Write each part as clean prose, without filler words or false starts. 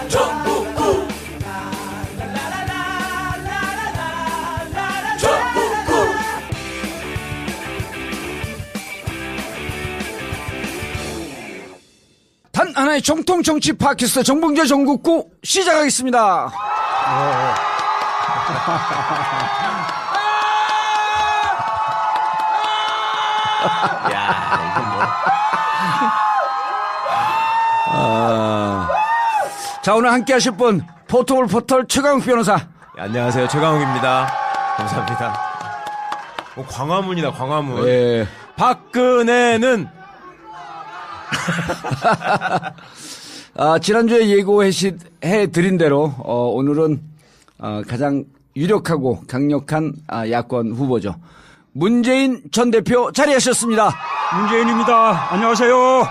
전국구 단 하나의 정통 정치 팟캐스트 정봉재 전국구 시작하겠습니다. 야, 이건 뭐. 자, 오늘 함께 하실 분, 포털 최강욱 변호사. 네, 안녕하세요. 최강욱입니다. 감사합니다. 광화문이다, 광화문. 예. 박근혜는. 지난주에 예고해드린 대로, 오늘은, 가장 유력하고 강력한, 야권 후보죠. 문재인 전 대표 자리하셨습니다. 문재인입니다. 안녕하세요.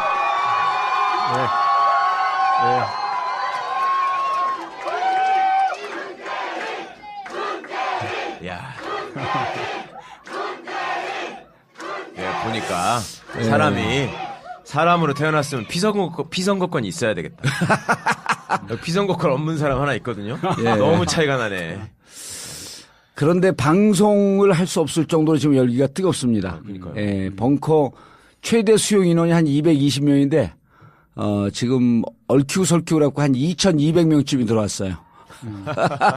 야. 네, 보니까 사람이 사람으로 태어났으면 피선거권이 있어야 되겠다. 피선거권 없는 사람 하나 있거든요. 예. 너무 차이가 나네. 그런데 방송을 할 수 없을 정도로 지금 열기가 뜨겁습니다. 그러니까요. 예, 벙커 최대 수용 인원이 한 220명인데, 지금 얽히고 설키고 그래갖고 한 2,200명쯤이 들어왔어요.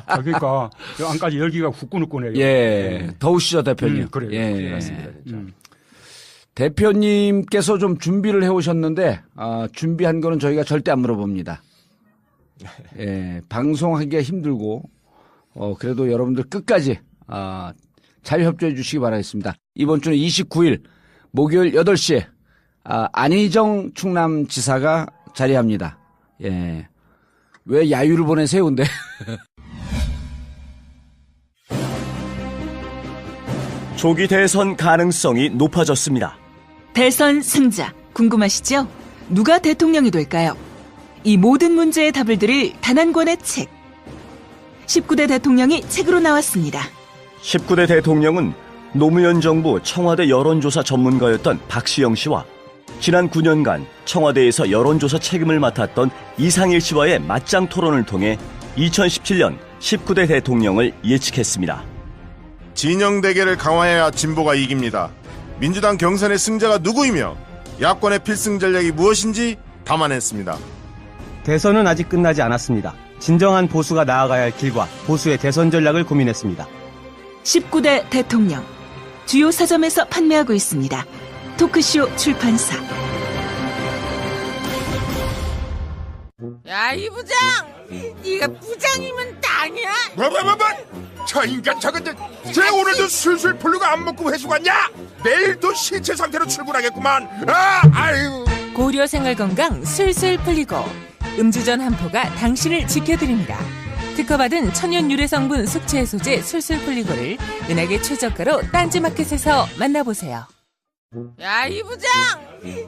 그러니까 안까지 열기가 후끈후끈해요. 예, 더우시죠, 대표님? 그래요. 예. 맞습니다, 진짜. 대표님께서 좀 준비를 해오셨는데, 준비한 거는 저희가 절대 안 물어봅니다. 예, 방송하기가 힘들고, 그래도 여러분들 끝까지, 잘 협조해 주시기 바라겠습니다. 이번 주는 29일, 목요일 8시에, 안희정 충남지사가 자리합니다. 예. 왜 야유를 보내세요, 근데? 조기 대선 가능성이 높아졌습니다. 대선 승자 궁금하시죠? 누가 대통령이 될까요? 이 모든 문제의 답을 드릴 단 한 권의 책. 19대 대통령이 책으로 나왔습니다. 19대 대통령은 노무현 정부 청와대 여론조사 전문가였던 박시영 씨와 지난 9년간 청와대에서 여론조사 책임을 맡았던 이상일 씨와의 맞짱 토론을 통해 2017년 19대 대통령을 예측했습니다. 진영 대결을 강화해야 진보가 이깁니다. 민주당 경선의 승자가 누구이며 야권의 필승 전략이 무엇인지 담아냈습니다. 대선은 아직 끝나지 않았습니다. 진정한 보수가 나아가야 할 길과 보수의 대선 전략을 고민했습니다. 19대 대통령. 주요 서점에서 판매하고 있습니다. 토크쇼 출판사. 야, 이 부장! 네가 부장이면 땅이야? 뭐? 저 인간 저건데 쟤 오늘도 술술 풀리고 안 먹고 회수 갔냐? 내일도 신체 상태로 출근하겠구만. 아유. 고려 생활건강 술술 풀리고 음주전 한포가 당신을 지켜드립니다. 특허받은 천연 유래 성분 숙취 해소제 술술 풀리고를 은하계 최저가로 딴지마켓에서 만나보세요. 야, 이 부장!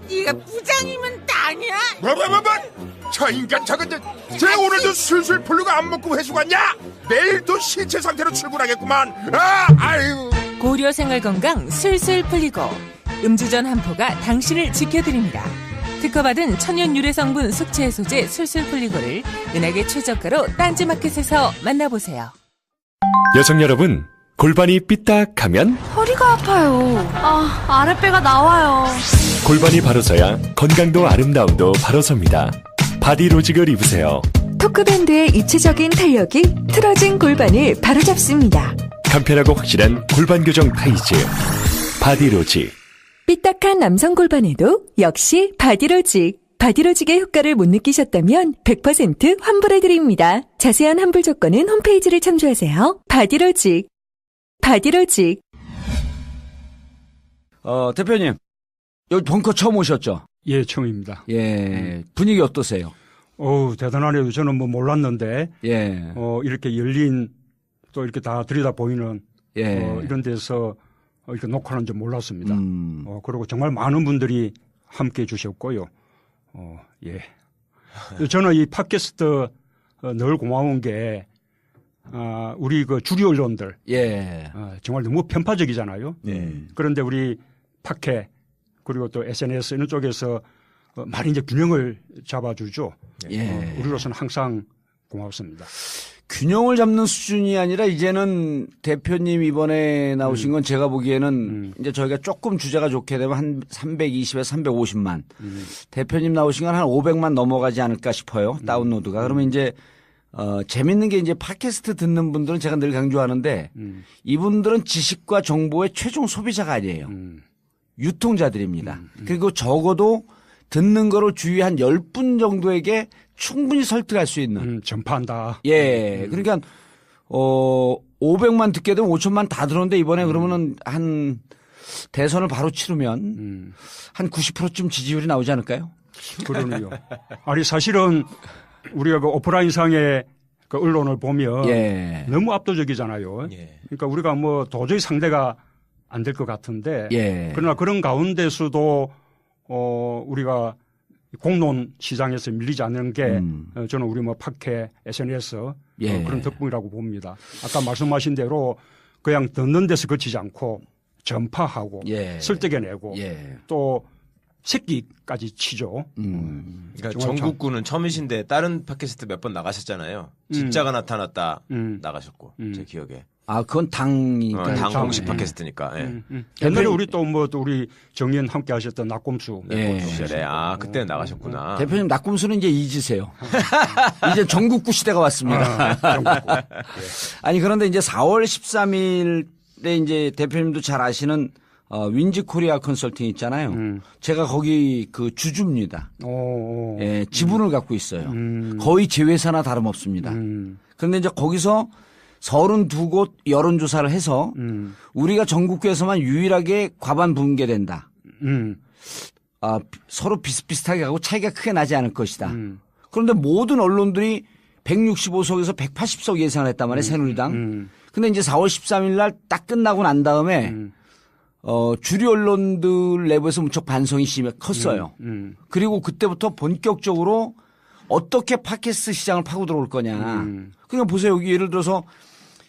네가 부장이면 땅이야? 뭐? 저 인간 저건데 쟤 오늘도 술술 풀리고 안 먹고 회수 갔냐? 내일도 신체 상태로 출근하겠구만. 아유. 고려 생활건강 술술 풀리고 음주전 한포가 당신을 지켜드립니다. 특허받은 천연 유래 성분 숙취 해소제 술술 풀리고를 은하계 최저가로 딴지마켓에서 만나보세요. 여성 여러분, 골반이 삐딱하면 허리가 아파요. 아랫배가 나와요. 골반이 바로 서야 건강도 아름다움도 바로 섭니다. 바디로직을 입으세요. 토크밴드의 입체적인 탄력이 틀어진 골반을 바로잡습니다. 간편하고 확실한 골반 교정 타이즈 바디로직. 삐딱한 남성 골반에도 역시 바디로직. 바디로직의 효과를 못 느끼셨다면 100% 환불해드립니다. 자세한 환불 조건은 홈페이지를 참조하세요. 바디로직. 대표님, 여기 벙커 처음 오셨죠? 예, 처음입니다. 예, 분위기 어떠세요? 대단하네요. 저는 뭐 몰랐는데, 예. 이렇게 열린, 또 이렇게 다 들여다 보이는, 예. 이런 데서 이렇게 녹화하는 줄 몰랐습니다. 그리고 정말 많은 분들이 함께 해 주셨고요. 예. 저는 이 팟캐스트 늘 고마운 게, 우리 그 주류 언론들. 예. 정말 너무 편파적이잖아요. 그런데 우리 팟캐 그리고 또 SNS 이런 쪽에서 많이 이제 균형을 잡아주죠. 예. 우리로서는 항상 고맙습니다. 균형을 잡는 수준이 아니라 이제는 대표님 이번에 나오신 건 제가 보기에는 이제 저희가 조금 주제가 좋게 되면 한 320에서 350만. 대표님 나오신 건 한 500만 넘어가지 않을까 싶어요. 다운로드가. 그러면 이제 재밌는 게 이제 팟캐스트 듣는 분들은 제가 늘 강조하는데 이분들은 지식과 정보의 최종 소비자가 아니에요. 유통자들입니다. 그리고 적어도 듣는 거로 주위 한 10분 정도에게 충분히 설득할 수 있는. 전파한다. 예. 그러니까 500만 듣게 되면 5천만 다 들었는데 이번에 그러면은 한 대선을 바로 치르면 한 90%쯤 지지율이 나오지 않을까요? 그러네요. 아니 사실은 우리가 그 오프라인상의 그 언론을 보면 예. 너무 압도적이잖아요. 예. 그러니까 우리가 뭐 도저히 상대가 안 될 것 같은데 예. 그러나 그런 가운데서도 우리가 공론 시장에서 밀리지 않는 게 저는 우리 뭐 팟캐 SNS 예. 그런 덕분이라고 봅니다. 아까 말씀하신 대로 그냥 듣는 데서 그치지 않고 전파하고 예. 설득해내고 예. 또 새끼까지 치죠. 그러니까 정말 정국군은 처음이신데 다른 팟캐스트 몇 번 나가셨잖아요. 진짜가 나타났다 나가셨고 제 기억에. 아, 그건 당이니까. 당 공식 예. 팟캐스트니까. 예. 옛날에 우리 또 뭐 또 우리 정의연 함께 하셨던 낙곰수. 예. 시절에 그때는 나가셨구나. 대표님 낙곰수는 이제 잊으세요. 이제 전국구 시대가 왔습니다. 아니 그런데 이제 4월 13일에 이제 대표님도 잘 아시는 윈지 코리아 컨설팅 있잖아요. 제가 거기 그 주주입니다. 예, 지분을 갖고 있어요. 거의 제 회사나 다름없습니다. 그런데 이제 거기서 32곳 여론조사를 해서 우리가 전국구에서만 유일하게 과반 붕괴된다. 서로 비슷비슷하게 가고 차이가 크게 나지 않을 것이다. 그런데 모든 언론들이 165석에서 180석 예상을 했단 말이에요. 새누리당. 근데 이제 4월 13일 날 딱 끝나고 난 다음에 주류 언론들 내부에서 무척 반성이 컸어요. 그리고 그때부터 본격적으로 어떻게 팟캐스트 시장을 파고 들어올 거냐. 그러니까 보세요. 여기 예를 들어서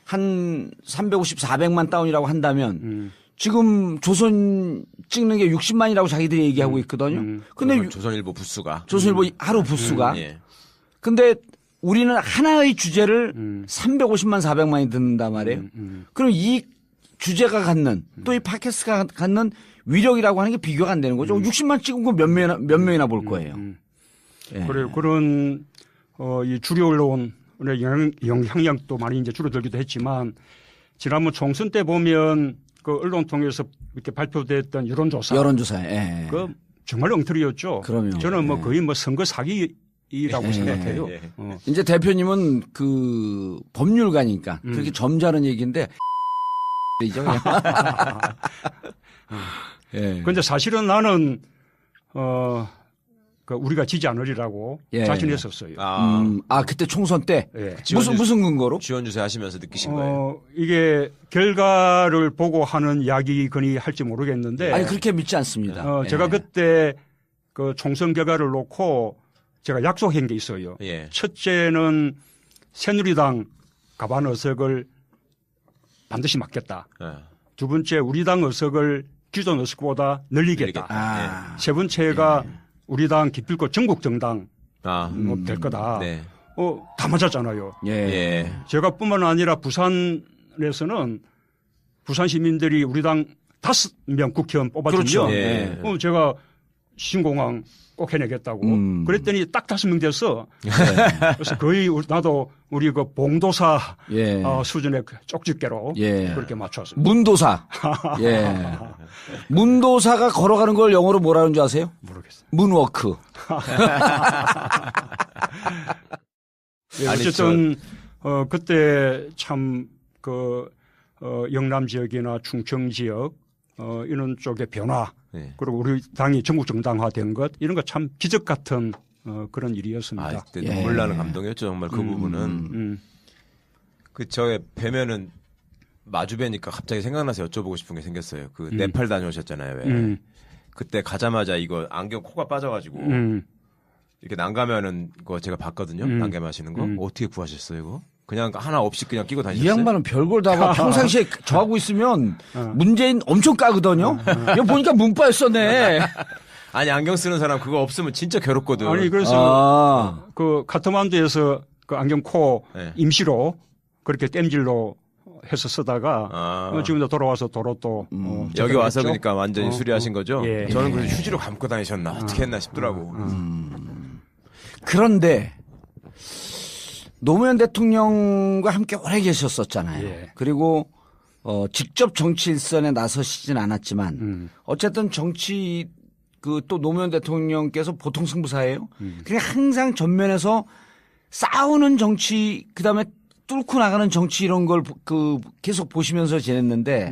한 350, 400만 다운이라고 한다면 지금 조선 찍는 게 60만이라고 자기들이 얘기하고 있거든요. 근데 조선일보 부수가. 조선일보 하루 부수가. 예. 근데 우리는 하나의 주제를 350만, 400만이 듣는단 말이에요. 그럼 이 주제가 갖는 또 이 팟캐스트가 갖는 위력이라고 하는 게 비교가 안 되는 거죠. 60만 찍은 거 몇 명이나 볼 거예요. 예. 그래 그런 이 주류 언론의 영향력도 많이 이제 줄어들기도 했지만 지난번 총선 때 보면 그 언론 통해서 이렇게 발표됐던 여론조사. 예. 그 정말 엉터리였죠. 그럼요. 저는 뭐 거의 뭐 선거 사기라고 생각해요. 이제 대표님은 그 법률가니까 그렇게 점잖은 얘기인데 이죠. 예. 그런데 사실은 나는 그 우리가 지지 않으리라고 예. 자신했었어요. 그때 총선 때 예. 무슨 근거로? 지원주세 하시면서 느끼신 거예요? 이게 결과를 보고 하는 이야기거니 할지 모르겠는데. 아니 그렇게 믿지 않습니다. 제가 예. 그때 그 총선 결과를 놓고 제가 약속한 게 있어요. 예. 첫째는 새누리당 가반 의석을 반드시 막겠다. 예. 두 번째 우리 당 의석을 기존 의석보다 늘리겠다. 세 번째가 우리 당 기필코 전국 정당 될 거다. 네. 다 맞았잖아요. 예. 제가 뿐만 아니라 부산에서는 부산 시민들이 우리 당 5명 국회의원 뽑았거든요. 그렇죠. 예. 제가 신공항 꼭 해내겠다고. 그랬더니 딱 5명 됐어. 그래서 거의 나도 우리 그 봉도사 수준의 쪽집게로 그렇게 맞췄습니다. 문도사. 예. 문도사가 걸어가는 걸 영어로 뭐라는 줄 아세요? 모르겠어요. 문워크. 예, 어쨌든 그때 참 그 영남 지역이나 충청 지역 이런 쪽의 변화 그리고 우리 당이 전국 정당화된 것 이런 거 참 기적 같은 그런 일이었습니다. 그때 눈물 나는 감동이었죠. 정말 그 부분은. 그 저의 뵈면은 마주 뵈니까 갑자기 생각나서 여쭤보고 싶은 게 생겼어요. 그 네팔 다녀오셨잖아요. 왜. 그때 가자마자 이거 안경 코가 빠져가지고 이렇게 난감해하는 거 제가 봤거든요. 난감하시는 거. 어떻게 구하셨어요 이거? 그냥 하나 없이 그냥 끼고 이 다니셨어요? 양반은 별걸 다 하고 평상시에 저하고 있으면 문재인 엄청 까거든요. 이거 보니까 문과였었네. 아니 안경 쓰는 사람 그거 없으면 진짜 괴롭거든. 아니 그래서 그 카트만두에서 그 안경 코 네. 임시로 그렇게 땜질로 해서 쓰다가 지금도 돌아와서 도로 또 여기 와서 했죠. 그러니까 완전히 수리하신 거죠? 예. 저는 그래서 휴지로 감고 다니셨나 어떻게 했나 싶더라고. 그런데 노무현 대통령과 함께 오래 계셨었잖아요. 예. 그리고 직접 정치 일선에 나서시진 않았지만 어쨌든 정치 그 또 노무현 대통령께서 보통 승부사예요. 그냥 항상 전면에서 싸우는 정치 그다음에 뚫고 나가는 정치 이런 걸 그 계속 보시면서 지냈는데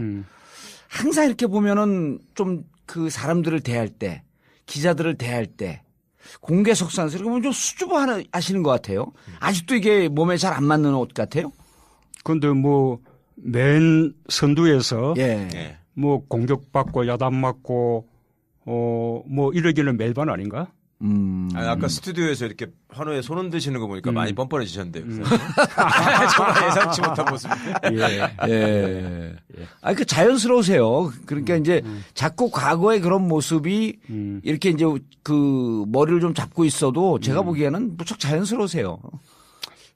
항상 이렇게 보면은 좀 그 사람들을 대할 때 기자들을 대할 때 공개 석상에서 이렇게 보면 좀 수줍어 하시는 것 같아요. 아직도 이게 몸에 잘 안 맞는 옷 같아요. 그런데 뭐 맨 선두에서 예. 뭐 공격받고 야단 맞고 뭐 이러기는 매일반 아닌가? 아니, 아까 스튜디오에서 이렇게 환호에 손 흔드시는 거 보니까 많이 뻔뻔해지셨는데요. 정말 예상치 못한 모습인데. 예. 아니, 그 자연스러우세요. 그러니까 이제 자꾸 과거의 그런 모습이 이렇게 이제 그 머리를 좀 잡고 있어도 제가 보기에는 무척 자연스러우세요.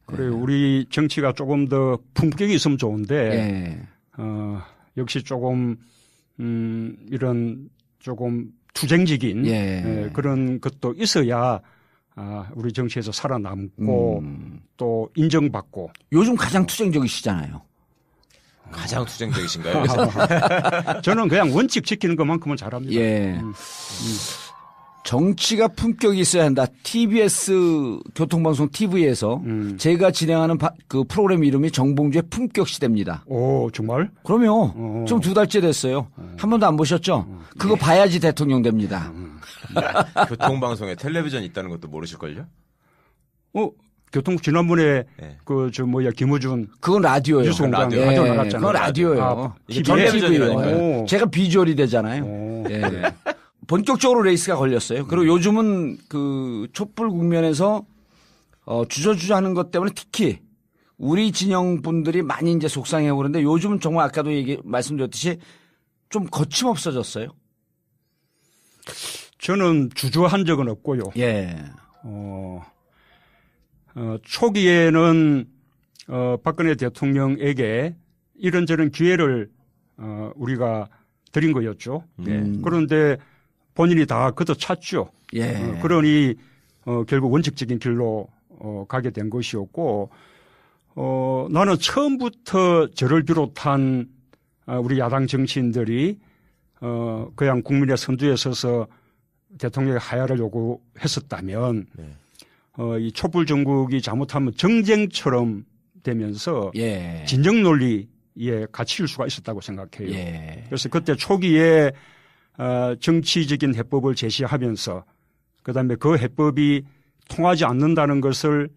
그래 우리 정치가 조금 더 품격이 있으면 좋은데 역시 조금 이런 조금 투쟁적인 그런 것도 있어야 우리 정치에서 살아남고 또 인정받고. 요즘 가장 투쟁적이시잖아요. 가장 투쟁적이신가요? 저는 그냥 원칙 지키는 것만큼은 잘합니다. 예. 정치가 품격이 있어야 한다. TBS 교통방송 TV에서 제가 진행하는 그 프로그램 이름이 정봉주의 품격시대입니다. 오, 정말? 그럼요. 좀 2달째 됐어요. 한 번도 안 보셨죠? 그거 봐야지 대통령 됩니다. 교통방송에 텔레비전 있다는 것도 모르실걸요? 지난번에 김어준. 그건 라디오예요. 뉴스공장 라디오 나갔잖아요. 그건 라디오예요. 텔레비전이라니까요. 제가 비주얼이 되잖아요. 예. 본격적으로 레이스가 걸렸어요. 그리고 요즘은 그 촛불 국면에서 주저주저하는 것 때문에 특히 우리 진영 분들이 많이 이제 속상해하고 그러는데 요즘은 정말 아까도 말씀드렸듯이 좀 거침없어졌어요. 저는 주저한 적은 없고요. 예. 초기에는 박근혜 대통령에게 이런저런 기회를 우리가 드린 거였죠. 그런데 본인이 다 걷어찼죠. 예. 그러니 결국 원칙적인 길로 가게 된 것이었고 나는 처음부터 저를 비롯한 우리 야당 정치인들이 그냥 국민의 선두에 서서 대통령의 하야를 요구했었다면 이 촛불 정국이 잘못하면 정쟁처럼 되면서 진정 논리에 갇힐 수가 있었다고 생각해요. 그래서 그때 초기에 정치적인 해법을 제시하면서 그다음에 그 해법이 통하지 않는다는 것을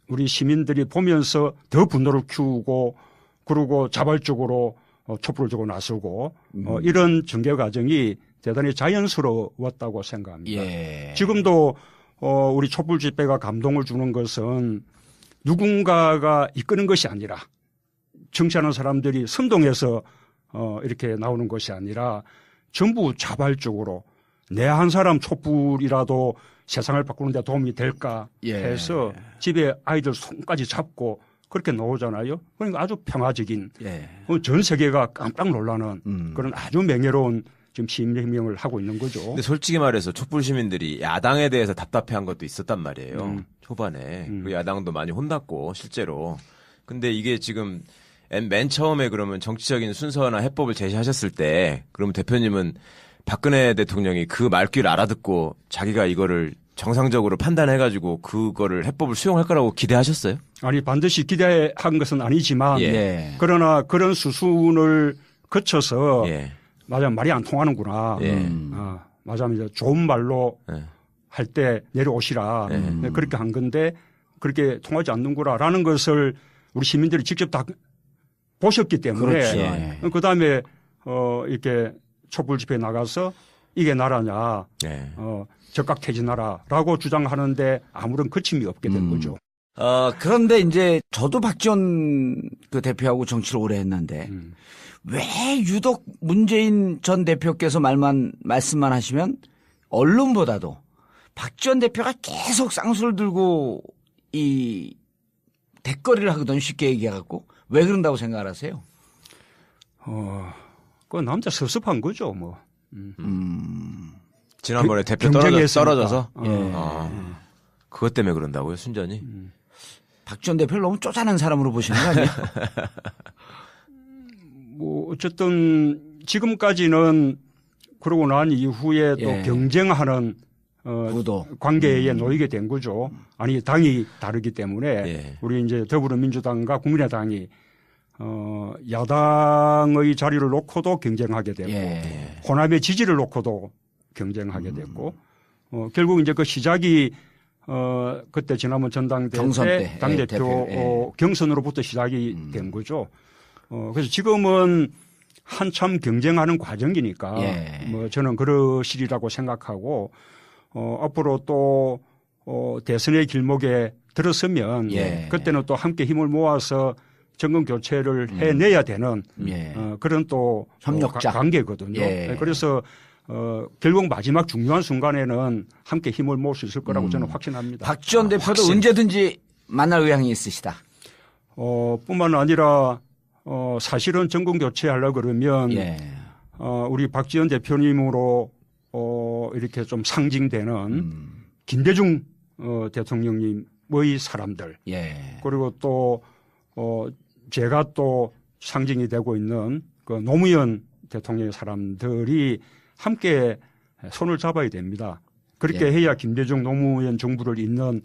우리 시민들이 보면서 더 분노를 키우고 그러고 자발적으로 촛불을 들고 나서고 이런 전개 과정이 대단히 자연스러웠다고 생각합니다. 지금도 우리 촛불 집회가 감동을 주는 것은 누군가가 이끄는 것이 아니라 정치하는 사람들이 선동해서 이렇게 나오는 것이 아니라 전부 자발적으로 내 한 사람 촛불이라도 세상을 바꾸는 데 도움이 될까 해서 집에 아이들 손까지 잡고 그렇게 나오잖아요. 그러니까 아주 평화적인 전 세계가 깜짝 놀라는 그런 아주 명예로운 지금 시민혁명을 하고 있는 거죠. 근데 솔직히 말해서 촛불 시민들이 야당에 대해서 답답해한 것도 있었단 말이에요. 초반에. 그 야당도 많이 혼났고 실제로. 근데 이게 지금 맨 처음에 그러면 정치적인 순서나 해법을 제시하셨을 때 그러면 대표님은 박근혜 대통령이 그 말귀를 알아듣고 자기가 이거를 정상적으로 판단해가지고 그거를 해법을 수용할 거라고 기대하셨어요? 아니 반드시 기대한 것은 아니지만 그러나 그런 수순을 거쳐서 맞아 말이 안 통하는구나. 맞아 이제 좋은 말로 할 때 내려오시라. 그렇게 한 건데 그렇게 통하지 않는구나라는 것을 우리 시민들이 직접 다 보셨기 때문에 그다음에 이렇게 촛불 집회에 나가서 이게 나라냐 적각 퇴진하라라고 주장하는데 아무런 거침이 없게 된 거죠. 그런데 이제 저도 박지원 그 대표하고 정치를 오래 했는데 왜 유독 문재인 전 대표께서 말씀만 하시면 언론보다도 박지원 대표가 계속 쌍수를 들고 이 대거리를 하거든요. 쉽게 얘기해갖고. 왜 그런다고 생각을 하세요? 그 남자 섭섭한 거죠, 뭐. 지난번에 대표 떨어져서? 그것 때문에 그런다고요, 순전히? 박지원 대표를 너무 쪼잔한 사람으로 보시는 거 아니에요? 뭐, 어쨌든 지금까지는 그러고 난 이후에 또 경쟁하는 구도. 관계에 놓이게 된 거죠. 아니, 당이 다르기 때문에 우리 이제 더불어민주당과 국민의당이 야당의 자리를 놓고도 경쟁하게 됐고 호남의 지지를 놓고도 경쟁하게 됐고 결국 이제 그 시작이 그때 지난번 전당대회 때 당대표 경선으로부터 시작이 된 거죠. 그래서 지금은 한참 경쟁하는 과정이니까 뭐 저는 그러시리라고 생각하고 앞으로 또 대선의 길목에 들어서면 그때는 또 함께 힘을 모아서 정권 교체를 해내야 되는 그런 또 협력자 관계거든요. 그래서 결국 마지막 중요한 순간에는 함께 힘을 모을 수 있을 거라고 저는 확신합니다. 박지원 대표도 언제든지 만날 의향이 있으시다. 뿐만 아니라 사실은 정권 교체하려고 그러면 우리 박지원 대표님으로 이렇게 좀 상징되는 김대중 대통령님의 사람들 그리고 또 제가 또 상징이 되고 있는 그 노무현 대통령의 사람들이 함께 손을 잡아야 됩니다. 그렇게 해야 김대중 노무현 정부를 잇는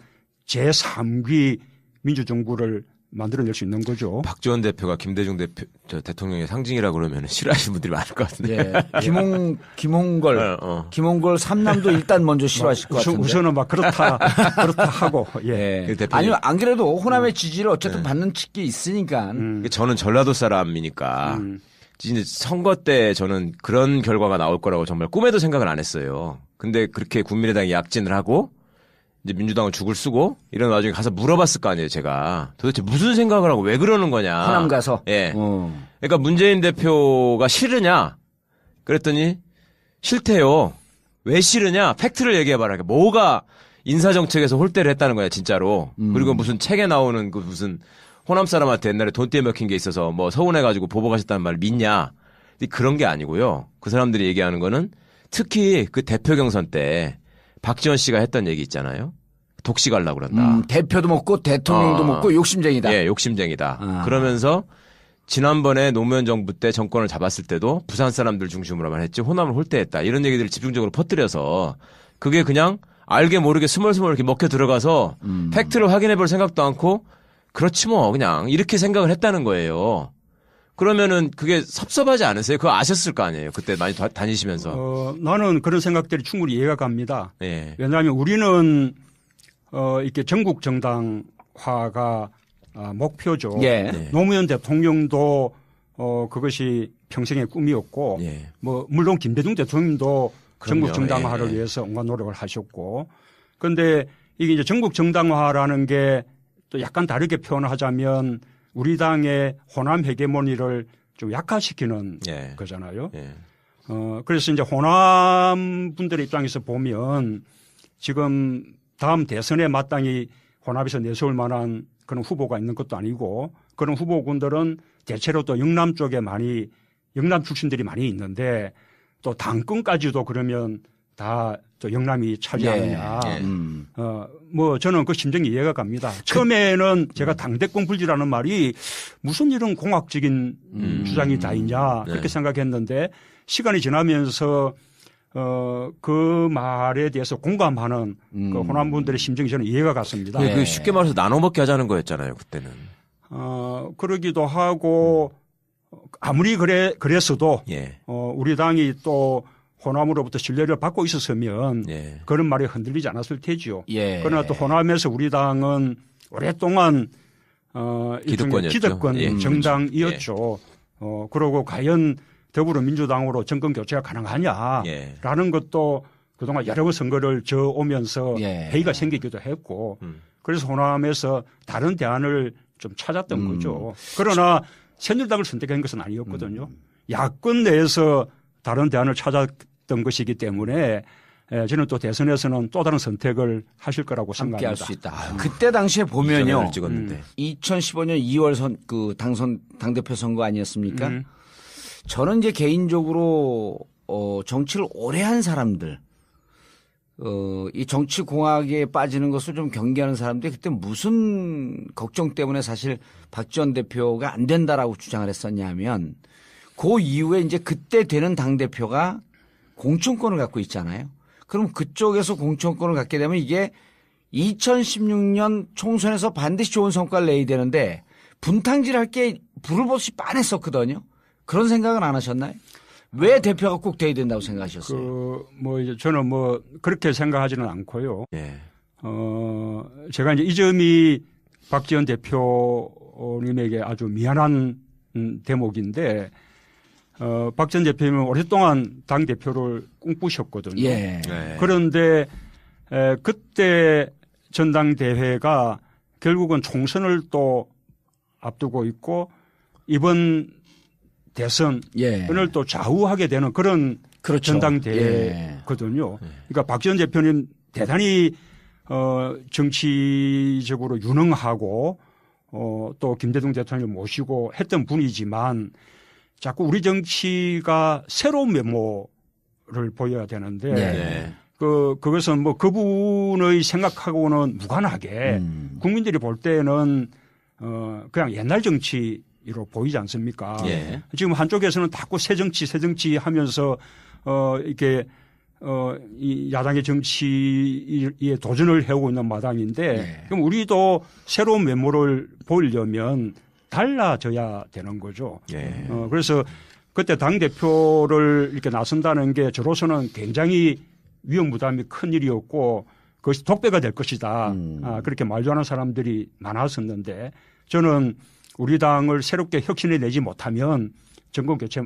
제3기 민주정부를 만들어낼 수 있는 거죠. 박지원 대표가 김대중 대통령의 상징이라고 그러면 싫어하시는 분들이 많을 것 같은데. 김홍걸 삼남도 일단 먼저 싫어하실 것 같은데. 우선은 막 그렇다 하고. 아니요, 안 그래도 호남의 지지를 어쨌든 받는 측이 있으니까. 저는 전라도 사람이니까. 이제 선거 때 저는 그런 결과가 나올 거라고 정말 꿈에도 생각을 안 했어요. 근데 그렇게 국민의당이 약진을 하고 이제 민주당은 죽을 쓰고 이런 와중에 가서 물어봤을 거 아니에요, 제가. 도대체 무슨 생각을 하고 왜 그러는 거냐. 호남 가서. 그러니까 문재인 대표가 싫으냐? 그랬더니 싫대요. 왜 싫으냐? 팩트를 얘기해봐라. 그러니까 뭐가 인사정책에서 홀대를 했다는 거야, 진짜로. 그리고 무슨 책에 나오는 그 무슨 호남 사람한테 옛날에 돈띠에 먹힌 게 있어서 뭐 서운해가지고 보복하셨다는 말 믿냐? 그런 게 아니고요. 그 사람들이 얘기하는 거는 특히 그 대표 경선 때 박지원 씨가 했던 얘기 있잖아요. 독시 가려고 그런다. 대표도 먹고 대통령도 먹고 욕심쟁이다. 예, 욕심쟁이다. 그러면서 지난번에 노무현 정부 때 정권을 잡았을 때도 부산 사람들 중심으로만 했지 호남을 홀대했다. 이런 얘기들을 집중적으로 퍼뜨려서 그게 그냥 알게 모르게 스멀스멀 이렇게 먹혀 들어가서 팩트를 확인해 볼 생각도 않고 그렇지 뭐 그냥 이렇게 생각을 했다는 거예요. 그러면은 그게 섭섭하지 않으세요? 그거 아셨을 거 아니에요. 그때 많이 다니시면서. 나는 그런 생각들이 충분히 이해가 갑니다. 왜냐하면 우리는 이렇게 전국 정당화가 목표죠. 노무현 대통령도 그것이 평생의 꿈이었고 뭐 물론 김대중 대통령도 전국 정당화를 위해서 온갖 노력을 하셨고 그런데 이게 이제 전국 정당화라는 게 또 약간 다르게 표현하자면 우리 당의 호남 헤게모니를 좀 약화시키는 거잖아요. 그래서 이제 호남 분들의 입장에서 보면 지금 다음 대선에 마땅히 호남에서 내세울 만한 그런 후보가 있는 것도 아니고 그런 후보군들은 대체로 또 영남 쪽에 영남 출신들이 많이 있는데 또 당권까지도 그러면 다 또 영남이 차지하느냐. 뭐 저는 그 심정이 이해가 갑니다. 처음에는 제가 당대권 불지라는 말이 무슨 이런 공학적인 주장이 다 있냐 그렇게 생각했는데 시간이 지나면서 그 말에 대해서 공감하는 그 호남 분들의 심정이 저는 이해가 갔습니다. 그 쉽게 말해서 나눠 먹게 하자는 거였잖아요, 그때는. 그러기도 하고 아무리 그랬어도 우리 당이 또 호남으로부터 신뢰를 받고 있었으면 그런 말이 흔들리지 않았을 테지요. 그러나 또 호남에서 우리 당은 오랫동안 기득권 정당이었죠. 그러고 과연 더불어민주당으로 정권 교체가 가능하냐라는 것도 그동안 여러 번 선거를 져오면서 회의가 생기기도 했고 그래서 호남에서 다른 대안을 좀 찾았던 거죠. 그러나 새누리당을 선택한 것은 아니었거든요. 야권 내에서 다른 대안을 찾았던 것이기 때문에 저는 또 대선에서는 또 다른 선택을 하실 거라고 함께 할 생각합니다. 수 있다. 그때 당시에 보면요. 찍었는데. 2015년 2월 당대표 선거 아니었습니까? 저는 이제 개인적으로 정치를 오래 한 사람들, 이 정치 공학에 빠지는 것을 좀 경계하는 사람들이 그때 무슨 걱정 때문에 사실 박지원 대표가 안 된다라고 주장을 했었냐면 그 이후에 이제 그때 되는 당대표가 공천권을 갖고 있잖아요. 그럼 그쪽에서 공천권을 갖게 되면 이게 2016년 총선에서 반드시 좋은 성과를 내야 되는데 분탕질 할 게 불을 보듯이 빤했었거든요. 그런 생각은 안 하셨나요? 왜 대표가 꼭 돼야 된다고 생각하셨어요? 이제 저는 그렇게 생각하지는 않고요. 예. 제가 이제 이 점이 박지원 대표님에게 아주 미안한 대목인데, 박지원 대표님은 오랫동안 당대표를 꿈꾸셨거든요. 예. 네. 그런데 그때 전당대회가 결국은 총선을 또 앞두고 있고 이번 대선을 예. 또 좌우하게 되는 그런 그렇죠. 전당대회거든요. 그러니까 박지원 대표님 대단히 정치적으로 유능하고 또 김대중 대통령을 모시고 했던 분이지만 자꾸 우리 정치가 새로운 면모를 보여야 되는데 네. 그것은 그분의 생각하고는 무관하게 국민들이 볼 때는 그냥 옛날 정치로 보이지 않습니까? 예. 지금 한쪽에서는 자꾸 새 정치 하면서 이렇게 이 야당의 정치에 도전을 해오고 있는 마당인데 네. 그럼 우리도 새로운 면모를 보이려면 달라져야 되는 거죠. 예. 그래서 그때 당대표를 이렇게 나선다는 게 저로서는 굉장히 위험 부담이 큰 일이었고 그것이 독배가 될 것이다. 그렇게 말도 하는 사람들이 많았었는데 저는 우리 당을 새롭게 혁신해 내지 못하면 정권 교체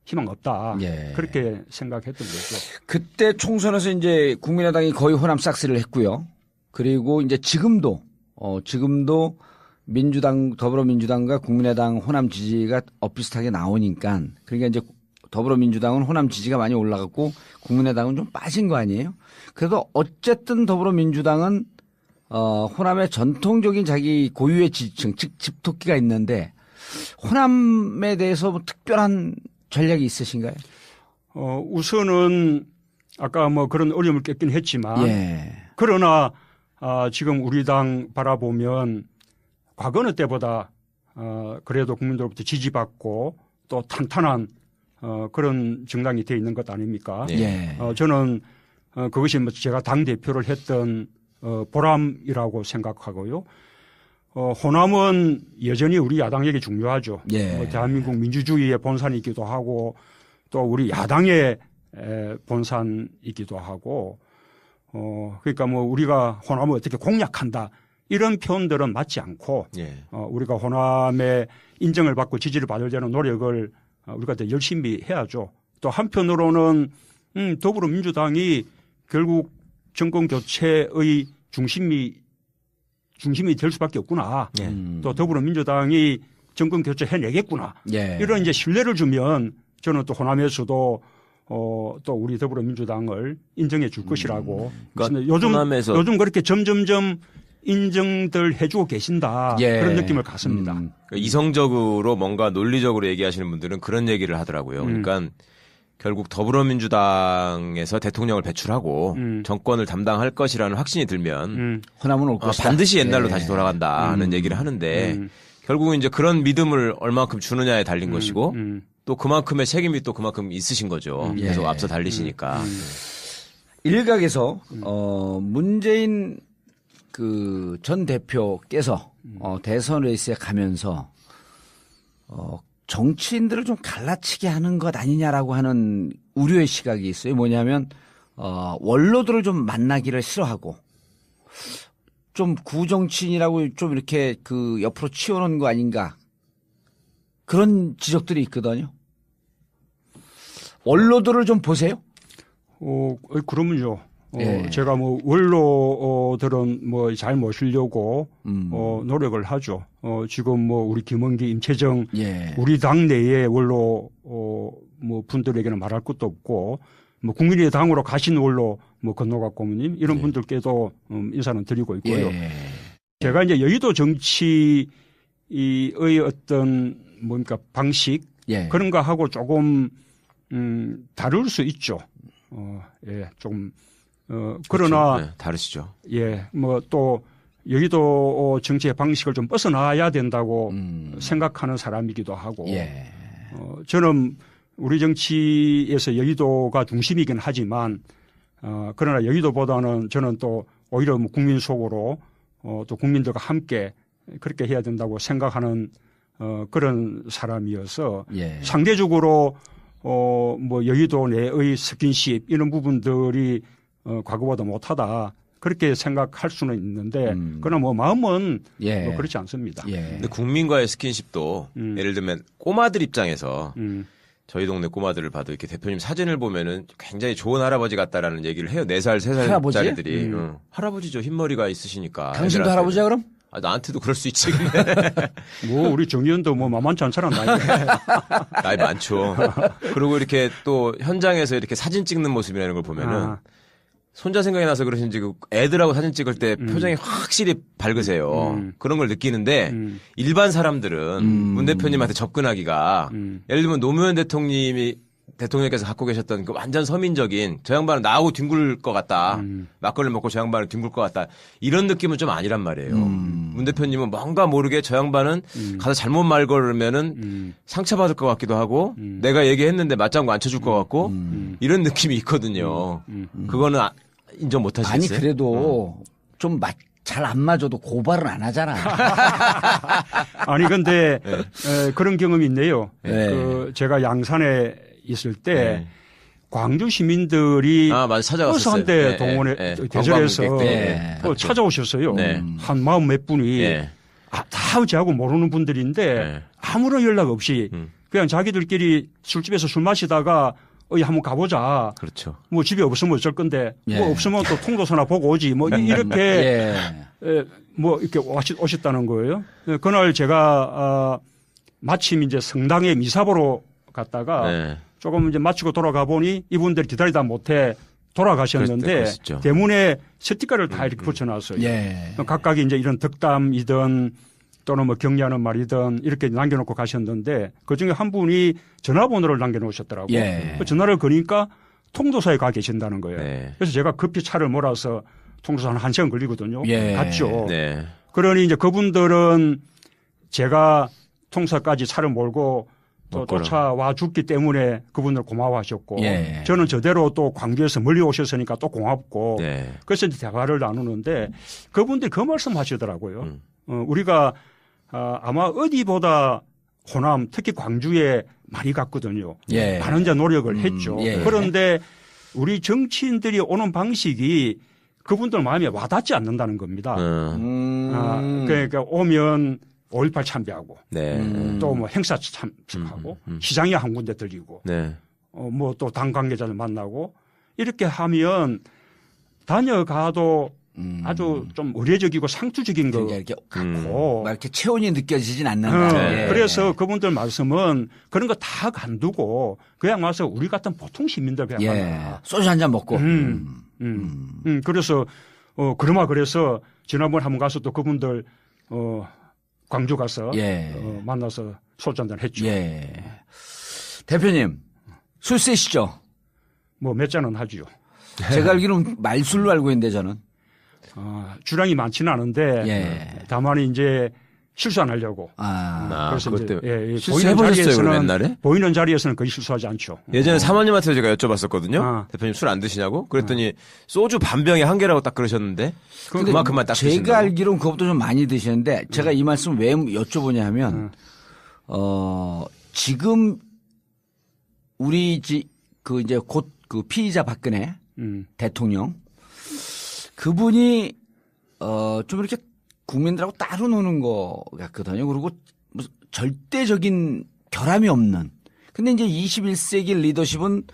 희망 없다. 예. 그렇게 생각했던 거죠. 그때 총선에서 이제 국민의당이 거의 호남 싹쓸이를 했고요. 그리고 이제 지금도 민주당, 더불어민주당과 국민의당 호남 지지가 엇비슷하게 나오니까 그러니까 이제 더불어민주당은 호남 지지가 많이 올라갔고 국민의당은 좀 빠진 거 아니에요? 그래도 어쨌든 더불어민주당은 호남의 전통적인 자기 고유의 지지층, 즉 집토끼가 있는데 호남에 대해서 뭐 특별한 전략이 있으신가요? 우선은 아까 그런 어려움을 겪긴 했지만 예. 그러나 지금 우리 당 바라보면 과거의 때보다 그래도 국민들로부터 지지받고 또 탄탄한 그런 정당이 되어 있는 것 아닙니까? 예. 저는 그것이 제가 당대표를 했던 보람이라고 생각하고요. 호남은 여전히 우리 야당에게 중요하죠. 예. 대한민국 민주주의의 본산이기도 하고 또 우리 야당의 본산이기도 하고 그러니까 우리가 호남을 어떻게 공략한다 이런 표현들은 맞지 않고 예. 우리가 호남의 인정을 받고 지지를 받으려는 노력을 우리가 더 열심히 해야죠. 또 한편으로는 더불어민주당이 결국 정권 교체의 중심이 될 수밖에 없구나. 또 더불어민주당이 정권 교체 해내겠구나. 예. 이런 이제 신뢰를 주면 저는 또 호남에서도 또 우리 더불어민주당을 인정해 줄 것이라고. 그러니까 요즘 그렇게 점점점 인정들 해주고 계신다. 예. 그런 느낌을 갖습니다. 그러니까 이성적으로 뭔가 논리적으로 얘기하시는 분들은 그런 얘기를 하더라고요. 그러니까 결국 더불어민주당에서 대통령을 배출하고 정권을 담당할 것이라는 확신이 들면 호남은 올 것이다. 반드시 옛날로 예. 다시 돌아간다 하는 얘기를 하는데 결국은 이제 그런 믿음을 얼마큼 주느냐에 달린 것이고 또 그만큼의 책임이 또 그만큼 있으신 거죠. 계속 앞서 달리시니까. 일각에서 문재인 그 전 대표께서 대선 레이스에 가면서 정치인들을 좀 갈라치게 하는 것 아니냐라고 하는 우려의 시각이 있어요. 뭐냐면 원로들을 좀 만나기를 싫어하고 좀 구정치인이라고 좀 이렇게 그 옆으로 치워놓은 거 아닌가 그런 지적들이 있거든요. 원로들을 좀 보세요. 그러면요. 예. 제가 뭐 원로들은 뭐 잘 모시려고 노력을 하죠. 지금 뭐 우리 김원기, 임채정 예. 우리 당 내에 원로 뭐 분들에게는 말할 것도 없고 뭐 국민의당으로 가신 원로 뭐 건노갑 고모님 이런 분들께도 인사는 드리고 있고요. 예. 제가 이제 여의도 정치의 어떤 뭡니까 방식 예. 그런가 하고 조금 다를 수 있죠. 예, 조금 그러나 그렇죠. 네, 다르시죠. 예, 뭐 또 여의도 정치의 방식을 좀 벗어나야 된다고 생각하는 사람이기도 하고 예. 저는 우리 정치에서 여의도가 중심이긴 하지만 그러나 여의도보다는 저는 또 오히려 뭐 국민 속으로 또 국민들과 함께 그렇게 해야 된다고 생각하는 그런 사람이어서 예. 상대적으로 뭐 여의도 내의 스킨십 이런 부분들이 과거보다 못하다 그렇게 생각할 수는 있는데 그러나 뭐 마음은 예. 뭐 그렇지 않습니다. 예. 근데 국민과의 스킨십도 예를 들면 꼬마들 입장에서 저희 동네 꼬마들을 봐도 이렇게 대표님 사진을 보면은 굉장히 좋은 할아버지 같다라는 얘기를 해요. 4살, 할아버지? 3살짜리들이. 할아버지죠. 흰머리가 있으시니까. 당신도 애들한테는. 할아버지야 그럼? 아, 나한테도 그럴 수 있지. 뭐 우리 정의원도 뭐 만만치 않은 사람 나이. 나이 많죠. 그리고 이렇게 또 현장에서 이렇게 사진 찍는 모습이라는 걸 보면은 손자 생각이 나서 그러신지 그 애들하고 사진 찍을 때 표정이 확실히 밝으세요. 그런 걸 느끼는데 일반 사람들은 문 대표님한테 접근하기가 예를 들면 노무현 대통령께서 갖고 계셨던 그 완전 서민적인 저 양반은 나하고 뒹굴 것 같다. 막걸리 먹고 저 양반은 뒹굴 것 같다. 이런 느낌은 좀 아니란 말이에요. 문 대표님은 뭔가 모르게 저 양반은 가서 잘못 말 걸으면은 상처받을 것 같기도 하고 내가 얘기했는데 맞장구 안 쳐줄 것 같고 이런 느낌이 있거든요. 그거는 인정 못 하시겠어요? 아니 그래도 좀 잘 안 맞아도 고발은 안 하잖아. 아니 근데 그런 경험이 있네요. 네. 그 제가 양산에 있을 때 광주 시민들이 맞아, 찾아갔었어요. 버스 한 대 동원해 대절해서 관광객들. 또 찾아오셨어요. 네. 한 40몇 분이 예. 다 저하고 모르는 분들인데 아무런 연락 없이 그냥 자기들끼리 술집에서 술 마시다가 한번 가보자. 그렇죠. 뭐 집에 없으면 어쩔 건데 예. 뭐 없으면 또 통도서나 보고 오지. 뭐 이렇게 뭐 이렇게 오셨다는 거예요. 그날 제가 마침 이제 성당에 미사 보러 갔다가 조금 이제 마치고 돌아가 보니 이분들 기다리다 못해 돌아가셨는데 대문에 스티커를 다 이렇게 붙여놨어요. 예. 각각이 이제 이런 덕담이든 또는 뭐 격려하는 말이든 이렇게 남겨놓고 가셨는데 그중에 한 분이 전화번호를 남겨놓으셨더라고요. 예. 그 전화를 거니까 통도사에 가 계신다는 거예요. 네. 그래서 제가 급히 차를 몰아서 통도사 한 1시간 걸리거든요. 예. 갔죠. 네. 그러니 이제 그분들은 제가 통사까지 차를 몰고 또 쫓아와 줬기 때문에 그분들 고마워하셨고 예. 저는 저대로 또 광주에서 멀리 오셨으니까 또 고맙고 네. 그래서 이제 대화를 나누는데 그분들이 그 말씀 하시더라고요. 우리가 아마 어디보다 호남 특히 광주에 많이 갔거든요. 예. 많은 자 노력을 했죠. 예. 그런데 우리 정치인들이 오는 방식이 그분들 마음에 와닿지 않는다는 겁니다. 그러니까 오면 5.18 참배하고 또 뭐 행사 참석하고 시장에 한 군데 들리고 뭐 또 당 관계자들 만나고 이렇게 하면 다녀가도 아주 좀 의례적이고 상투적인 거 이렇게 같고 막 이렇게 체온이 느껴지진 않는다. 예. 그래서 그분들 말씀은 그런 거 다 간두고 그냥 와서 우리 같은 보통 시민들 그냥 만나. 소주 한 잔 먹고. 그래서 그러마 그래서 지난번에 한번 가서 또 그분들 광주 가서 만나서 소주 한잔 했죠. 예. 대표님 술 세시죠? 뭐 몇 잔은 하죠. 제가 알기로는 말술로 알고 있는데 저는. 주량이 많지는 않은데 다만 이제 실수 안 하려고. 그래서 이제 실수해보셨어요 옛날에? 보이는 자리에서는 거의 실수하지 않죠. 예전에 사모님한테 제가 여쭤봤었거든요. 대표님 술 안 드시냐고? 그랬더니 소주 반 병에 한 개라고 딱 그러셨는데 그만큼만 딱 드신다고. 제가 알기로는 그것보다 좀 많이 드시는데 제가 이 말씀 왜 여쭤보냐 하면 지금 우리 이제 곧 그 피의자 박근혜 대통령 그분이 좀 이렇게 국민들하고 따로 노는 거 같거든요. 그리고 무슨 절대적인 결함이 없는. 근데 이제 21세기 리더십은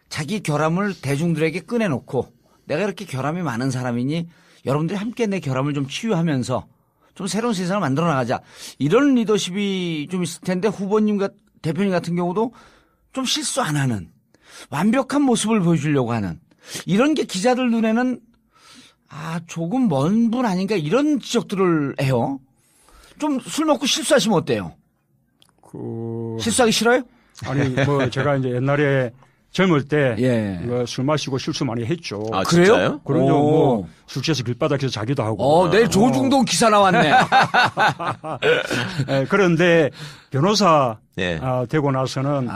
자기 결함을 대중들에게 꺼내놓고 내가 이렇게 결함이 많은 사람이니 여러분들이 함께 내 결함을 좀 치유하면서 좀 새로운 세상을 만들어 나가자. 이런 리더십이 좀 있을 텐데 후보님, 대표님 같은 경우도 좀 실수 안 하는 완벽한 모습을 보여주려고 하는 이런 게 기자들 눈에는 조금 먼 분 아닌가 이런 지적들을 해요. 좀 술 먹고 실수하시면 어때요? 실수하기 싫어요? 아니 뭐 제가 이제 옛날에 젊을 때 예. 술 마시고 실수 많이 했죠. 아, 그래요? 진짜요? 그럼요. 뭐 술 취해서 길바닥에서 자기도 하고. 내일 조중동 기사 나왔네. 그런데 변호사 예. 되고 나서는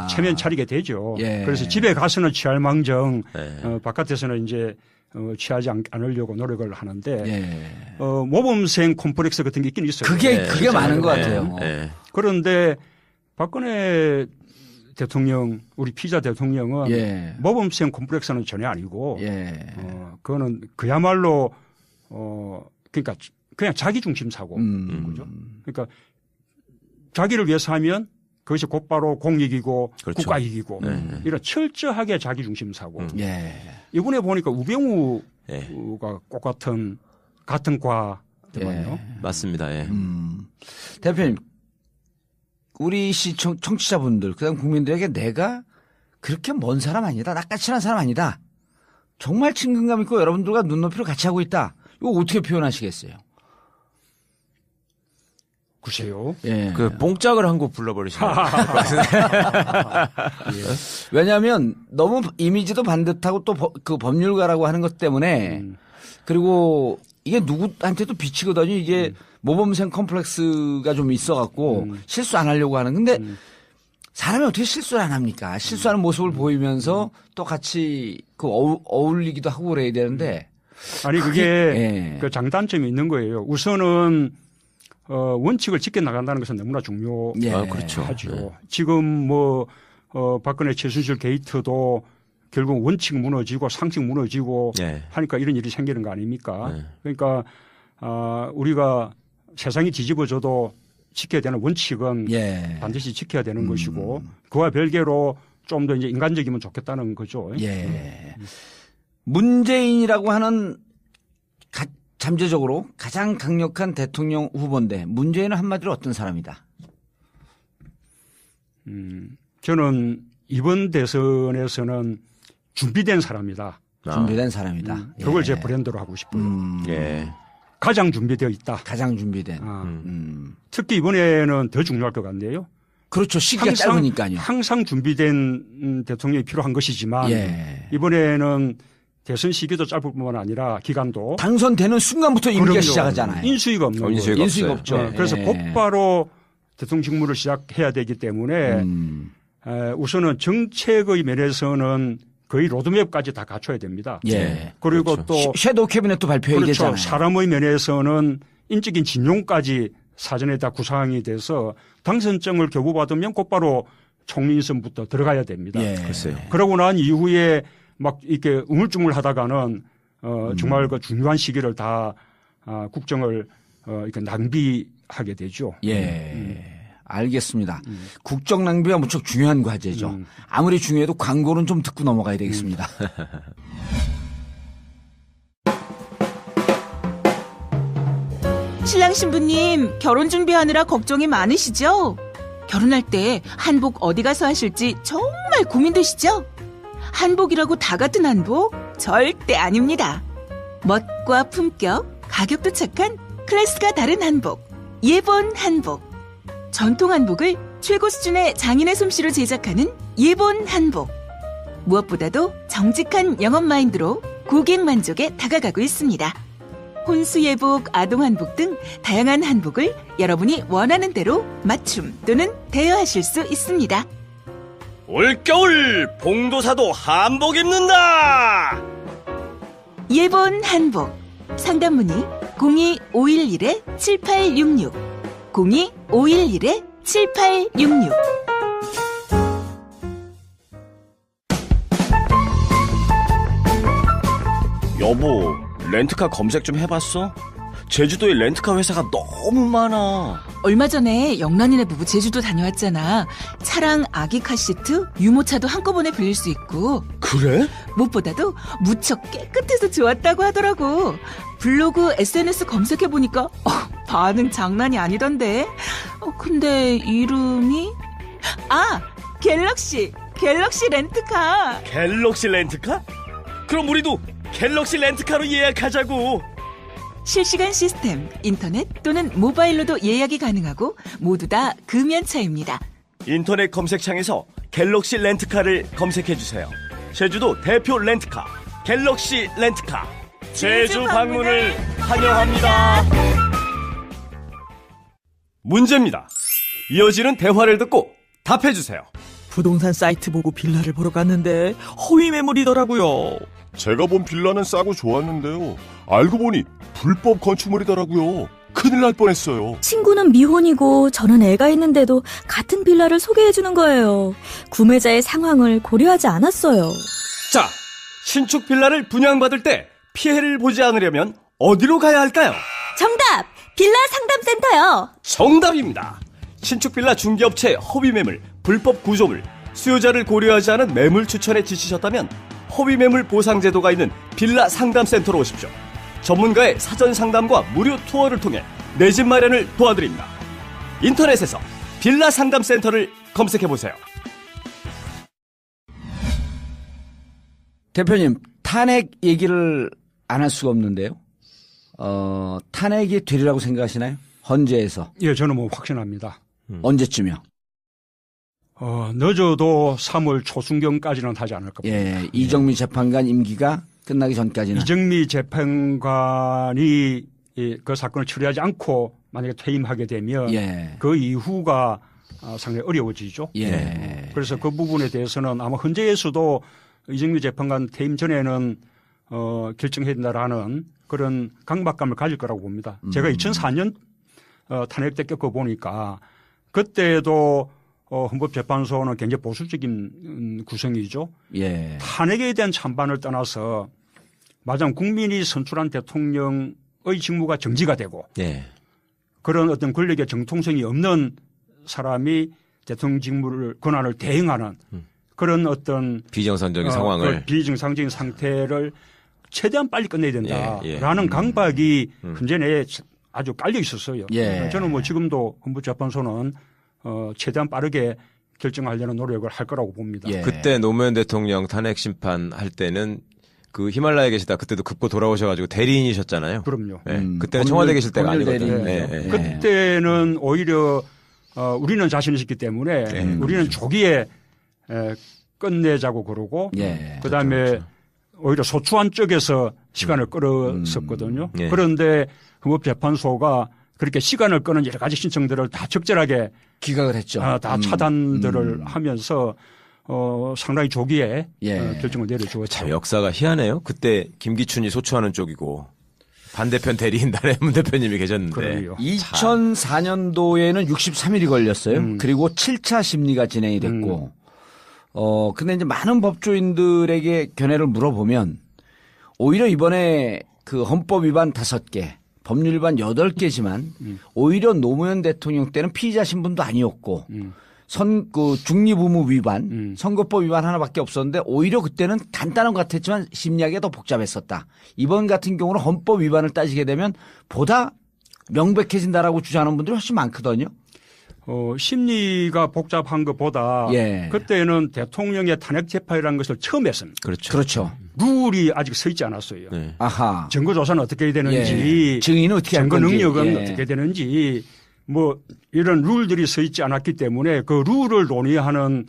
체면 차리게 되죠. 예. 그래서 집에 가서는 취할 망정 바깥에서는 이제 취하지 않으려고 노력을 하는데 모범생 콤플렉스 같은 게 있긴 있어요. 그게 많은 것 같아요. 그런데 박근혜 대통령, 우리 피자 대통령은 모범생 콤플렉스는 전혀 아니고, 그거는 그야말로, 그러니까 그냥 자기 중심 사고, 그죠? 그러니까 자기를 위해서 하면 그것이 곧바로 공익이고 그렇죠. 국가 이기고, 이런 철저하게 자기 중심 사고. 이번에 보니까 우병우가 같은 과더만요. 맞습니다. 예. 대표님. 우리 청취자분들, 그다음 국민들에게 내가 그렇게 먼 사람 아니다. 낯가치한 사람 아니다. 정말 친근감 있고 여러분들과 눈높이를 같이 하고 있다. 이거 어떻게 표현하시겠어요? 글쎄요. 그 뽕짝을 한 곡 불러버리시면. 왜냐하면 너무 이미지도 반듯하고 또 그 법률가라고 하는 것 때문에 그리고 이게 누구한테도 비치거든요. 이게 모범생 컴플렉스가 좀 있어갖고 실수 안 하려고 하는. 근데 사람이 어떻게 실수를 안 합니까? 실수하는 모습을 보이면서 또 같이 그 어울리기도 하고 그래야 되는데. 아니 그게 그 장단점이 있는 거예요. 우선은 원칙을 지켜 나간다는 것은 너무나 중요하죠. 그렇죠. 지금 박근혜 최순실 게이트도 결국 원칙 무너지고 상식 무너지고 하니까 이런 일이 생기는 거 아닙니까? 그러니까 우리가 세상이 뒤집어져도 지켜야 되는 원칙은 반드시 지켜야 되는 것이고 그와 별개로 좀 더 이제 인간적이면 좋겠다는 거죠. 문재인이라고 하는 잠재적으로 가장 강력한 대통령 후보인데 문재인은 한마디로 어떤 사람이다? 저는 이번 대선에서는 준비된 사람이다. 준비된 사람이다. 그걸 제 브랜드로 하고 싶어요. 가장 준비되어 있다. 가장 준비된. 특히 이번에는 더 중요할 것 같네요. 그렇죠. 시기가 짧으니까요. 항상 준비된 대통령이 필요한 것이지만 이번에는 대선 시기도 짧을 뿐만 아니라 기간도 당선되는 순간부터 임기가 시작하잖아요. 인수위가 없는 거예요. 인수위가 없죠. 그래서 곧바로 대통령 직무를 시작해야 되기 때문에 우선은 정책의 면에서는 거의 로드맵까지 다 갖춰야 됩니다. 그리고 또 섀도우 캐비넷도 발표해야겠잖아요. 그렇죠. 사람의 면에서는 인적인 진용까지 사전에 다 구상이 돼서 당선증을 교부받으면 곧바로 총리 인선부터 들어가야 됩니다. 글쎄요. 그러고 난 이후에 막 이렇게 우물쭈물하다가는 정말 그 중요한 시기를 다 국정을 이렇게 낭비하게 되죠. 알겠습니다. 국정 낭비가 무척 중요한 과제죠. 아무리 중요해도 광고는 좀 듣고 넘어가야 되겠습니다. 신랑 신부님 결혼 준비하느라 걱정이 많으시죠? 결혼할 때 한복 어디 가서 하실지 정말 고민되시죠? 한복이라고 다 같은 한복? 절대 아닙니다. 멋과 품격, 가격도 착한 클래스가 다른 한복. 예본 한복. 전통 한복을 최고 수준의 장인의 솜씨로 제작하는 예본 한복. 무엇보다도 정직한 영업 마인드로 고객 만족에 다가가고 있습니다. 혼수 예복, 아동 한복 등 다양한 한복을 여러분이 원하는 대로 맞춤 또는 대여하실 수 있습니다. 올겨울 봉도사도 한복 입는다. 예본 한복. 상담 문의 02-511-7866 02-511-7866 여보, 렌트카 검색 좀 해봤어? 제주도에 렌트카 회사가 너무 많아. 얼마 전에 영란이네 부부 제주도 다녀왔잖아. 차랑 아기 카시트, 유모차도 한꺼번에 빌릴 수 있고. 그래? 무엇보다도 무척 깨끗해서 좋았다고 하더라고. 블로그, SNS 검색해보니까 반응 장난이 아니던데. 근데 이름이? 갤럭시 렌트카. 갤럭시 렌트카? 그럼 우리도 갤럭시 렌트카로 예약하자고. 실시간 시스템, 인터넷 또는 모바일로도 예약이 가능하고 모두 다 금연차입니다. 인터넷 검색창에서 갤럭시 렌트카를 검색해주세요. 제주도 대표 렌트카 갤럭시 렌트카. 제주 방문을 환영합니다. 문제입니다. 이어지는 대화를 듣고 답해주세요. 부동산 사이트 보고 빌라를 보러 갔는데 허위 매물이더라고요. 제가 본 빌라는 싸고 좋았는데요. 알고 보니 불법 건축물이더라고요. 큰일 날 뻔했어요. 친구는 미혼이고 저는 애가 있는데도 같은 빌라를 소개해주는 거예요. 구매자의 상황을 고려하지 않았어요. 자, 신축 빌라를 분양받을 때 피해를 보지 않으려면 어디로 가야 할까요? 정답! 빌라 상담센터요. 정답입니다. 신축 빌라 중개업체 허위 매물, 불법 구조물, 수요자를 고려하지 않은 매물 추천에 지치셨다면 허위 매물 보상 제도가 있는 빌라 상담센터로 오십시오. 전문가의 사전 상담과 무료 투어를 통해 내 집 마련을 도와드립니다. 인터넷에서 빌라 상담센터를 검색해보세요. 대표님, 탄핵 얘기를 안 할 수가 없는데요. 탄핵이 되리라고 생각하시나요? 헌재에서. 예, 저는 뭐 확신합니다. 언제쯤이요? 늦어도 3월 초순경까지는 하지 않을 겁니다. 예, 이정미 재판관 임기가 끝나기 전까지는. 이정미 재판관이 그 사건을 처리하지 않고 만약에 퇴임하게 되면 예. 그 이후가 상당히 어려워지죠. 예. 그래서 그 부분에 대해서는 아마 헌재에서도 이정미 재판관 퇴임 전에는 결정해야 된다라는 그런 강박감을 가질 거라고 봅니다. 제가 2004년 탄핵 때 겪어보니까 그때도 헌법재판소는 굉장히 보수적인 구성이죠. 예. 탄핵에 대한 찬반을 떠나서 마냥 국민이 선출한 대통령의 직무가 정지가 되고 예. 그런 어떤 권력의 정통성이 없는 사람이 대통령 직무를 권한을 대행하는 그런 어떤 비정상적인 상황을 그 비정상적인 상태를 최대한 빨리 끝내야 된다라는 예, 예. 강박이 헌재 내에 아주 깔려 있었어요. 예. 저는 뭐 지금도 헌법재판소는 최대한 빠르게 결정하려는 노력을 할 거라고 봅니다. 예. 그때 노무현 대통령 탄핵 심판할 때는 그 히말라야에 계시다 그때도 급고 돌아오셔가지고 대리인이셨잖아요. 그럼요. 예. 그때는 청와대 계실 때가 아니거든요. 예. 그때는 오히려 우리는 자신 있었기 때문에 우리는 조기에 끝내자고 그러고 예. 그다음에 그렇죠. 오히려 소추안 쪽에서 시간을 끌었었거든요. 예. 그런데 헌법재판소가 그렇게 시간을 끄는 여러 가지 신청들을 다 적절하게 기각을 했죠. 다 차단들을 하면서 상당히 조기에 예. 결정을 내려주었죠. 참 역사가 희한해요. 그때 김기춘이 소추하는 쪽이고 반대편 대리인 나래문 대표님이 계셨는데 그러게요. 2004년도에는 63일이 걸렸어요. 그리고 7차 심리가 진행이 됐고 근데 이제 많은 법조인들에게 견해를 물어보면 오히려 이번에 그 헌법 위반 5개, 법률 위반 8개지만 오히려 노무현 대통령 때는 피의자 신분도 아니었고 그 중립의무 위반, 선거법 위반 하나밖에 없었는데 오히려 그때는 간단한 것 같았지만 심리하기가 더 복잡했었다. 이번 같은 경우는 헌법 위반을 따지게 되면 보다 명백해진다라고 주장하는 분들이 훨씬 많거든요. 심리가 복잡한 것보다 예. 그때는 대통령의 탄핵 재판이라는 것을 처음 했습니다. 그렇죠. 룰이 아직 서 있지 않았어요. 네. 아하. 증거 조사는 어떻게 해야 되는지, 예. 증인은 어떻게 할 증거 건지. 능력은 예. 어떻게 되는지, 뭐 이런 룰들이 서 있지 않았기 때문에 그 룰을 논의하는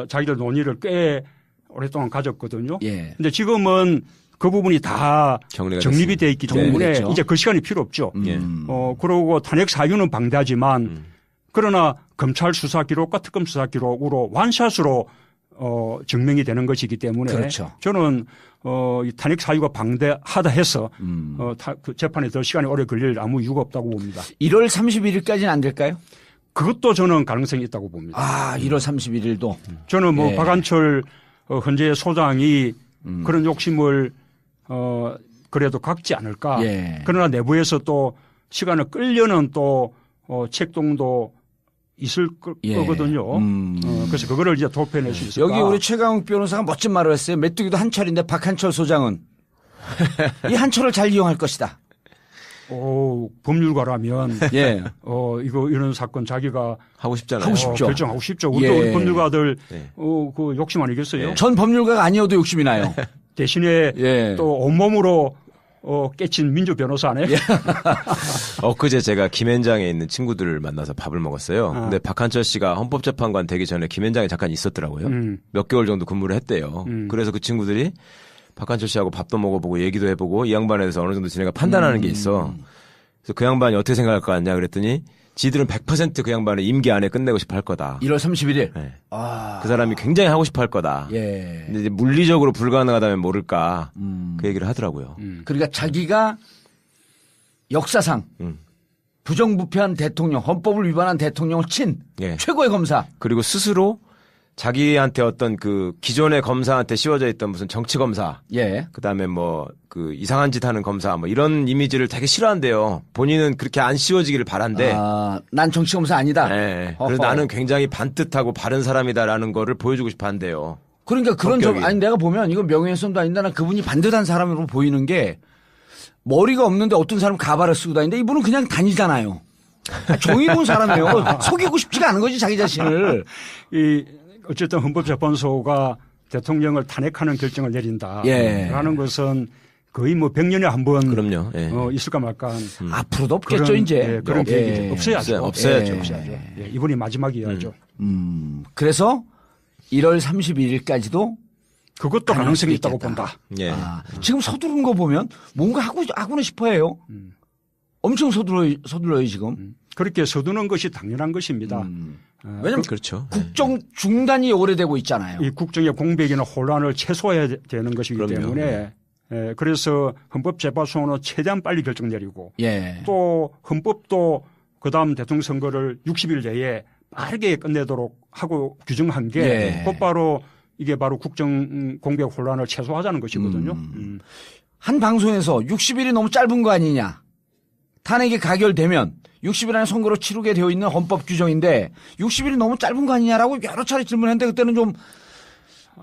자기들 논의를 꽤 오랫동안 가졌거든요. 예. 근데 지금은 그 부분이 다 정립이 되어 있기 때문에 됐죠. 이제 그 시간이 필요 없죠. 그러고 탄핵 사유는 방대하지만 그러나 검찰 수사 기록과 특검 수사 기록으로 원샷으로 증명이 되는 것이기 때문에 그렇죠. 저는 이 탄핵 사유가 방대하다 해서 그 재판에 더 시간이 오래 걸릴 아무 이유가 없다고 봅니다. 1월 31일까지는 안 될까요? 그것도 저는 가능성이 있다고 봅니다. 아, 1월 31일도. 저는 뭐 예. 박한철 헌재 소장이 그런 욕심을 그래도 각지 않을까. 예. 그러나 내부에서 또 시간을 끌려는 또 책동도 있을 거거든요. 그래서 그거를 이제 도표낼 수 있을까. 여기 우리 최강욱 변호사가 멋진 말을 했어요. 메뚜기도 한철인데 박한철 소장은 이 한철을 잘 이용할 것이다. 법률가라면 예. 이거 이런 사건 자기가 하고 싶잖아요. 하고 싶죠. 결정하고 싶죠. 예. 우리 법률가들 네. 그 욕심 아니겠어요? 전 법률가가 아니어도 욕심이 나요. 대신에 예. 또 온몸으로 깨친 민주 변호사네. 예. 엊그제 제가 김현장에 있는 친구들을 만나서 밥을 먹었어요. 근데 박한철 씨가 헌법재판관 되기 전에 김현장에 잠깐 있었더라고요. 몇 개월 정도 근무를 했대요. 그래서 그 친구들이 박한철 씨하고 밥도 먹어보고 얘기도 해보고 이 양반에 대해서 어느 정도 지네가 판단하는 게 있어. 그래서 그 양반이 어떻게 생각할 것 같냐 그랬더니 지들은 100% 그 양반을 임기 안에 끝내고 싶어 할 거다. 1월 31일. 네. 그 사람이 굉장히 하고 싶어 할 거다. 예. 근데 이제 물리적으로 불가능하다면 모를까 그 얘기를 하더라고요. 그러니까 자기가 역사상 부정부패한 대통령, 헌법을 위반한 대통령을 친 예. 최고의 검사. 그리고 스스로 자기한테 어떤 그 기존의 검사한테 씌워져 있던 무슨 정치 검사, 예. 그다음에 뭐 그 이상한 짓 하는 검사 뭐 이런 이미지를 되게 싫어한대요. 본인은 그렇게 안 씌워지기를 바란대. 난 정치 검사 아니다. 네. 그래서 나는 굉장히 반듯하고 바른 사람이다라는 거를 보여주고 싶어 한대요. 그러니까 그런 성격이. 아니 내가 보면 이건 명예훼손도 아닌데 난 그분이 반듯한 사람으로 보이는 게 머리가 없는데 어떤 사람 가발을 쓰고 다니는데 이분은 그냥 다니잖아요. 종이 본 사람이에요. 속이고 싶지가 않은 거지 자기 자신을. 어쨌든 헌법재판소가 대통령을 탄핵하는 결정을 내린다. 예. 라는 것은 거의 뭐 100년에 한 번 그럼요. 예. 있을까 말까. 앞으로도 없겠죠 이제. 그런 계획이 없어야죠. 없어야죠. 예, 이번이 마지막이어야죠. 그래서 1월 31일까지도 그것도 가능성이 있다고 본다. 예. 지금 서두른 거 보면 뭔가 하고는 싶어해요. 엄청 서둘러요 지금. 그렇게 서두는 것이 당연한 것입니다. 왜냐면 그렇죠. 국정 중단이 오래되고 있잖아요. 이 국정의 공백이나 혼란을 최소화해야 되는 것이기 그럼요. 때문에 그래서 헌법재판소는 최대한 빨리 결정 내리고 예. 또 헌법도 그다음 대통령 선거를 60일 내에 빠르게 끝내도록 하고 규정한 게 예. 곧바로 이게 바로 국정 공백 혼란을 최소화하자는 것이거든요. 한 방송에서 60일이 너무 짧은 거 아니냐. 탄핵이 가결되면 60일 안에 선거를 치르게 되어 있는 헌법 규정인데 60일이 너무 짧은 거 아니냐라고 여러 차례 질문했는데 그때는 좀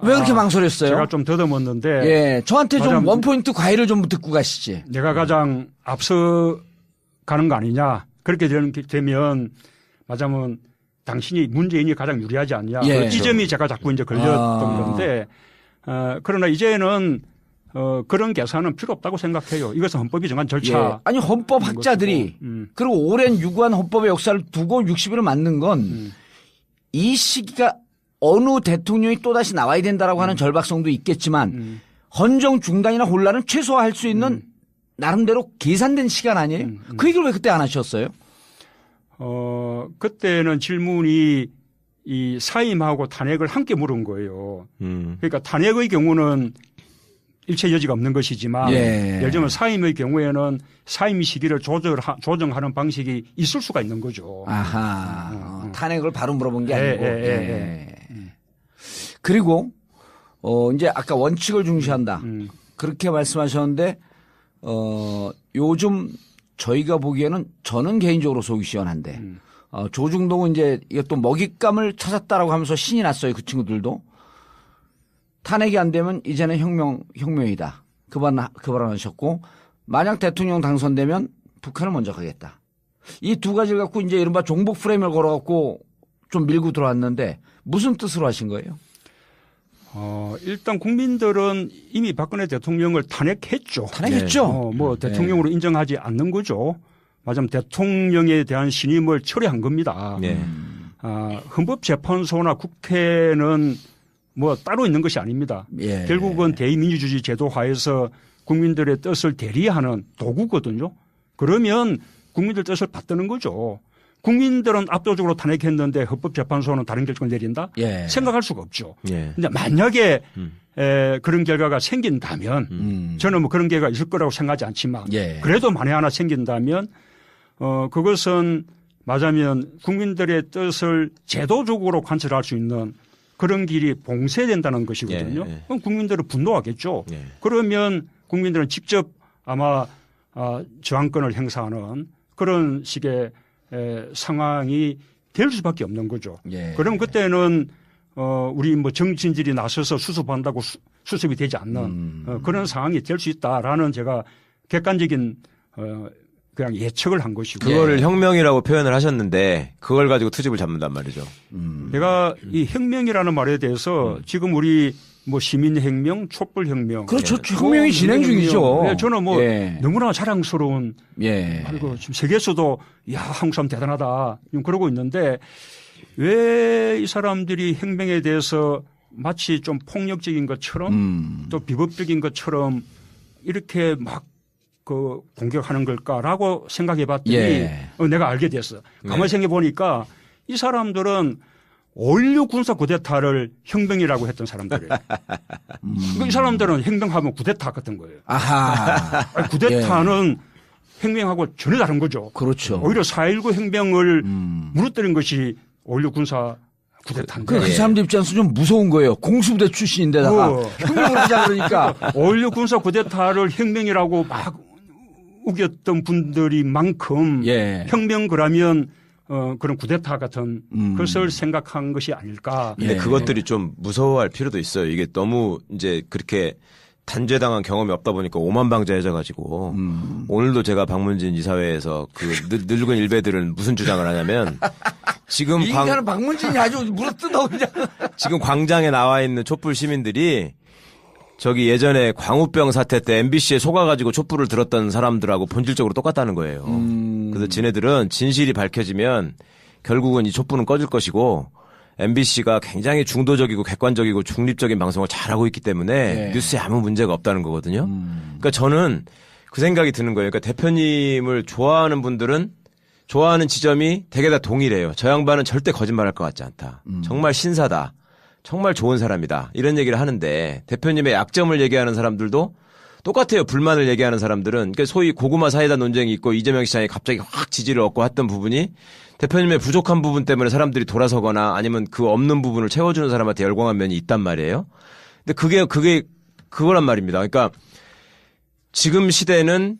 왜 그렇게 망설였어요? 제가 좀 더듬었는데 예, 저한테 좀 원포인트 과외를 좀 듣고 가시지. 내가 가장 앞서 가는 거 아니냐. 그렇게 되면 맞으면 당신이 문재인이 가장 유리하지 않냐. 예. 이 점이 제가 자꾸 이제 걸렸던 건데 그러나 이제는 그런 계산은 필요 없다고 생각해요. 이것은 헌법이 정한 절차. 예. 아니 헌법 학자들이 그리고 오랜 유구한 헌법의 역사를 두고 60일을 맞는 건 이 시기가 어느 대통령이 또다시 나와야 된다라고 하는 절박성도 있겠지만 헌정 중단이나 혼란은 최소화할 수 있는 나름대로 계산된 시간 아니에요? 그 얘기를 왜 그때 안 하셨어요? 그때는 질문이 이 사임하고 탄핵을 함께 물은 거예요. 그러니까 탄핵의 경우는 일체 여지가 없는 것이지만 예. 예를 들면 사임의 경우에는 사임 시기를 조정하는 방식이 있을 수가 있는 거죠. 아하. 탄핵을 바로 물어본 게 예, 아니고. 예, 예. 그리고 이제 아까 원칙을 중시한다. 그렇게 말씀하셨는데 요즘 저희가 보기에는 저는 개인적으로 속이 시원한데 조중동은 이제 이것도 먹잇감을 찾았다라고 하면서 신이 났어요. 그 친구들도. 탄핵이 안 되면 이제는 혁명이다. 그 발언하셨고 만약 대통령 당선되면 북한을 먼저 가겠다. 이 두 가지를 갖고 이제 이른바 종북 프레임을 걸어갖고 좀 밀고 들어왔는데 무슨 뜻으로 하신 거예요? 일단 국민들은 이미 박근혜 대통령을 탄핵했죠. 탄핵했죠. 뭐 대통령으로 인정하지 않는 거죠. 맞으면 대통령에 대한 신임을 철회한 겁니다. 네. 헌법재판소나 국회는 뭐 따로 있는 것이 아닙니다. 예. 결국은 대의민주주의 제도화에서 국민들의 뜻을 대리하는 도구거든요. 그러면 국민들 뜻을 받드는 거죠. 국민들은 압도적으로 탄핵했는데 헌법재판소는 다른 결정을 내린다? 예. 생각할 수가 없죠. 예. 근데 만약에 그런 결과가 생긴다면 저는 뭐 그런 결과가 있을 거라고 생각하지 않지만 예. 그래도 만에 하나 생긴다면 그것은 맞으면 국민들의 뜻을 제도적으로 관철할 수 있는 그런 길이 봉쇄된다는 것이거든요. 예. 그럼 국민들은 분노하겠죠. 예. 그러면 국민들은 직접 아마 저항권을 행사하는 그런 식의 상황이 될 수밖에 없는 거죠. 예. 그러면 그때는 우리 뭐 정치인들이 나서서 수습한다고 수습이 되지 않는 그런 상황이 될 수 있다라는 제가 객관적인 그냥 예측을 한 것이고. 그거를 혁명이라고 표현을 하셨는데 그걸 가지고 트집을 잡는단 말이죠. 제가 이 혁명이라는 말에 대해서 지금 우리 뭐 시민혁명, 촛불혁명. 그렇죠. 혁명이 진행 중이죠. 네, 저는 뭐 예. 너무나 자랑스러운. 예. 그리고 지금 세계에서도 야, 한국 사람 대단하다. 그러고 있는데 왜 이 사람들이 혁명에 대해서 마치 좀 폭력적인 것처럼 또 비법적인 것처럼 이렇게 막 그 공격하는 걸까라고 생각해 봤더니 예. 내가 알게 됐어. 가만히 생각해 보니까 이 사람들은 5.16 군사 쿠데타를 혁명이라고 했던 사람들이에요. 이 사람들은 혁명하면 쿠데타 같은 거예요. 아하. 쿠데타는 혁명하고 전혀 다른 거죠. 그렇죠. 오히려 4.19 혁명을 무너뜨린 것이 5.16 군사 쿠데타인데. 그 사람들 입장에서 좀 무서운 거예요. 공수부대 출신인데다가 혁명을 하자 그러니까. 5.16 군사 쿠데타를 혁명이라고 막 우겼던 분들이 만큼 예. 혁명 그러면 그런 쿠데타 같은 것을 생각한 것이 아닐까. 근데 그것들이 좀 무서워할 필요도 있어요. 이게 너무 이제 그렇게 단죄당한 경험이 없다 보니까 오만방자해져가지고 오늘도 제가 박문진 이사회에서 그 늙은 일베들은 무슨 주장을 하냐면 지금 이 인간은 박문진이 아주 물어뜯어 그냥. 지금 광장에 나와 있는 촛불 시민들이 저기 예전에 광우병 사태 때 MBC에 속아가지고 촛불을 들었던 사람들하고 본질적으로 똑같다는 거예요. 그래서 지네들은 진실이 밝혀지면 결국은 이 촛불은 꺼질 것이고 MBC가 굉장히 중도적이고 객관적이고 중립적인 방송을 잘하고 있기 때문에 네. 뉴스에 아무 문제가 없다는 거거든요. 그러니까 저는 그 생각이 드는 거예요. 그러니까 대표님을 좋아하는 분들은 좋아하는 지점이 되게 다 동일해요. 저 양반은 절대 거짓말할 것 같지 않다. 정말 신사다. 정말 좋은 사람이다. 이런 얘기를 하는데 대표님의 약점을 얘기하는 사람들도 똑같아요. 불만을 얘기하는 사람들은. 그러니까 소위 고구마 사이다 논쟁이 있고 이재명 시장이 갑자기 확 지지를 얻고 했던 부분이 대표님의 부족한 부분 때문에 사람들이 돌아서거나 아니면 그 없는 부분을 채워주는 사람한테 열광한 면이 있단 말이에요. 근데 그게 그거란 말입니다. 그러니까 지금 시대는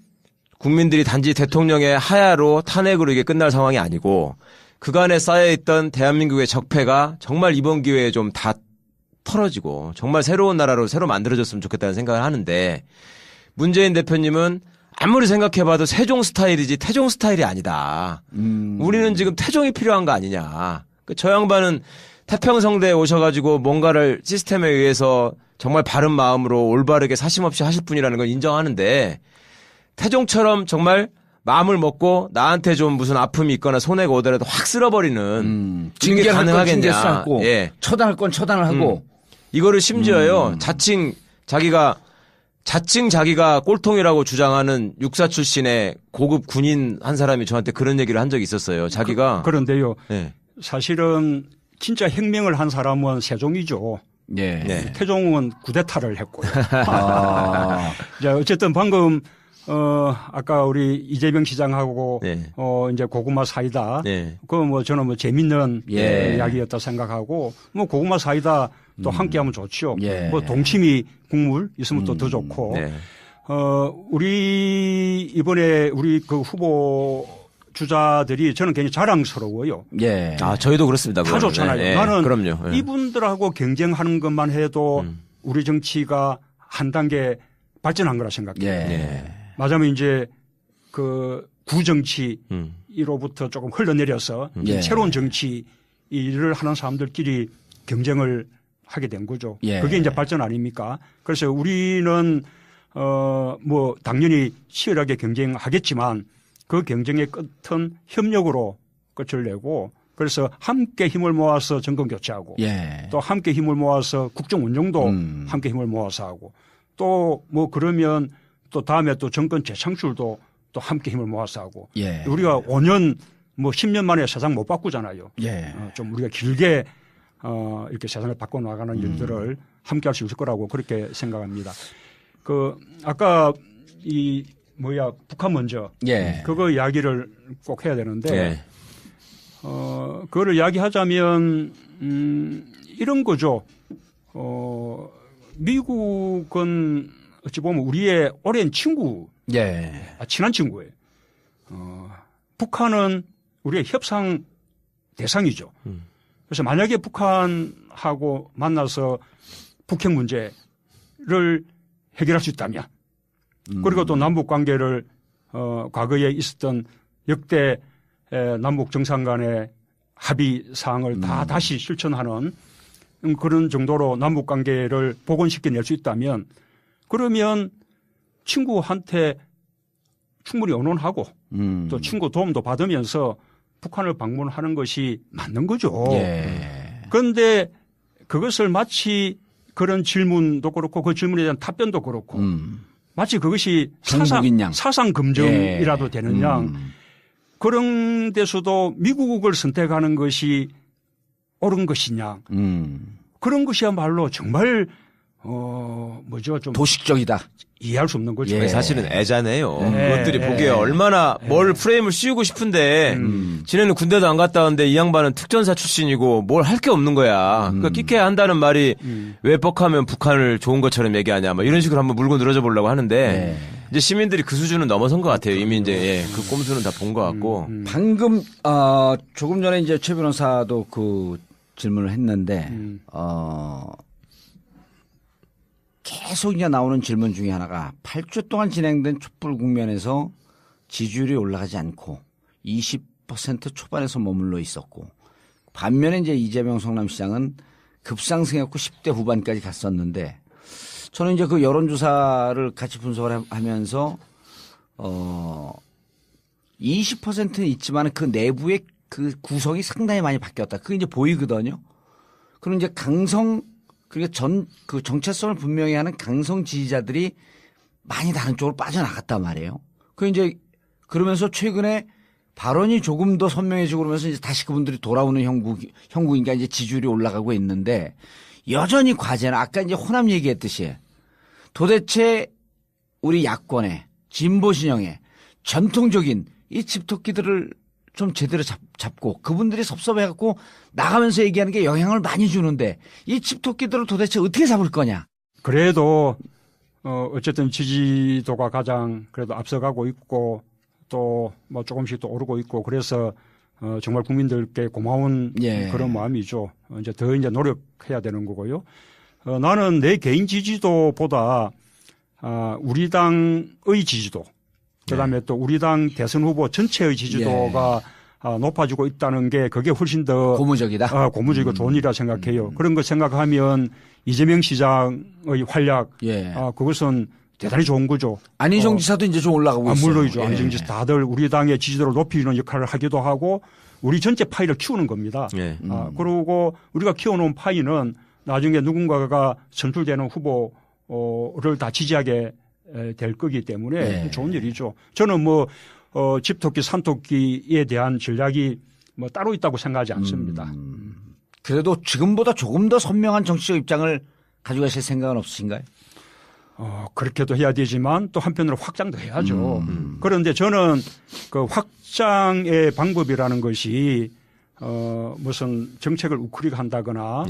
국민들이 단지 대통령의 하야로 탄핵으로 이게 끝날 상황이 아니고 그간에 쌓여있던 대한민국의 적폐가 정말 이번 기회에 좀 다 털어지고 정말 새로운 나라로 새로 만들어졌으면 좋겠다는 생각을 하는데 문재인 대표님은 아무리 생각해봐도 세종 스타일이지 태종 스타일이 아니다. 우리는 지금 태종이 필요한 거 아니냐. 저 양반은 태평성대에 오셔가지고 뭔가를 시스템에 의해서 정말 바른 마음으로 올바르게 사심없이 하실 분이라는 걸 인정하는데 태종처럼 정말 마음을 먹고 나한테 좀 무슨 아픔이 있거나 손해가 오더라도 확 쓸어버리는 이게 가능하겠냐. 예. 처단할 건 처단을 하고 이거를 심지어요. 자칭 자기가 꼴통이라고 주장하는 육사 출신의 고급 군인 한 사람이 저한테 그런 얘기를 한 적이 있었어요. 자기가 그런데요. 네. 사실은 진짜 혁명을 한 사람은 세종이죠. 예. 네. 태종은 쿠데타를 했고요. 자, 어쨌든 방금 아까 우리 이재명 시장하고 네. 이제 고구마 사이다. 네. 그거 뭐 저는 뭐 재밌는 예. 이야기였다 생각하고 뭐 고구마 사이다 또 함께하면 좋죠. 예. 뭐 동치미 국물 있으면 또 더 좋고. 네. 우리 이번에 우리 그 후보 주자들이 저는 굉장히 자랑스러워요. 예. 아, 저희도 그렇습니다. 다 좋잖아요. 네. 나는 그럼요. 네. 이분들하고 경쟁하는 것만 해도 우리 정치가 한 단계 발전한 거라 생각해요. 예. 맞으면 이제 그 구정치로부터 조금 흘러내려서 예. 새로운 정치 일을 하는 사람들끼리 경쟁을 하게 된 거죠. 예. 그게 이제 발전 아닙니까? 그래서 우리는 뭐 당연히 치열하게 경쟁하겠지만 그 경쟁의 끝은 협력으로 끝을 내고 그래서 함께 힘을 모아서 정권 교체하고 예. 또 함께 힘을 모아서 국정 운영도 함께 힘을 모아서 하고 또 뭐 그러면 또 다음에 또 정권 재창출도 또 함께 힘을 모아서 하고 예. 우리가 5년 뭐 10년 만에 세상 못 바꾸잖아요. 예. 좀 우리가 길게 이렇게 세상을 바꿔 나가는 일들을 함께 할 수 있을 거라고 그렇게 생각합니다. 그 아까 이 북한 먼저 예. 그거 이야기를 꼭 해야 되는데 예. 그거를 이야기하자면 이런 거죠. 미국은 어찌 보면 우리의 오랜 친구 예. 친한 친구예요. 북한은 우리의 협상 대상이죠. 그래서 만약에 북한하고 만나서 북핵 문제를 해결할 수 있다면 그리고 또 남북 관계를 과거에 있었던 역대 남북 정상 간의 합의 사항을 다 다시 실천하는 그런 정도로 남북 관계를 복원시켜낼 수 있다면 그러면 친구한테 충분히 의논하고 또 친구 도움도 받으면서 북한을 방문하는 것이 맞는 거죠. 그런데 그것을 마치 그런 질문도 그렇고 그 질문에 대한 답변도 그렇고 마치 그것이 사상 검증이라도 되는 양 그런 데서도 미국을 선택하는 것이 옳은 것이냐 그런 것이야말로 정말 좀 도식적이다. 이해할 수 없는 거죠. 예. 사실은 애자네요. 그것들이 보기에 얼마나 뭘 프레임을 씌우고 싶은데 지네는 군대도 안 갔다 왔는데 이 양반은 특전사 출신이고 뭘 할 게 없는 거야. 그러니까 끼케야 한다는 말이 왜 뻑하면 북한을 좋은 것처럼 얘기하냐 뭐 이런 식으로 한번 물고 늘어져 보려고 하는데 이제 시민들이 그 수준은 넘어선 것 같아요. 이미 이제 그 꼼수는 다 본 것 같고. 방금 조금 전에 이제 최 변호사도 그 질문을 했는데 계속 이제 나오는 질문 중에 하나가 8주 동안 진행된 촛불 국면에서 지지율이 올라가지 않고 20% 초반에서 머물러 있었고 반면에 이제 이재명 성남시장은 급상승했고 10대 후반까지 갔었는데 저는 이제 그 여론조사를 같이 분석을 하면서 20%는 있지만 그 내부의 그 구성이 상당히 많이 바뀌었다. 그게 이제 보이거든요. 그리고 이제 그러니까 그 정체성을 분명히 하는 강성 지지자들이 많이 다른 쪽으로 빠져나갔단 말이에요. 그러면서 최근에 발언이 조금 더 선명해지고 그러면서 이제 다시 그분들이 돌아오는 형국이니까 이제 지지율이 올라가고 있는데 여전히 과제는 아까 이제 호남 얘기했듯이 도대체 우리 야권의 진보 진영의 전통적인 이 집토끼들을 좀 제대로 잡고 그분들이 섭섭해갖고 나가면서 얘기하는 게 영향을 많이 주는데 이 집토끼들을 도대체 어떻게 잡을 거냐. 그래도 어쨌든 지지도가 가장 그래도 앞서가고 있고 또 뭐 조금씩 또 오르고 있고 그래서 정말 국민들께 고마운 그런 마음이죠. 이제 더 노력해야 되는 거고요. 나는 내 개인 지지도보다 우리 당의 지지도 그다음에 또 우리 당 대선 후보 전체의 지지도가 높아지고 있다는 게 그게 훨씬 더 고무적이다. 고무적이고 좋은 일이라 생각해요. 그런 거 생각하면 이재명 시장의 활약 그것은 대단히 좋은 거죠. 안희정 지사도 이제 좀 올라가고 있어요. 물론이죠. 안희정 지사 다들 우리 당의 지지도를 높이는 역할을 하기도 하고 우리 전체 파이를 키우는 겁니다. 그리고 우리가 키워놓은 파이는 나중에 누군가가 선출되는 후보를 다 지지하게 될 거기 때문에 좋은 일이죠. 저는 집토끼, 산토끼에 대한 전략이 따로 있다고 생각하지 않습니다. 그래도 지금보다 조금 더 선명한 정치적 입장을 가지고 가실 생각은 없으신가요? 그렇게도 해야 되지만 또 한편으로 확장도 해야죠. 그런데 저는 그 확장의 방법이라는 것이 무슨 정책을 우크리가 한다거나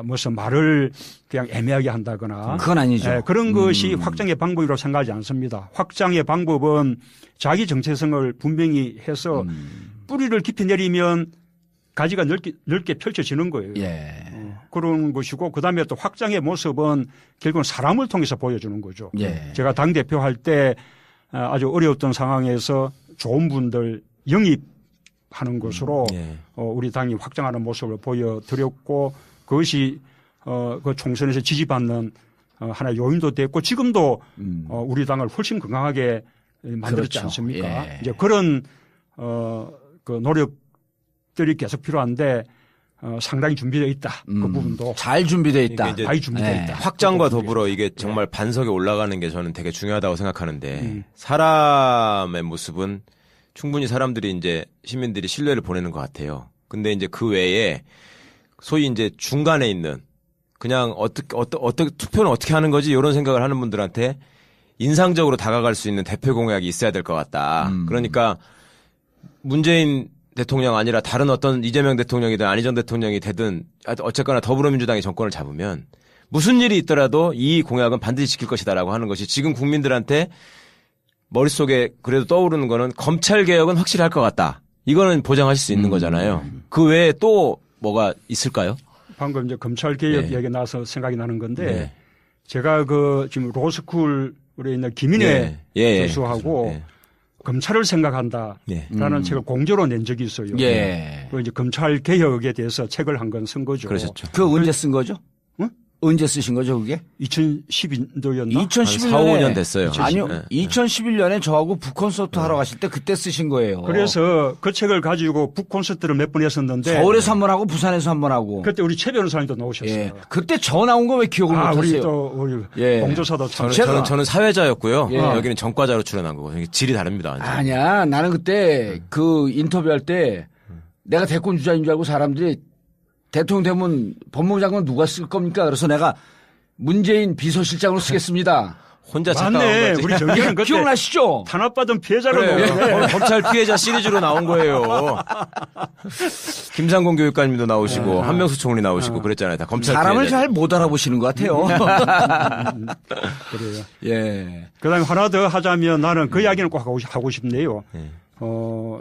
무슨 말을 그냥 애매하게 한다거나 그건 아니죠. 그런 것이 확장의 방법이라고 생각하지 않습니다. 확장의 방법은 자기 정체성을 분명히 해서 뿌리를 깊이 내리면 가지가 넓게 펼쳐지는 거예요. 그런 것이고 그다음에 또 확장의 모습은 결국은 사람을 통해서 보여주는 거죠. 제가 당대표 할 때 아주 어려웠던 상황에서 좋은 분들 영입하는 것으로 우리 당이 확장하는 모습을 보여드렸고 그것이 그 총선에서 지지받는 하나의 요인도 됐고 지금도 우리 당을 훨씬 건강하게 만들었지 않습니까? 이제 그런 그 노력들이 계속 필요한데 상당히 준비되어 있다. 그 부분도 잘 준비되어 있다. 많이 준비되어 있다. 확장과 더불어 이게 정말 반석에 올라가는 게 저는 되게 중요하다고 생각하는데 사람의 모습은 충분히 사람들이 이제 시민들이 신뢰를 보내는 것 같아요. 근데 이제 그 외에 소위 이제 중간에 있는 그냥 어떻게 투표는 어떻게 하는 거지 이런 생각을 하는 분들한테 인상적으로 다가갈 수 있는 대표 공약이 있어야 될 것 같다. 그러니까 문재인 대통령 아니라 다른 어떤 이재명 대통령이든 안희정 대통령이 되든 어쨌거나 더불어민주당이 정권을 잡으면 무슨 일이 있더라도 이 공약은 반드시 지킬 것이다라고 하는 것이 지금 국민들한테 머릿속에 그래도 떠오르는 거는 검찰 개혁은 확실히 할 것 같다. 이거는 보장하실 수 있는 거잖아요. 그 외에 또 뭐가 있을까요? 방금 이제 검찰 개혁 네. 얘기 나와서 생각이 나는 건데 네. 제가 지금 로스쿨에 있는 김인혜 교수하고 검찰을 생각한다라는 책을 공저로 낸 적이 있어요. 그 이제 검찰 개혁에 대해서 책을 한 건 쓴 거죠. 그러셨죠. 그 언제 쓴 거죠? 응? 언제 쓰신 거죠, 그게? 2012년도였나? 2011년에 4, 5년 됐어요. 아니요. 네. 2011년에 저하고 북콘서트 하러 가실 때 그때 쓰신 거예요. 그래서 그 책을 가지고 북콘서트를 몇 번 했었는데 서울에서 한 번 하고 부산에서 한 번 하고. 그때 우리 최 변호사님도 나오셨어요. 예. 그때 저 나온 거 왜 기억을 못 하세요? 우리 또 우리 공조사도 참. 저는 사회자였고요. 예. 여기는 전과자로 출연한 거고 질이 다릅니다. 완전. 아니야. 나는 그때 그 인터뷰할 때 내가 대권 주자인 줄 알고 사람들이 대통령 되면 법무부 장관 누가 쓸 겁니까? 그래서 내가 문재인 비서실장으로 쓰겠습니다. 혼자 착각한 맞네. 거지. 우리 정기는 그때 기억나시죠? 탄압받은 피해자로 그래. 검찰 피해자 시리즈로 나온 거예요. 김상곤 교육관님도 나오시고 한명수 총리 나오시고 그랬잖아요. 다 검찰 사람을 피해자. 잘 못 알아보시는 것 같아요. 그래요. 예. 그다음에 하나 더 하자면 나는 그 이야기는 꼭 하고 싶네요.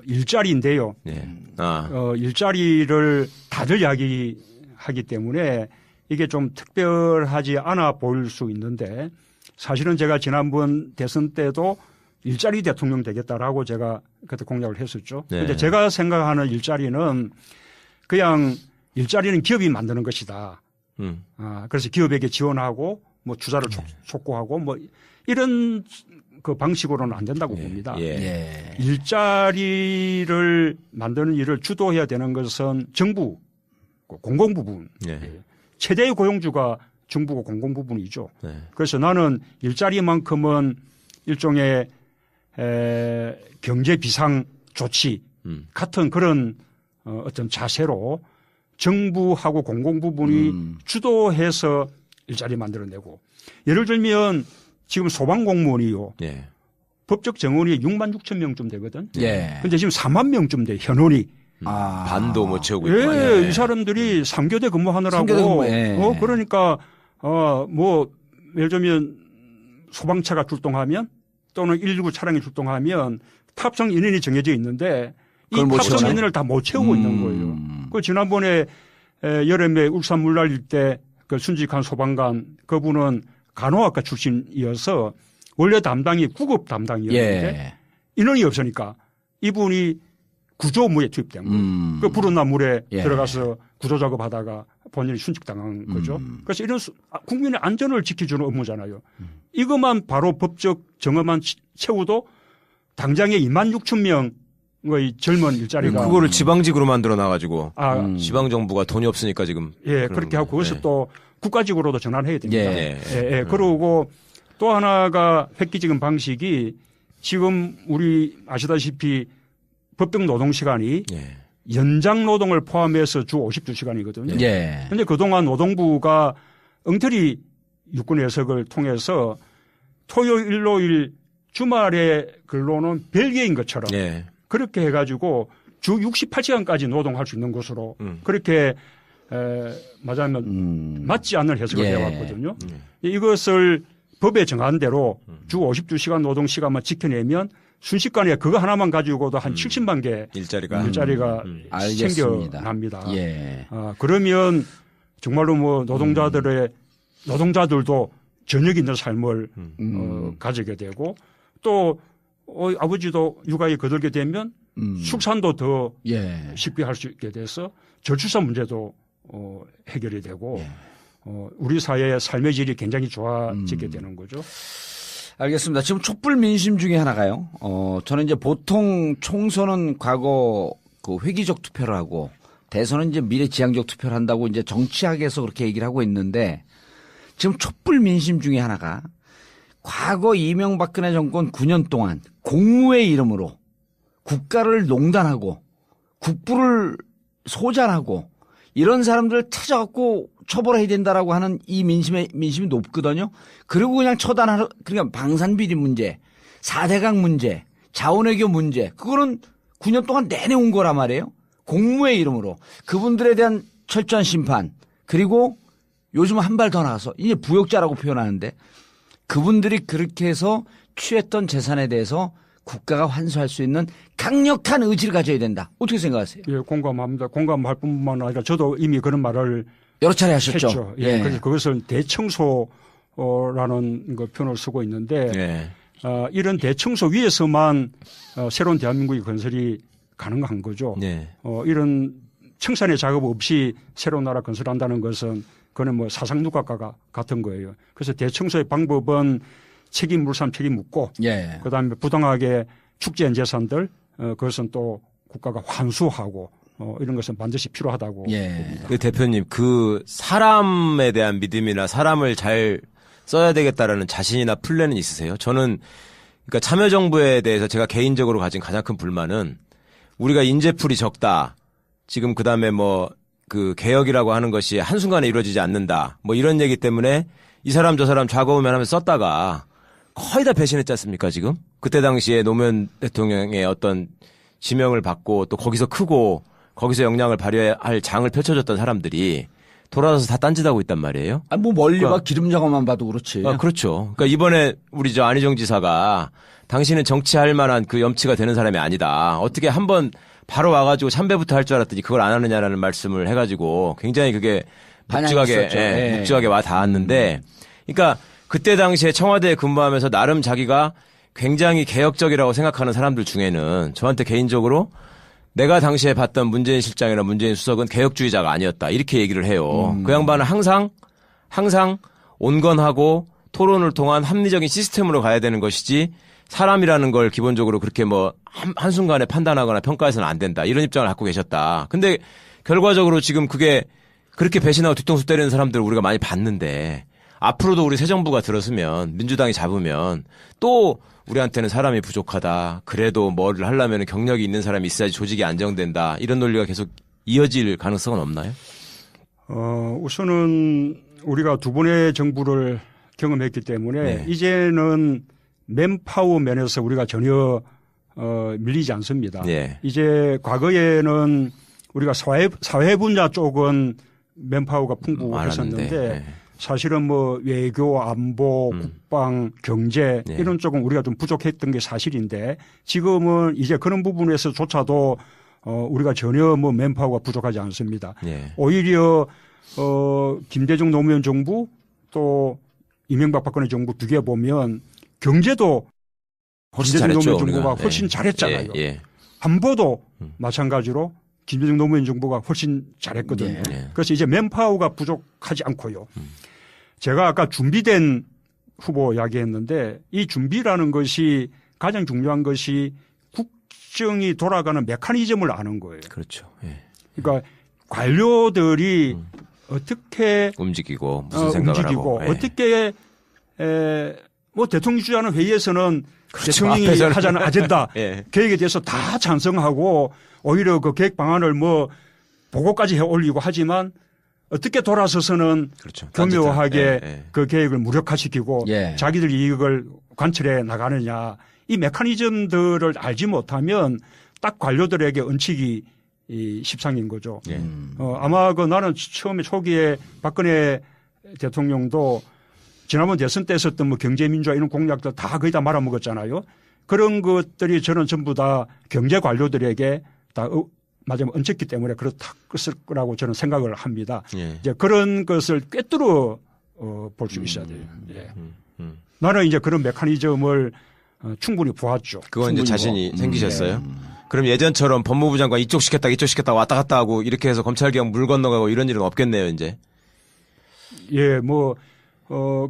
일자리인데요. 네. 일자리를 다들 이야기하기 때문에 이게 좀 특별하지 않아 보일 수 있는데 사실은 제가 지난번 대선 때도 일자리 대통령 되겠다라고 제가 그때 공약을 했었죠. 그런데 네. 제가 생각하는 일자리는 그냥 일자리는 기업이 만드는 것이다. 그래서 기업에게 지원하고 뭐 투자를 촉구하고 뭐 이런 그 방식으로는 안 된다고 봅니다. 일자리를 만드는 일을 주도해야 되는 것은 정부, 공공부분. 최대의 고용주가 정부고 공공부분이죠. 그래서 나는 일자리만큼은 일종의 경제 비상 조치 같은 그런 어떤 자세로 정부하고 공공부분이 주도해서 일자리 만들어내고 예를 들면 지금 소방공무원이요. 법적 정원이 6만 6천 명쯤 되거든. 근데 지금 4만 명쯤 돼 현원이. 반도 못 채우고 있고. 이 사람들이 3교대 근무하느라고. 3교대 근무, 그러니까 뭐 예를 들면 소방차가 출동하면 또는 119 차량이 출동하면 탑승 인원이 정해져 있는데 이 탑승 인원을 다 못 채우고 있는 거예요. 그 지난번에 여름에 울산 물 날릴 때 그 순직한 소방관 그분은 간호학과 출신이어서 원래 담당이 구급 담당이었는데 인원이 없으니까 이분이 구조 업무에 투입된 거예요. 그 불은 난 물에 들어가서 구조 작업하다가 본인이 순직당한 거죠. 그래서 이런 국민의 안전을 지켜주는 업무잖아요. 이것만 바로 법적 정어만 채우도 당장에 2만 6천 명의 젊은 일자리가. 그거를 지방직으로 만들어 놔가지고 지방정부가 돈이 없으니까 지금. 그렇게 하고 거기서 또 국가직으로도 전환해야 됩니다. 그러고 또 하나가 획기적인 방식이 지금 우리 아시다시피 법定노동시간이 연장 노동을 포함해서 주 52시간이거든요. 그런데 그동안 노동부가 엉터리 유권 해석을 통해서 토요일, 일요일 주말에 근로는 별개인 것처럼 그렇게 해가지고 주 68시간까지 노동할 수 있는 것으로 그렇게 맞으면 맞지 않는 해석을 해왔거든요. 이것을 법에 정한 대로 주 52시간 노동 시간만 지켜내면 순식간에 그거 하나만 가지고도 한 70만 개 일자리가 생겨납니다. 그러면 정말로 뭐 노동자들도 저녁 있는 삶을 가지게 되고 또 아버지도 육아에 거들게 되면 출산도 더 쉽게 할 수 있게 돼서 저출산 문제도 해결이 되고 우리 사회의 삶의 질이 굉장히 좋아지게 되는 거죠. 알겠습니다. 지금 촛불 민심 중에 하나가요. 저는 이제 보통 총선은 과거 그 회기적 투표를 하고 대선은 이제 미래지향적 투표를 한다고 이제 정치학에서 그렇게 얘기를 하고 있는데 지금 촛불 민심 중에 하나가 과거 이명박근혜 정권 9년 동안 공무의 이름으로 국가를 농단하고 국부를 소잔하고 이런 사람들을 찾아갖고 처벌해야 된다라고 하는 이 민심이 높거든요. 그리고 그냥 그러니까 방산비리 문제, 4대강 문제, 자원외교 문제, 그거는 9년 동안 내내 온 거란 말이에요. 공무의 이름으로 그분들에 대한 철저한 심판, 그리고 요즘 한 발 더 나가서 이제 부역자라고 표현하는데 그분들이 그렇게 해서 취했던 재산에 대해서 국가가 환수할 수 있는 강력한 의지를 가져야 된다. 어떻게 생각하세요? 예, 공감합니다. 공감할 뿐만 아니라 저도 이미 그런 말을 여러 차례 하셨죠. 했죠. 예, 그래서 그것을 대청소라는 그 표현을 쓰고 있는데 예. 이런 대청소 위에서만 새로운 대한민국의 건설이 가능한 거죠. 예. 이런 청산의 작업 없이 새로운 나라 건설한다는 것은 그거는 뭐 사상누각과 같은 거예요. 그래서 대청소의 방법은 책임 물산 책임 묻고 예. 그다음에 부당하게 축제한 재산들 그것은 또 국가가 환수하고 이런 것은 반드시 필요하다고 봅니다. 그 대표님 그 사람에 대한 믿음이나 사람을 잘 써야 되겠다라는 자신이나 플랜은 있으세요? 저는 그러니까 참여정부에 대해서 제가 개인적으로 가진 가장 큰 불만은 우리가 인재풀이 적다. 지금 그다음에 뭐 그 개혁이라고 하는 것이 한순간에 이루어지지 않는다. 뭐 이런 얘기 때문에 이 사람 저 사람 좌고우면 하면서 썼다가 거의 다 배신했지 않습니까 지금? 그때 당시에 노무현 대통령의 어떤 지명을 받고 또 거기서 크고 거기서 역량을 발휘할 장을 펼쳐줬던 사람들이 돌아와서 다 딴짓하고 있단 말이에요. 뭐 멀리 봐 기름 작업만 봐도 그렇지. 그렇죠. 그러니까 이번에 우리 저 안희정 지사가 당신은 정치할 만한 그 염치가 되는 사람이 아니다. 어떻게 한번 바로 와가지고 참배부터 할 줄 알았더니 그걸 안 하느냐라는 말씀을 해가지고 굉장히 그게 묵직하게 와 닿았는데, 그러니까 그때 당시에 청와대에 근무하면서 나름 자기가 굉장히 개혁적이라고 생각하는 사람들 중에는 저한테 개인적으로 내가 당시에 봤던 문재인 실장이나 문재인 수석은 개혁주의자가 아니었다 이렇게 얘기를 해요. 그 양반은 항상 온건하고 토론을 통한 합리적인 시스템으로 가야 되는 것이지 사람이라는 걸 기본적으로 그렇게 뭐 한순간에 판단하거나 평가해서는 안 된다. 이런 입장을 갖고 계셨다. 근데 결과적으로 지금 그게 그렇게 배신하고 뒤통수 때리는 사람들을 우리가 많이 봤는데 앞으로도 우리 새 정부가 들었으면 민주당이 잡으면 또 우리한테는 사람이 부족하다. 그래도 뭐를 하려면 경력이 있는 사람이 있어야지 조직이 안정된다. 이런 논리가 계속 이어질 가능성은 없나요? 우선은 우리가 두 번의 정부를 경험했기 때문에 이제는 맨파워 면에서 우리가 전혀 밀리지 않습니다. 이제 과거에는 우리가 사회 분야 쪽은 맨파워가 풍부했었는데 사실은 뭐 외교, 안보, 국방, 경제 이런 쪽은 우리가 좀 부족했던 게 사실인데 지금은 이제 그런 부분에서조차도 우리가 전혀 뭐 맨파워가 부족하지 않습니다. 오히려 김대중 노무현 정부 또 이명박 박근혜 정부 비교해 보면 경제도 김대중 노무현 정부가 훨씬 잘했잖아요. 안보도 마찬가지로 김대중 노무현 정부가 훨씬 잘했거든요. 그래서 이제 맨파워가 부족하지 않고요. 제가 아까 준비된 후보 이야기했는데 이 준비라는 것이 가장 중요한 것이 국정이 돌아가는 메커니즘을 아는 거예요. 그렇죠. 그러니까 관료들이 어떻게 움직이고 무슨 생각을 하고 어떻게 뭐 대통령 주재하는 회의에서는 대통령이 하자는 아젠다 계획에 대해서 다 찬성하고 오히려 그 계획 방안을 뭐 보고까지 해 올리고 하지만 어떻게 돌아서서는 교묘하게 그 계획을 무력화시키고 자기들 이익을 관철해 나가느냐 이 메커니즘들을 알지 못하면 딱 관료들에게 얹히기 십상인 거죠. 아마 그 나는 처음에 초기에 박근혜 대통령도 지난번 대선 때 썼던 뭐 경제민주화 이런 공약들 다 거의 다 말아먹었잖아요. 그런 것들이 저는 전부 다 경제 관료들에게 다 맞으면 얹혔기 때문에 그렇을 거라고 저는 생각을 합니다. 이제 그런 것을 꿰뚫어 볼 수 있어야 돼요. 나는 이제 그런 메커니즘을 충분히 보았죠. 그건 이제 자신이 생기셨어요? 그럼 예전처럼 법무부 장관 이쪽 시켰다 왔다 갔다 하고 이렇게 해서 검찰개혁 물 건너가고 이런 일은 없겠네요, 이제. 예,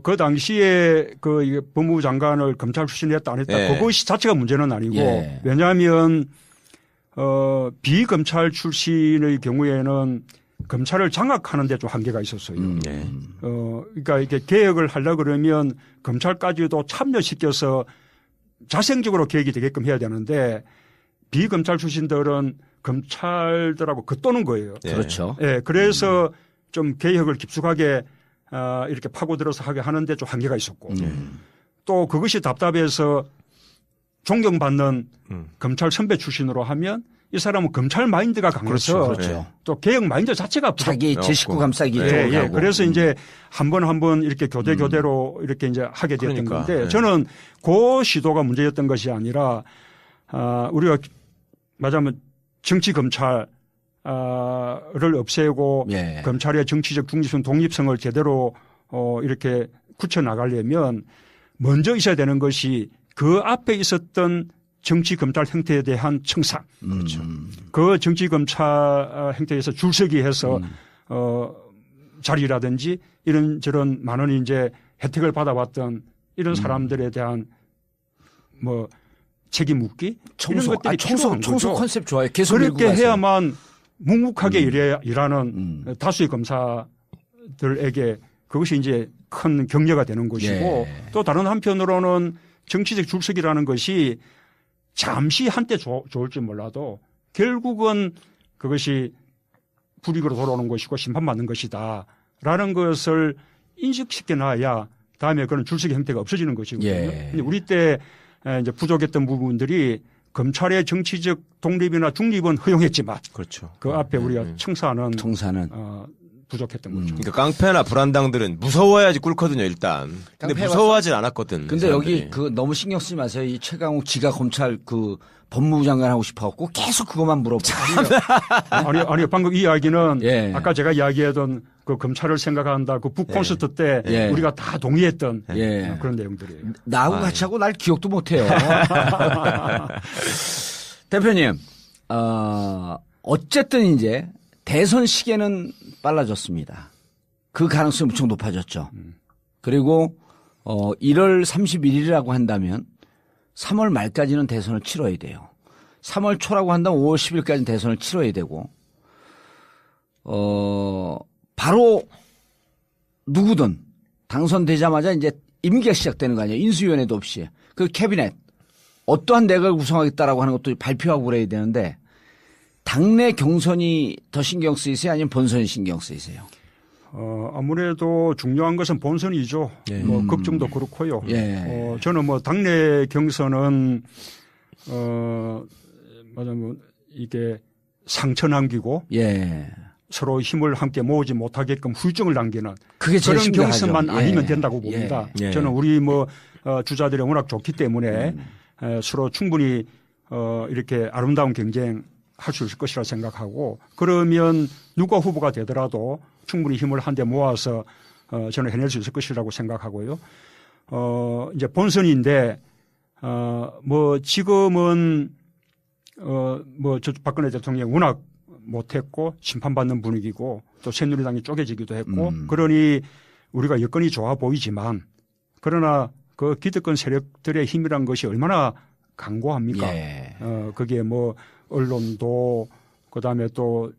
그 당시에 그 법무부 장관을 검찰 출신이 했다 안 했다 그것이 자체가 문제는 아니고 왜냐하면 비검찰 출신의 경우에는 검찰을 장악하는 데 좀 한계가 있었어요. 그러니까 이렇게 개혁을 하려고 그러면 검찰까지도 참여시켜서 자생적으로 개혁이 되게끔 해야 되는데 비검찰 출신들은 검찰들하고 겉도는 거예요. 그렇죠. 그래서 좀 개혁을 깊숙하게 이렇게 파고들어서 하게 하는데 좀 한계가 있었고 또 그것이 답답해서 존경받는 검찰 선배 출신으로 하면 이 사람은 검찰 마인드가 강해서 그렇죠. 또 개혁 마인드 자체가 자기 제 식구 감싸기 예, 쪽으로 예. 가고. 그래서 이제 한 번 이렇게 교대로 이렇게 이제 하게 됐던 그러니까, 건데 예. 저는 그 시도가 문제였던 것이 아니라 우리가 말하자면 정치 검찰 를 없애고 예. 검찰의 정치적 중립성 독립성을 제대로 이렇게 굳혀 나가려면 먼저 있어야 되는 것이 그 앞에 있었던 정치 검찰 형태에 대한 청산. 그렇죠. 그 정치 검찰 형태에서 줄서기 해서 자리라든지 이런저런 많은 이제 혜택을 받아왔던 이런 사람들에 대한 뭐 책임 묻기 청소, 이런 것들이 필요한 청소 거죠. 컨셉 좋아요. 계속 밀고 그렇게 가세요. 해야만 묵묵하게 일하는 다수의 검사들에게 그것이 이제 큰 격려가 되는 것이고 예. 또 다른 한편으로는 정치적 줄서기라는 것이 잠시 한때 좋을지 몰라도 결국은 그것이 불이익으로 돌아오는 것이고 심판받는 것이다라는 것을 인식시켜 놔야 다음에 그런 줄서기 형태가 없어지는 것이거든요. 예. 근데 우리 때 이제 부족했던 부분들이 검찰의 정치적 독립이나 중립은 허용했지만 그렇죠. 그 앞에 우리가 청사는 부족했던 거죠. 그러니까 깡패나 불안당들은 무서워야지 꿇거든요, 일단. 근데 깡패 무서워하진 않았거든. 근데 여기 그 너무 신경 쓰지 마세요. 이 최강욱 지가 검찰 그 법무부 장관 하고 싶어갖고 계속 그것만 물어봐요. 아니 방금 이 이야기는 예. 아까 제가 이야기하던 그 검찰을 생각한다 그 북콘서트 때 예. 우리가 다 동의했던 예. 그런 내용들이에요. 나하고 같이 하고 날 기억도 못해요. 대표님, 어쨌든 이제 대선 시기에는 빨라졌습니다. 그 가능성이 무척 높아졌죠. 그리고 1월 31일이라고 한다면 3월 말까지는 대선을 치러야 돼요. 3월 초라고 한다면 5월 10일까지 대선을 치러야 되고 바로 누구든 당선되자마자 이제 임기가 시작되는 거 아니에요. 인수위원회도 없이. 그 캐비넷 어떠한 내각을 구성하겠다라고 하는 것도 발표하고 그래야 되는데 당내 경선이 더 신경 쓰이세요? 아니면 본선이 신경 쓰이세요? 아무래도 중요한 것은 본선이죠. 예. 뭐 걱정도 그렇고요. 예. 저는 뭐 당내 경선은 말하자면 이게 상처 남기고 예. 서로 힘을 함께 모으지 못하게끔 후유증을 남기는 그게 제일 그런 심각하죠. 경선만 예. 아니면 된다고 봅니다. 예. 저는 우리 뭐 주자들이 워낙 좋기 때문에 서로 충분히 이렇게 아름다운 경쟁 할 수 있을 것이라 생각하고 그러면 누가 후보가 되더라도 충분히 힘을 한데 모아서 저는 해낼 수 있을 것이라고 생각하고요. 이제 본선인데 뭐 지금은 뭐 저 박근혜 대통령이 워낙 못했고 심판받는 분위기고 또 새누리당이 쪼개지기도 했고 그러니 우리가 여건이 좋아 보이지만 그러나 그 기득권 세력들의 힘이란 것이 얼마나 강고합니까? 예. 거기에 뭐 언론도 그다음에 또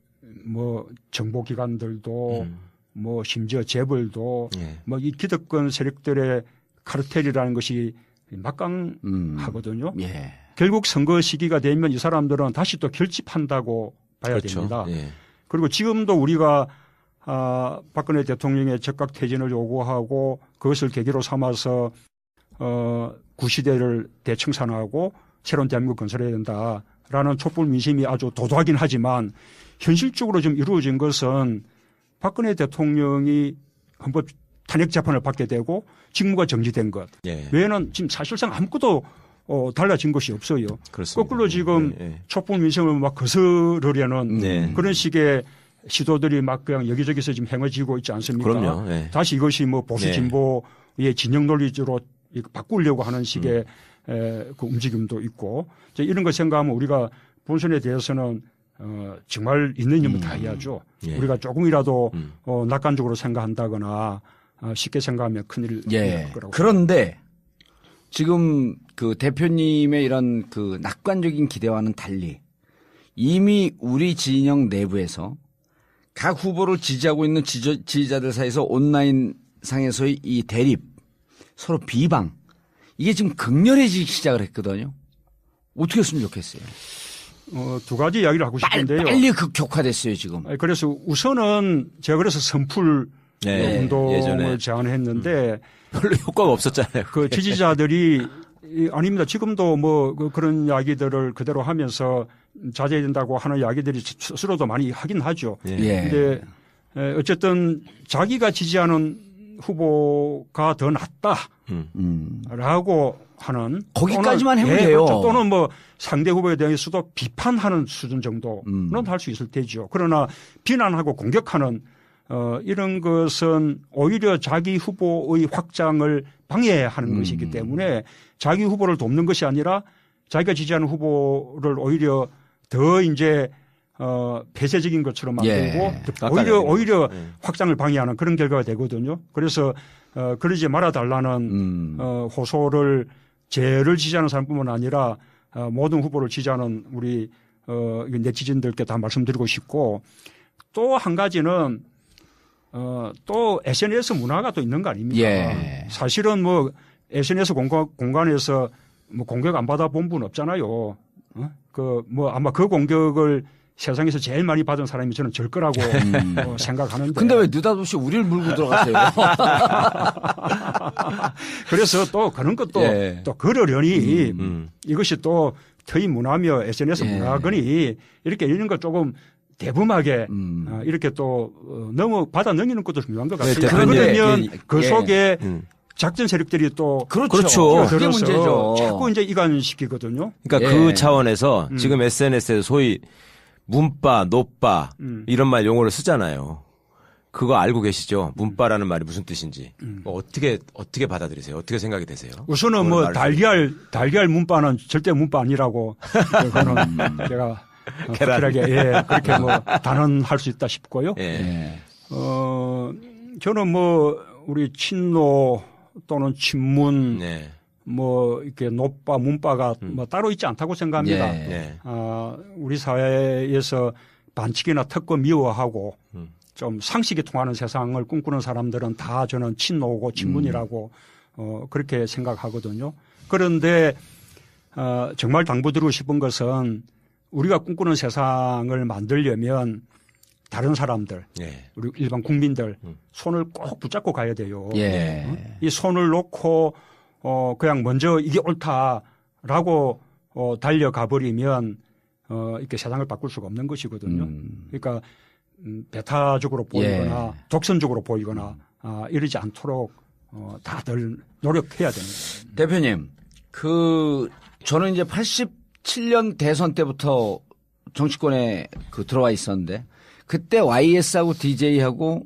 뭐 정보기관들도 뭐 심지어 재벌도 예. 뭐 이 기득권 세력들의 카르텔이라는 것이 막강하거든요. 예. 결국 선거 시기가 되면 이 사람들은 다시 또 결집한다고 봐야 그렇죠. 됩니다. 예. 그리고 지금도 우리가 박근혜 대통령의 적각 퇴진을 요구하고 그것을 계기로 삼아서 구시대를 대청산하고 새로운 대한민국 건설해야 된다라는 촛불 민심이 아주 도도하긴 하지만 현실적으로 좀 이루어진 것은 박근혜 대통령이 헌법 탄핵 재판을 받게 되고 직무가 정지된 것 예. 외에는 지금 사실상 아무것도 달라진 것이 없어요. 그렇습니다. 거꾸로 지금 촛불 민심을 막 거스르려는 네. 그런 식의 시도들이 막 그냥 여기저기서 지금 행해지고 있지 않습니까? 그럼요. 예. 다시 이것이 뭐 보수 네. 진보의 진영 논리로 바꾸려고 하는 식의 그 움직임도 있고 이런 거 생각하면 우리가 본선에 대해서는 정말 있는 힘을 다해야죠. 예. 우리가 조금이라도 낙관적으로 생각한다거나 쉽게 생각하면 큰일 예. 날 거라고. 그런데 지금 그 대표님의 이런 그 낙관적인 기대와는 달리 이미 우리 진영 내부에서 각 후보를 지지하고 있는 지지자들 사이에서 온라인 상에서의 이 대립, 서로 비방, 이게 지금 극렬해지기 시작을 했거든요. 어떻게 했으면 좋겠어요? 두 가지 이야기를 하고 싶은데요. 빨리 극격화됐어요, 지금. 그래서 우선은 제가 그래서 선풀 네, 운동을 예전에. 제안했는데 별로 효과가 없었잖아요. 그 지지자들이 아닙니다. 지금도 뭐 그런 이야기들을 그대로 하면서 자제해야 된다고 하는 이야기들이 스스로도 많이 하긴 하죠. 그런데 어쨌든 자기가 지지하는 후보가 더 낫다라고 하는 거기까지만 하면 돼요. 그렇죠. 또는 뭐 상대 후보에 대해서도 비판하는 수준 정도는 할 수 있을 테죠. 그러나 비난하고 공격하는 이런 것은 오히려 자기 후보의 확장을 방해하는 것이기 때문에 자기 후보를 돕는 것이 아니라 자기가 지지하는 후보를 오히려 더 이제 폐쇄적인 것처럼 만들고 오히려 확장을 방해하는 그런 결과가 되거든요. 그래서 그러지 말아달라는 호소를 쟤를 지지하는 사람뿐만 아니라 모든 후보를 지지하는 우리 네티즌들께 다 말씀드리고 싶고 또 한 가지는 또 SNS 문화가 또 있는 거 아닙니까? 사실은 뭐 SNS 공간에서 뭐 공격 안 받아본 분 없잖아요. 뭐 아마 그 공격을 세상에서 제일 많이 받은 사람이 저는 절 거라고 생각하는데. 근데 왜 느닷없이 우리를 물고 들어가세요? 그래서 또 그런 것도 또 그러려니 이것이 또 터이 문화며 SNS 문화거니 이렇게 이런 걸 조금 대범하게 이렇게 또 받아 넘기는 것도 중요한 것 같아요. 그러면 그 속에 작전 세력들이 또 그렇죠. 그게 문제죠. 자꾸 이제 이간시키거든요. 그러니까 그 차원에서 지금 SNS에서 소위 문바, 노빠 이런 말 용어를 쓰잖아요. 그거 알고 계시죠? 문바라는 말이 무슨 뜻인지. 뭐 어떻게 받아들이세요? 어떻게 생각이 되세요? 우선은 뭐 달걀 문바는 절대 문바 아니라고 그거는 제가 확실하게 그렇게 뭐 단언할 수 있다 싶고요. 저는 뭐 우리 친노 또는 친문 뭐 이렇게 노빠 문바가 뭐 따로 있지 않다고 생각합니다. 우리 사회에서 반칙이나 특권 미워하고 좀 상식이 통하는 세상을 꿈꾸는 사람들은 다 저는 친노고 친문이라고 그렇게 생각하거든요. 그런데 정말 당부드리고 싶은 것은 우리가 꿈꾸는 세상을 만들려면 다른 사람들, 우리 일반 국민들 손을 꼭 붙잡고 가야 돼요. 이 손을 놓고 그냥 먼저 이게 옳다라고 달려가 버리면 이렇게 세상을 바꿀 수가 없는 것이거든요. 그러니까 배타적으로 보이거나 독선적으로 보이거나 이러지 않도록 다들 노력해야 됩니다. 대표님, 저는 이제 87년 대선 때부터 정치권에 들어와 있었는데 그때 YS하고 DJ하고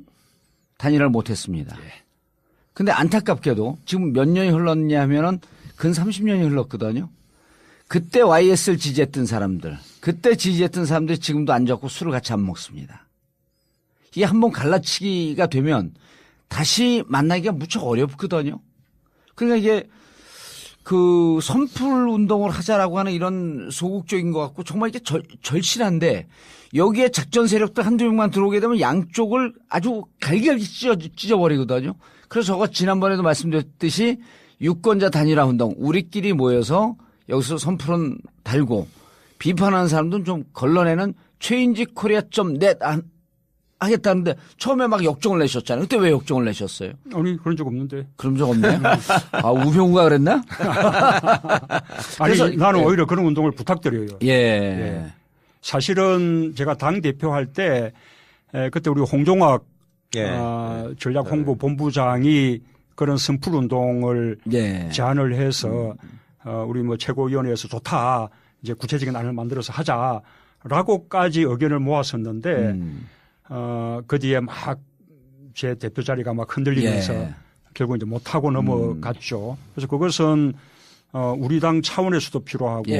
단일화를 못했습니다. 근데 안타깝게도 지금 몇 년이 흘렀냐 하면은 근 30년이 흘렀거든요. 그때 YS를 지지했던 사람들, 그때 지지했던 사람들이 지금도 앉아서 술을 같이 안 먹습니다. 이게 한번 갈라치기가 되면 다시 만나기가 무척 어렵거든요. 그러니까 이게 선풀 운동을 하자라고 하는 이런 소극적인 것 같고 정말 이게 절실한데 여기에 작전 세력들 한두 명만 들어오게 되면 양쪽을 아주 갈기갈기 찢어버리거든요. 그래서 저가 지난번에도 말씀드렸듯이 유권자 단일화 운동 우리끼리 모여서 여기서 선풀은 달고 비판하는 사람들은 좀 걸러내는 최인직 코리아.net 하겠다는데 처음에 막 역정을 내셨잖아요. 그때 왜 역정을 내셨어요? 아니 그런 적 없는데. 그런 적 없네요. 우병우가 그랬나? 아니 나는 오히려 그런 운동을 부탁드려요. 사실은 제가 당 대표할 때 그때 우리 홍종학 전략 홍보 본부장이 그런 선풀 운동을 제안을 해서 우리 뭐 최고위원회에서 좋다. 이제 구체적인 안을 만들어서 하자라고까지 의견을 모았었는데 그 뒤에 막 제 대표 자리가 막 흔들리면서 결국 이제 못하고 넘어갔죠. 그래서 그것은 우리 당 차원에서도 필요하고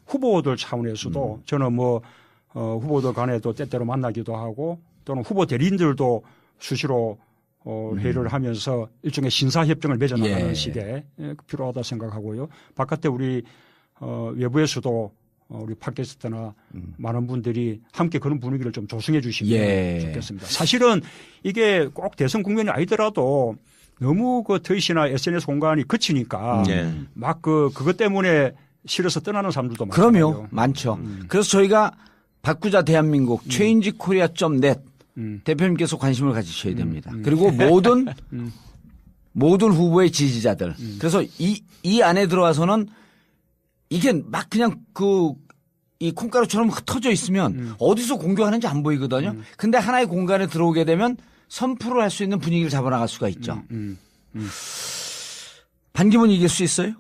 후보들 차원에서도 저는 뭐 후보들 간에도 때때로 만나기도 하고 또는 후보 대리인들도 수시로 회의를 하면서 일종의 신사협정을 맺어나가는 식의 필요하다 생각하고요. 바깥에 우리 외부에서도 우리 팟캐스트나 많은 분들이 함께 그런 분위기를 좀 조성해 주시면 좋겠습니다. 사실은 이게 꼭 대선 국면이 아니더라도 너무 트윗이나 SNS 공간이 거치니까 막 그것 때문에 싫어서 떠나는 사람들도 많잖아요. 그럼요. 많죠. 그래서 저희가 바꾸자 대한민국 최인직 코리아.net 대표님께서 관심을 가지셔야 됩니다. 그리고 모든 후보의 지지자들. 그래서 이 안에 들어와서는 이게 막 그냥 이 콩가루처럼 흩어져 있으면 어디서 공격하는지 안 보이거든요. 근데 하나의 공간에 들어오게 되면 선풀을 할 수 있는 분위기를 잡아나갈 수가 있죠. 반기문 이길 수 있어요?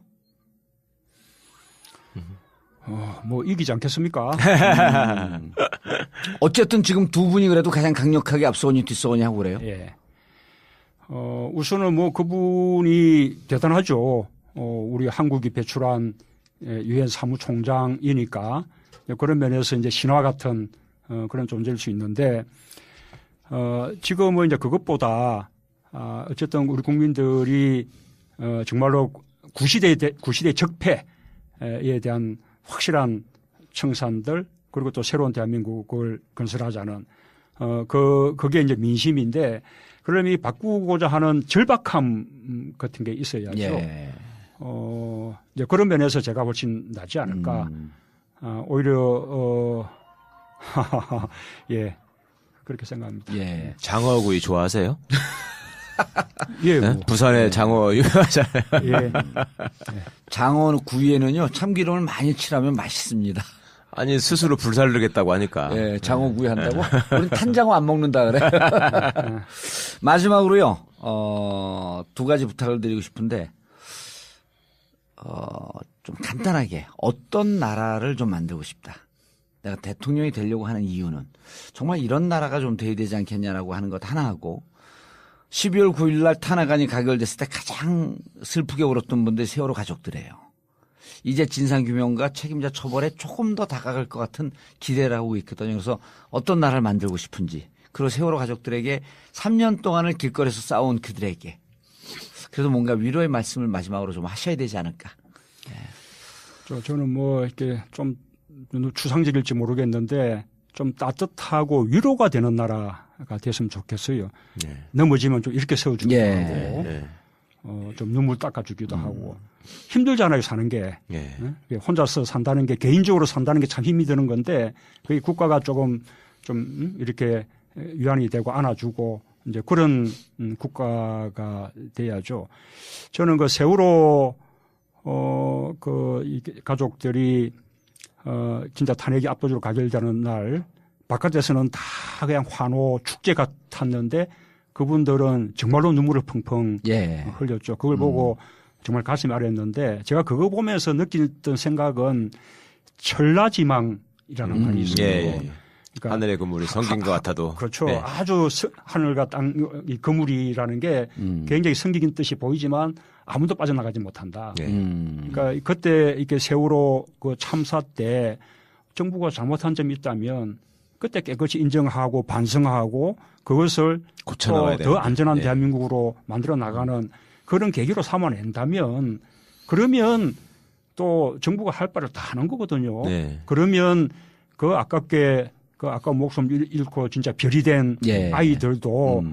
뭐 이기지 않겠습니까? 어쨌든 지금 두 분이 그래도 가장 강력하게 앞서거니 뒤서거니 하고 그래요. 예. 우선은 뭐 그분이 대단하죠. 우리 한국이 배출한 유엔 사무총장이니까 그런 면에서 이제 신화 같은 그런 존재일 수 있는데 지금은 이제 그것보다 어쨌든 우리 국민들이 정말로 구시대 적폐에 대한 확실한 청산들 그리고 또 새로운 대한민국을 건설하자는 그게 이제 민심인데 그러면 이 바꾸고자 하는 절박함 같은 게 있어야죠. 예. 이제 그런 면에서 제가 훨씬 낫지 않을까. 오히려 예 그렇게 생각합니다. 예. 장어구이 좋아하세요? 예. 뭐. 부산의 장어 유명하잖아요. 예. 장어 구이에는요 참기름을 많이 칠하면 맛있습니다. 아니 스스로 불살르겠다고 하니까. 예, 장어 구이 한다고? 우린 탄장어 안 먹는다 그래. 마지막으로요. 두 가지 부탁을 드리고 싶은데 좀 간단하게 어떤 나라를 좀 만들고 싶다. 내가 대통령이 되려고 하는 이유는 정말 이런 나라가 좀 돼야 되지 않겠냐라고 하는 것 하나 하고 12월 9일 날 탄핵안이 가결됐을 때 가장 슬프게 울었던 분들이 세월호 가족들이에요. 이제 진상규명과 책임자 처벌에 조금 더 다가갈 것 같은 기대를 하고 있거든요. 그래서 어떤 나라를 만들고 싶은지 그리고 세월호 가족들에게 3년 동안을 길거리에서 싸운 그들에게 그래도 뭔가 위로의 말씀을 마지막으로 좀 하셔야 되지 않을까. 저는 뭐 이렇게 좀 추상적일지 모르겠는데 좀 따뜻하고 위로가 되는 나라가 됐으면 좋겠어요. 네. 넘어지면 좀 이렇게 세워주기도 예. 하고 네. 좀 눈물 닦아주기도 하고 힘들잖아요 사는 게. 네. 혼자서 산다는 게 개인적으로 산다는 게 참 힘이 드는 건데 그게 국가가 조금 좀 이렇게 위안이 되고 안아주고 이제 그런 국가가 돼야죠. 저는 그 세월호 이 가족들이 진짜 탄핵이 압도적으로 가결되는 날 바깥에서는 다 그냥 환호 축제 같았는데 그분들은 정말로 눈물을 펑펑 흘렸죠. 그걸 보고 정말 가슴이 아렸는데 제가 그거 보면서 느꼈던 생각은 천라지망이라는 말이 있어요. 그러니까 하늘의 그물이 성긴 것 같아도. 그렇죠. 네. 아주 하늘과 땅, 이 그물이라는 게 굉장히 성긴 뜻이 보이지만 아무도 빠져나가지 못한다. 그러니까 그때 이렇게 세월호 그 참사 때 정부가 잘못한 점이 있다면 그때 깨끗이 인정하고 반성하고 그것을 더 안전한 대한민국으로 만들어 나가는 그런 계기로 삼아낸다면 그러면 또 정부가 할 바를 다 하는 거거든요. 그러면 그 아깝게 아까 목숨 잃고 진짜 별이 된 아이들도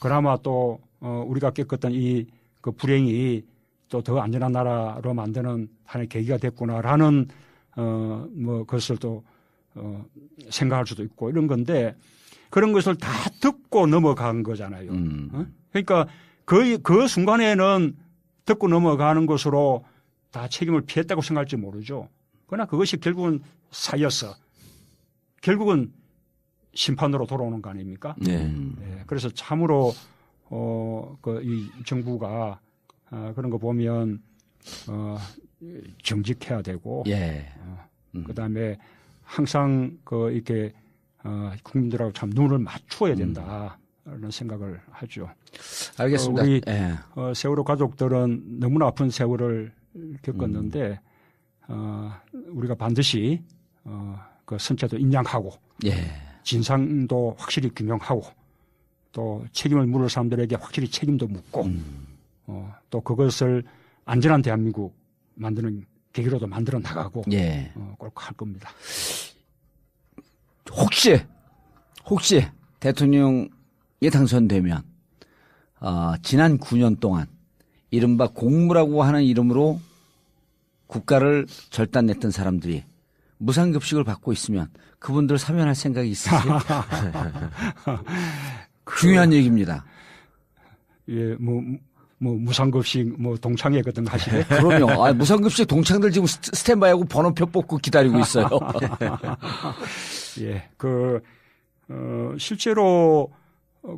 그나마 또 우리가 겪었던 이 그 불행이 또 더 안전한 나라로 만드는 하나의 계기가 됐구나라는 뭐 그것을 또 생각할 수도 있고 이런 건데 그런 것을 다 듣고 넘어간 거잖아요. 그러니까 그 순간에는 듣고 넘어가는 것으로 다 책임을 피했다고 생각할지 모르죠. 그러나 그것이 결국은 쌓여서 결국은 심판으로 돌아오는 거 아닙니까? 그래서 참으로 이 정부가 그런 거 보면 정직해야 되고 그다음에 항상 이렇게 국민들하고 참 눈을 맞추어야 된다. 라는 생각을 하죠. 알겠습니다. 우리 세월호 가족들은 너무나 아픈 세월을 겪었는데 우리가 반드시 그 선체도 인양하고 진상도 확실히 규명하고 또 책임을 물을 사람들에게 확실히 책임도 묻고 또 그것을 안전한 대한민국 만드는 계기로도 만들어 나가고 꼭 할 겁니다. 혹시 대통령이 당선되면 지난 9년 동안 이른바 공무라고 하는 이름으로 국가를 절단냈던 사람들이 무상급식을 받고 있으면 그분들 사면할 생각이 있으세요? 중요한 얘기입니다. 예, 뭐 뭐 무상급식 뭐 동창회거든 하시네. 그럼요. 무상급식 동창들 지금 스탠바이하고 번호표 뽑고 기다리고 있어요. 예, 실제로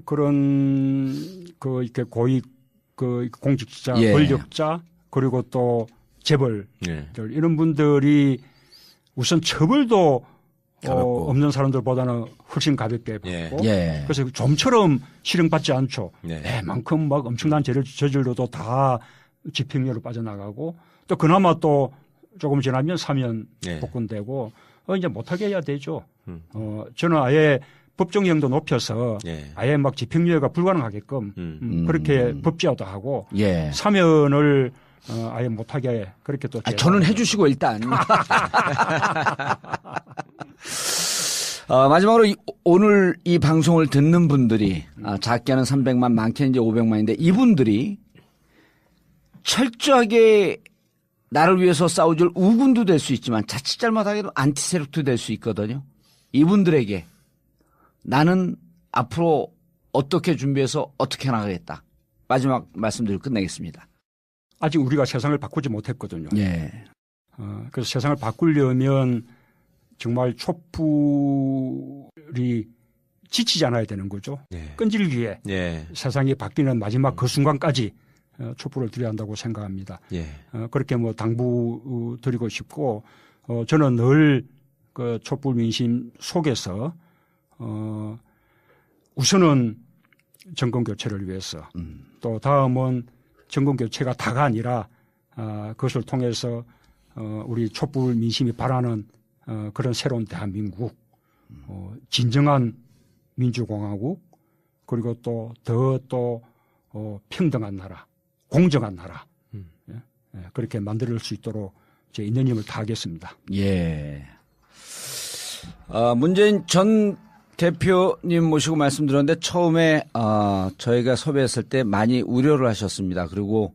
그런 이렇게 고위 공직자, 예. 권력자 그리고 또 재벌들 이런 분들이 우선 처벌도 없는 사람들보다는 훨씬 가볍게 받고 그래서 좀처럼 실형받지 않죠. 만큼 막 엄청난 죄를 저질러도 다 집행유예로 빠져나가고 또 그나마 또 조금 지나면 사면 복권되고 이제 못하게 해야 되죠. 저는 아예 법정형도 높여서 아예 막 집행유예가 불가능하게끔 그렇게 법제화도 하고 사면을 아예 못하게 그렇게 또 저는 해주시고 일단 마지막으로 오늘 이 방송을 듣는 분들이 작게는 300만 많게는 이제 500만인데 이분들이 철저하게 나를 위해서 싸워줄 우군도 될 수 있지만 자칫 잘못하게도 안티세력도 될 수 있거든요. 이분들에게 나는 앞으로 어떻게 준비해서 어떻게 나가겠다. 마지막 말씀드리고 끝내겠습니다. 아직 우리가 세상을 바꾸지 못했거든요. 예. 그래서 세상을 바꾸려면 정말 촛불이 지치지 않아야 되는 거죠. 끈질기게 세상이 바뀌는 마지막 그 순간까지 촛불을 드려야 한다고 생각합니다. 그렇게 뭐 당부 드리고 싶고 저는 늘 그 촛불 민심 속에서 우선은 정권 교체를 위해서 또 다음은 정권 교체가 다가 아니라 그것을 통해서 우리 촛불 민심이 바라는 그런 새로운 대한민국, 진정한 민주공화국 그리고 또 더 평등한 나라, 공정한 나라 그렇게 만들 수 있도록 제 있는 힘을 다하겠습니다. 예. 문재인 전 대표님 모시고 말씀드렸는데 처음에 저희가 섭외했을 때 많이 우려를 하셨습니다. 그리고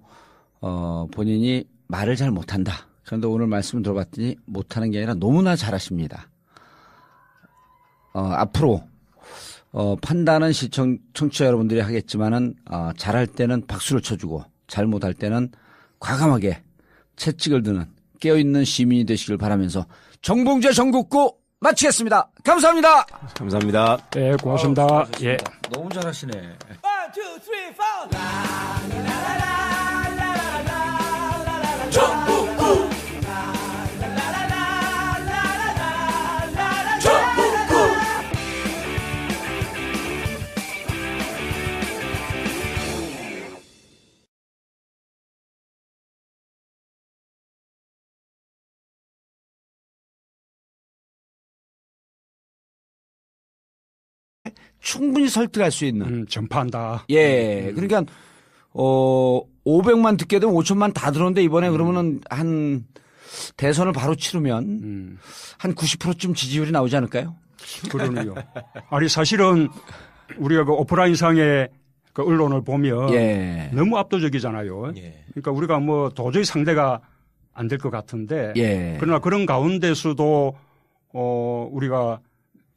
본인이 말을 잘 못한다. 그런데 오늘 말씀을 들어봤더니 못하는 게 아니라 너무나 잘하십니다. 앞으로 판단은 청취자 여러분들이 하겠지만은 잘할 때는 박수를 쳐주고 잘못할 때는 과감하게 채찍을 드는 깨어있는 시민이 되시길 바라면서 정봉재 전국구 마치겠습니다. 감사합니다. 감사합니다. 네, 고맙습니다. 예. 너무 잘하시네. 1, 2, 3, 4. 전국구. 전국구. 충분히 설득할 수 있는. 전파한다. 예. 그러니까, 500만 듣게 되면 5천만 다 들었는데 이번에 그러면은 한 대선을 바로 치르면 한 90%쯤 지지율이 나오지 않을까요? 그러네요. 아니, 사실은 우리가 그 오프라인상의 그 언론을 보면 너무 압도적이잖아요. 그러니까 우리가 뭐 도저히 상대가 안 될 것 같은데 그러나 그런 가운데서도 우리가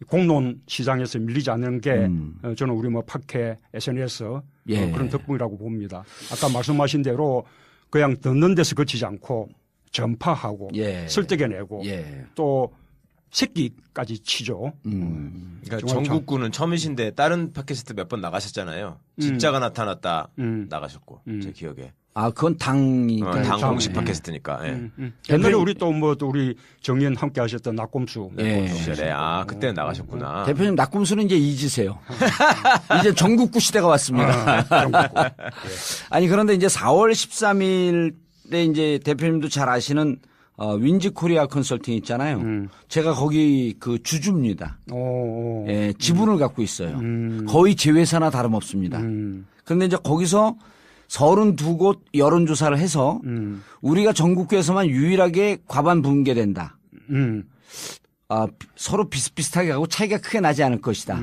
공론 시장에서 밀리지 않는 게 저는 우리 뭐 팟캐 SNS 그런 덕분이라고 봅니다. 아까 말씀하신 대로 그냥 듣는 데서 그치지 않고 전파하고 설득해내고 또 새끼까지 치죠. 그러니까 전국구는 처음이신데 다른 팟캐스트 몇 번 나가셨잖아요. 진짜가 나타났다 나가셨고 제 기억에. 그건 당이니까. 당 공식 팟캐스트니까. 옛날에 우리 또 우리 정의연 함께 하셨던 낙곰수. 시절에. 그때는 나가셨구나. 대표님 낙곰수는 이제 잊으세요. 이제 전국구 시대가 왔습니다. 전국구. 아니 그런데 이제 4월 13일에 이제 대표님도 잘 아시는 윈지 코리아 컨설팅 있잖아요. 제가 거기 그 주주입니다. 지분을 갖고 있어요. 거의 제 회사나 다름없습니다. 그런데 이제 거기서 32곳 여론조사를 해서 우리가 전국구에서만 유일하게 과반 붕괴된다. 서로 비슷비슷하게 가고 차이가 크게 나지 않을 것이다.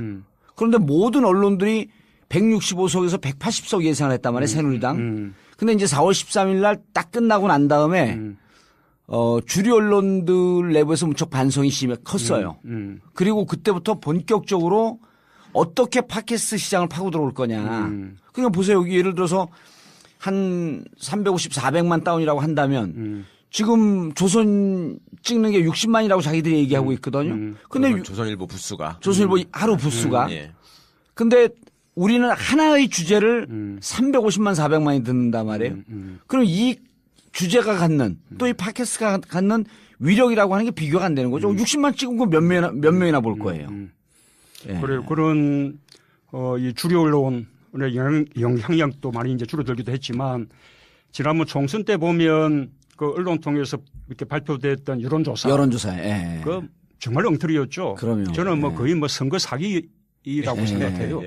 그런데 모든 언론들이 165석에서 180석 예상을 했단 말이에요. 새누리당. 근데 이제 4월 13일 날 딱 끝나고 난 다음에 주류 언론들 내부에서 무척 반성이 컸어요. 그리고 그때부터 본격적으로 어떻게 팟캐스트 시장을 파고 들어올 거냐. 그러니까 보세요. 여기 예를 들어서 한 350, 400만 다운이라고 한다면 지금 조선 찍는 게 60만이라고 자기들이 얘기하고 있거든요. 근데 조선일보 부수가. 조선일보 하루 부수가. 예. 근데 우리는 하나의 주제를 350만, 400만이 듣는단 말이에요. 그럼 이 주제가 갖는 또 이 팟캐스트가 갖는 위력이라고 하는 게 비교가 안 되는 거죠. 60만 찍은 거 몇 명이나 볼 거예요. 예. 그래 그런 이 주류 언론의 영향력도 많이 이제 줄어들기도 했지만 지난번 총선 때 보면 그 언론 통해서 이렇게 발표됐던 여론조사. 예. 그 정말 엉터리였죠. 그럼요. 저는 뭐 거의 뭐 선거 사기라고 생각해요.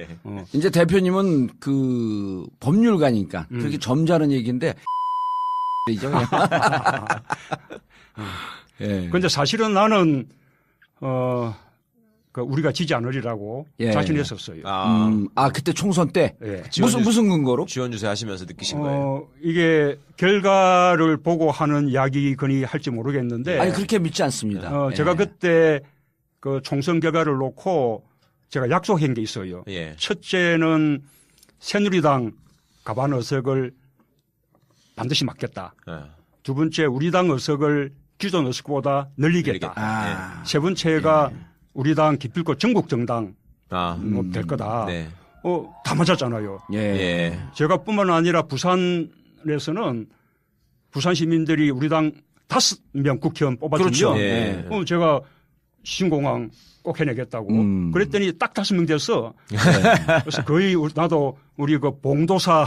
이제 대표님은 그 법률가니까 그렇게 점잖은 얘기인데 이죠. 예. 근데 사실은 나는 그 우리가 지지 않으리라고 자신했었어요. 그때 총선 때 예. 무슨 근거로? 지원주세 하시면서 느끼신 거예요? 이게 결과를 보고 하는 이야기거니 할지 모르겠는데. 아니 그렇게 믿지 않습니다. 제가 그때 그 총선 결과를 놓고 제가 약속한 게 있어요. 예. 첫째는 새누리당 가반 의석을 반드시 막겠다. 두 번째 우리 당 의석을 기존 의석보다 늘리겠다. 세 번째가 우리 당 기필코 전국 정당 될 거다. 네. 다 맞았잖아요. 예. 제가 뿐만 아니라 부산에서는 부산 시민들이 우리 당 5명 국회의원 뽑아주면 그렇죠. 예. 제가 신공항 꼭 해내겠다고 그랬더니 딱 5명 됐어. 그래서 거의 나도 우리 그 봉도사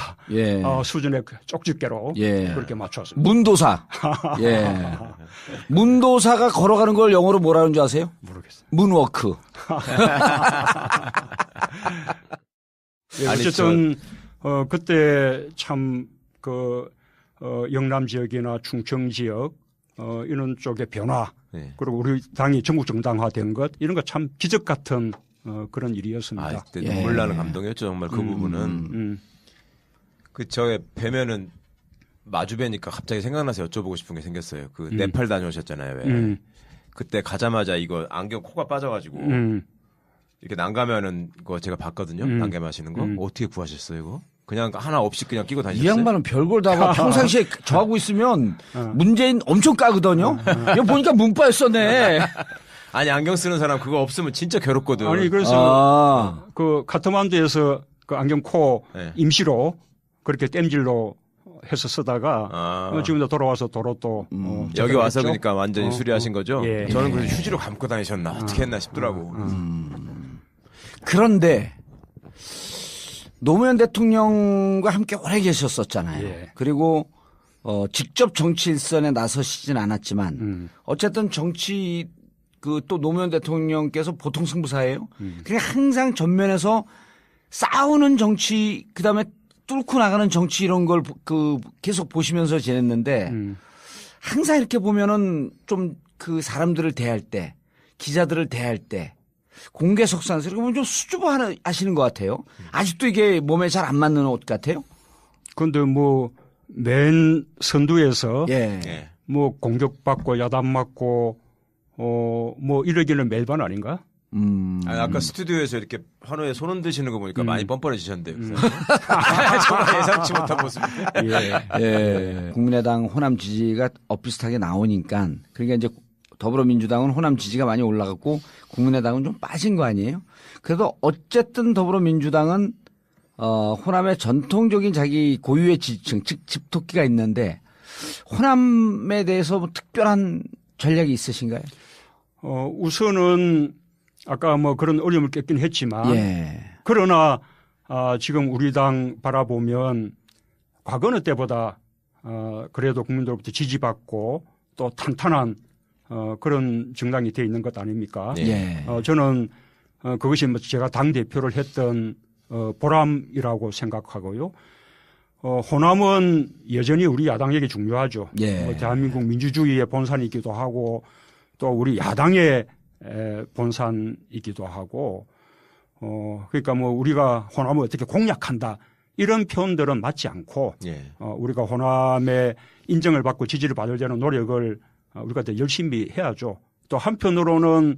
수준의 쪽집게로 그렇게 맞췄습니다. 문도사. 예. 문도사가 걸어가는 걸 영어로 뭐라는 줄 아세요? 모르겠어요. 문워크. 어쨌든 그때 참 그 영남 지역이나 충청 지역 이런 쪽의 변화 그리고 우리 당이 전국 정당화된 것 이런 거 참 기적 같은 그런 일이었습니다. 그때 눈물 나는 감동이었죠. 정말 그 부분은. 그 저의 뵈면은 마주 뵈니까 갑자기 생각나서 여쭤보고 싶은 게 생겼어요. 그 네팔 다녀오셨잖아요. 왜. 그때 가자마자 이거 안경 코가 빠져가지고 이렇게 난감해하는 거 제가 봤거든요. 난감하시는 거. 어떻게 구하셨어요 이거? 그냥 하나 없이 그냥 끼고 다니셨어요? 이 양반은 별걸 다 하고 평상시에 저하고 있으면 문재인 엄청 까거든요. 이거 보니까 문바에 썼네. 아니 안경 쓰는 사람 그거 없으면 진짜 괴롭거든. 아니 그래서 그 카트만두에서 그 안경 코 임시로 그렇게 땜질로 해서 쓰다가 지금도 돌아와서 도로 또 여기 와서 그러니까 완전히 수리하신 거죠? 저는 그래서 휴지로 감고 다니셨나 어떻게 했나 싶더라고. 그런데 노무현 대통령과 함께 오래 계셨었잖아요. 그리고 직접 정치 일선에 나서시진 않았지만 어쨌든 정치 그 또 노무현 대통령께서 보통 승부사예요. 그냥 항상 전면에서 싸우는 정치 그다음에 뚫고 나가는 정치 이런 걸 그 계속 보시면서 지냈는데 항상 이렇게 보면은 좀 그 사람들을 대할 때 기자들을 대할 때 공개석상에서 이렇게 보면 좀 수줍어 하시는 것 같아요. 아직도 이게 몸에 잘 안 맞는 옷 같아요. 그런데 뭐 맨 선두에서 뭐 공격받고 야단 맞고 뭐 이러기는 매일반 아닌가? 아니, 아까 스튜디오에서 이렇게 환호에 손 흔드시는 거 보니까 많이 뻔뻔해지셨는데요. 정말 예상치 못한 모습인데. 국민의당 호남 지지가 엇비슷하게 나오니까 그러니까 이제 더불어민주당은 호남 지지가 많이 올라갔고 국민의당은 좀 빠진 거 아니에요? 그래도 어쨌든 더불어민주당은 호남의 전통적인 자기 고유의 지지층, 즉 집토끼가 있는데 호남에 대해서 뭐 특별한 전략이 있으신가요? 우선은 아까 뭐 그런 어려움을 겪긴 했지만 그러나 지금 우리 당 바라보면 과거의 때보다 그래도 국민들로부터 지지받고 또 탄탄한 그런 정당이 되어 있는 것 아닙니까? 저는 그것이 뭐 제가 당대표를 했던 보람이라고 생각하고요. 호남은 여전히 우리 야당에게 중요하죠. 대한민국 민주주의의 본산이기도 하고 또 우리 야당의 본산이기도 하고 그러니까 뭐 우리가 호남을 어떻게 공략한다 이런 표현들은 맞지 않고 우리가 호남의 인정을 받고 지지를 받을 때는 노력을 우리가 더 열심히 해야죠. 또 한편으로는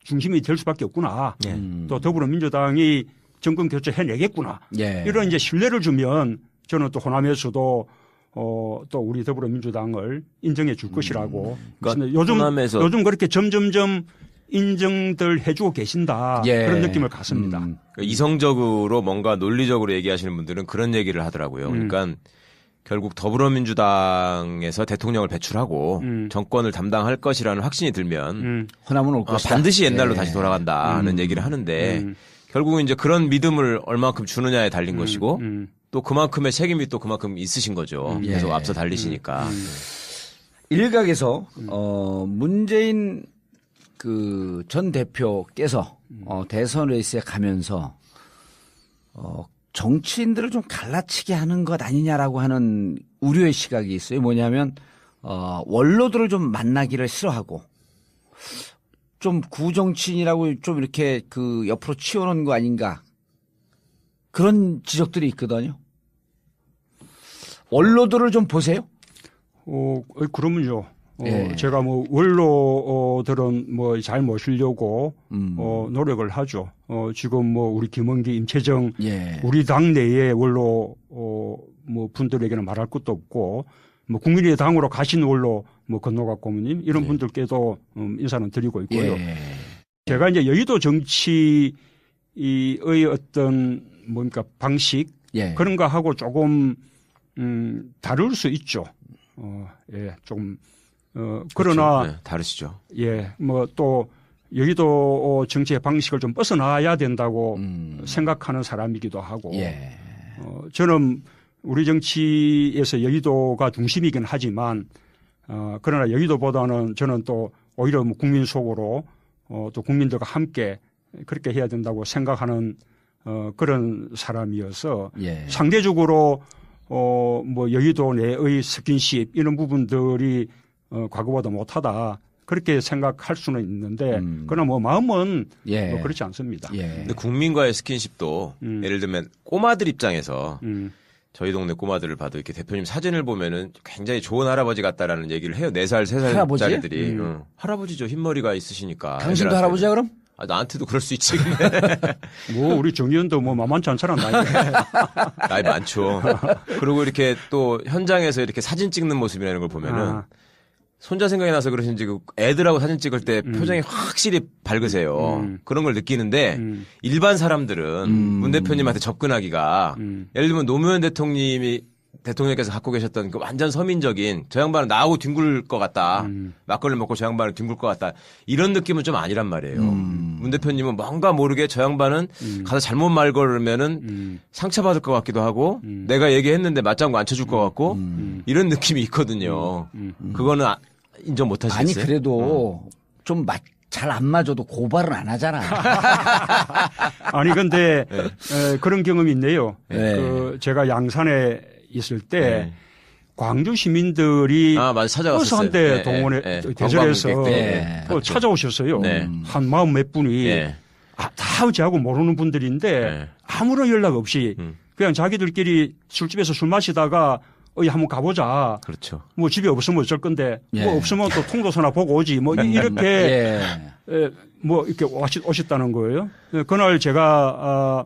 중심이 될 수밖에 없구나. 또 더불어민주당이 정권 교체 해내겠구나. 이런 이제 신뢰를 주면 저는 또 호남에서도 또 우리 더불어민주당을 인정해 줄 것이라고. 그러니까 요즘 그렇게 점점점 인정들 해주고 계신다. 그런 느낌을 갖습니다. 그러니까 이성적으로 뭔가 논리적으로 얘기하시는 분들은 그런 얘기를 하더라고요. 그러니까 결국 더불어민주당에서 대통령을 배출하고 정권을 담당할 것이라는 확신이 들면 호남은 올 것이다. 반드시 옛날로 다시 돌아간다는 얘기를 하는데 결국은 이제 그런 믿음을 얼마큼 주느냐에 달린 것이고 또 그만큼의 책임이 또 그만큼 있으신 거죠. 계속 앞서 달리시니까. 일각에서 문재인 그 전 대표께서 대선 레이스에 가면서 정치인들을 좀 갈라치게 하는 것 아니냐라고 하는 우려의 시각이 있어요. 뭐냐면 원로들을 좀 만나기를 싫어하고 좀 구정치인이라고 좀 이렇게 그 옆으로 치워놓은 거 아닌가 그런 지적들이 있거든요. 원로들을 좀 보세요. 그러면요. 제가 뭐 원로들은 뭐 잘 모시려고 노력을 하죠. 지금 뭐 우리 김원기, 임채정 우리 당내의 원로 뭐 분들에게는 말할 것도 없고 뭐 국민의당으로 가신 원로 뭐 건노갑 고모님 이런 분들께도 인사는 드리고 있고요. 제가 이제 여의도 정치의 어떤 뭡니까 방식 그런 거 하고 조금 다를 수 있죠. 조금 그러나 그렇죠. 다르시죠. 뭐 또 여기도 정치의 방식을 좀 벗어나야 된다고 생각하는 사람이기도 하고 저는 우리 정치에서 여의도가 중심이긴 하지만 그러나 여의도보다는 저는 또 오히려 뭐 국민 속으로 또 국민들과 함께 그렇게 해야 된다고 생각하는 그런 사람이어서 상대적으로 뭐 여의도 내의 스킨십 이런 부분들이 과거보다 못하다 그렇게 생각할 수는 있는데 그러나 뭐 마음은 뭐 그렇지 않습니다. 근데 국민과의 스킨십도 예를 들면 꼬마들 입장에서 저희 동네 꼬마들을 봐도 이렇게 대표님 사진을 보면은 굉장히 좋은 할아버지 같다라는 얘기를 해요. 4살, 3살짜리들이. 할아버지죠. 흰머리가 있으시니까. 당신도 할아버지야 그럼? 나한테도 그럴 수 있지. 뭐 우리 정 의원도 뭐 만만치 않잖아. 나이 많죠. 그리고 이렇게 또 현장에서 이렇게 사진 찍는 모습이라는 걸 보면은 손자 생각이 나서 그러신지 애들하고 사진 찍을 때 표정이 확실히 밝으세요. 그런 걸 느끼는데 일반 사람들은 문 대표님한테 접근하기가 예를 들면 노무현 대통령께서 갖고 계셨던 그 완전 서민적인 저 양반은 나하고 뒹굴 것 같다. 막걸리 먹고 저 양반은 뒹굴 것 같다. 이런 느낌은 좀 아니란 말이에요. 문 대표님은 뭔가 모르게 저 양반은 가서 잘못 말 걸으면은 상처받을 것 같기도 하고 내가 얘기했는데 맞장구 안 쳐줄 것 같고 이런 느낌이 있거든요. 그거는 인정 못 하시겠어요? 아니 그래도 좀 잘 안 맞아도 고발은 안 하잖아. 아니 근데 그런 경험이 있네요. 제가 양산에 있을 때 광주 시민들이 버스 한 대 동원해 대절해서 찾아오셨어요. 한 40몇 분이 다 저하고 모르는 분들인데 아무런 연락 없이 그냥 자기들끼리 술집에서 술 마시다가 한번 가보자. 그렇죠. 뭐 집에 없으면 어쩔 건데 뭐 없으면 또 통도서나 보고 오지. 뭐 이렇게 뭐 이렇게 오셨다는 거예요. 그날 제가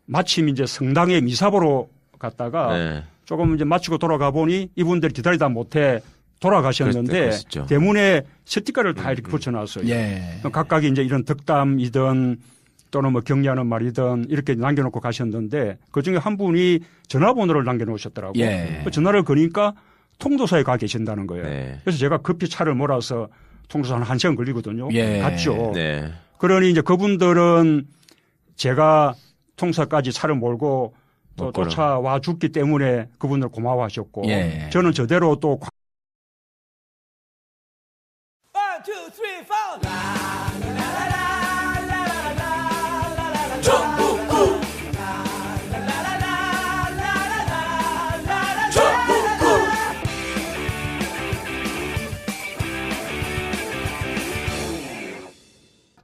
마침 이제 성당에 미사 보러 갔다가 조금 이제 마치고 돌아가 보니 이분들이 기다리다 못해 돌아가셨는데 대문에 스티커를 다 이렇게 붙여놨어요. 각각이 이제 이런 덕담이든 또는 뭐 격려하는 말이든 이렇게 남겨놓고 가셨는데 그중에 한 분이 전화번호를 남겨놓으셨더라고요. 그 전화를 거니까 통도사에 가 계신다는 거예요. 그래서 제가 급히 차를 몰아서 통도사 한 1시간 걸리거든요. 갔죠. 그러니 이제 그분들은 제가 통사까지 차를 몰고 또 쫓아와 줬기 때문에 그분들 고마워하셨고 저는 저대로 또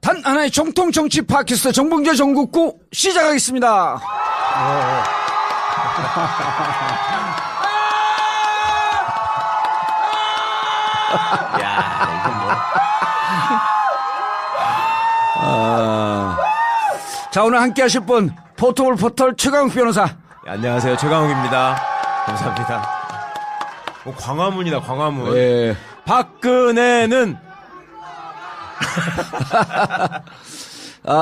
단 하나의 정통 정치 팟캐스트 정봉재 전국구 시작하겠습니다. 야, 이건 뭐. 자, 오늘 함께 하실 분, 포털 최강욱 변호사. 네, 안녕하세요. 최강욱입니다. 감사합니다. 광화문이다, 광화문. 예. 박근혜는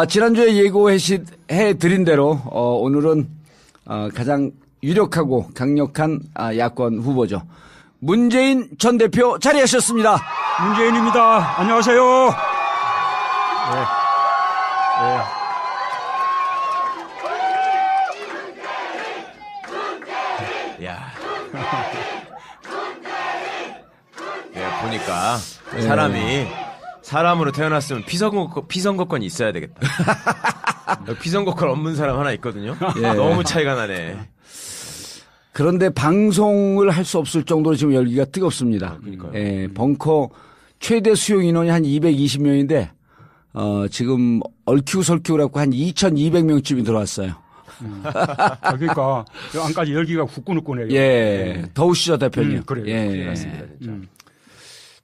지난주에 예고해드린 대로 오늘은 가장 유력하고 강력한 야권 후보죠. 문재인 전 대표 자리하셨습니다. 문재인입니다. 안녕하세요. 야. 네, 보니까 사람이 사람으로 태어났으면 피선거권이 있어야 되겠다. 피선거권 없는 사람 하나 있거든요. 예. 너무 차이가 나네. 그런데 방송을 할 수 없을 정도로 지금 열기가 뜨겁습니다. 그러니까요. 예, 벙커 최대 수용 인원이 한 220명인데 지금 얽히고 설키고 그래갖고 한 2,200명쯤이 들어왔어요. 그러니까 안까지 열기가 후끈후끈해요. 예, 더우시죠 대표님. 그래요. 예, 맞습니다, 진짜.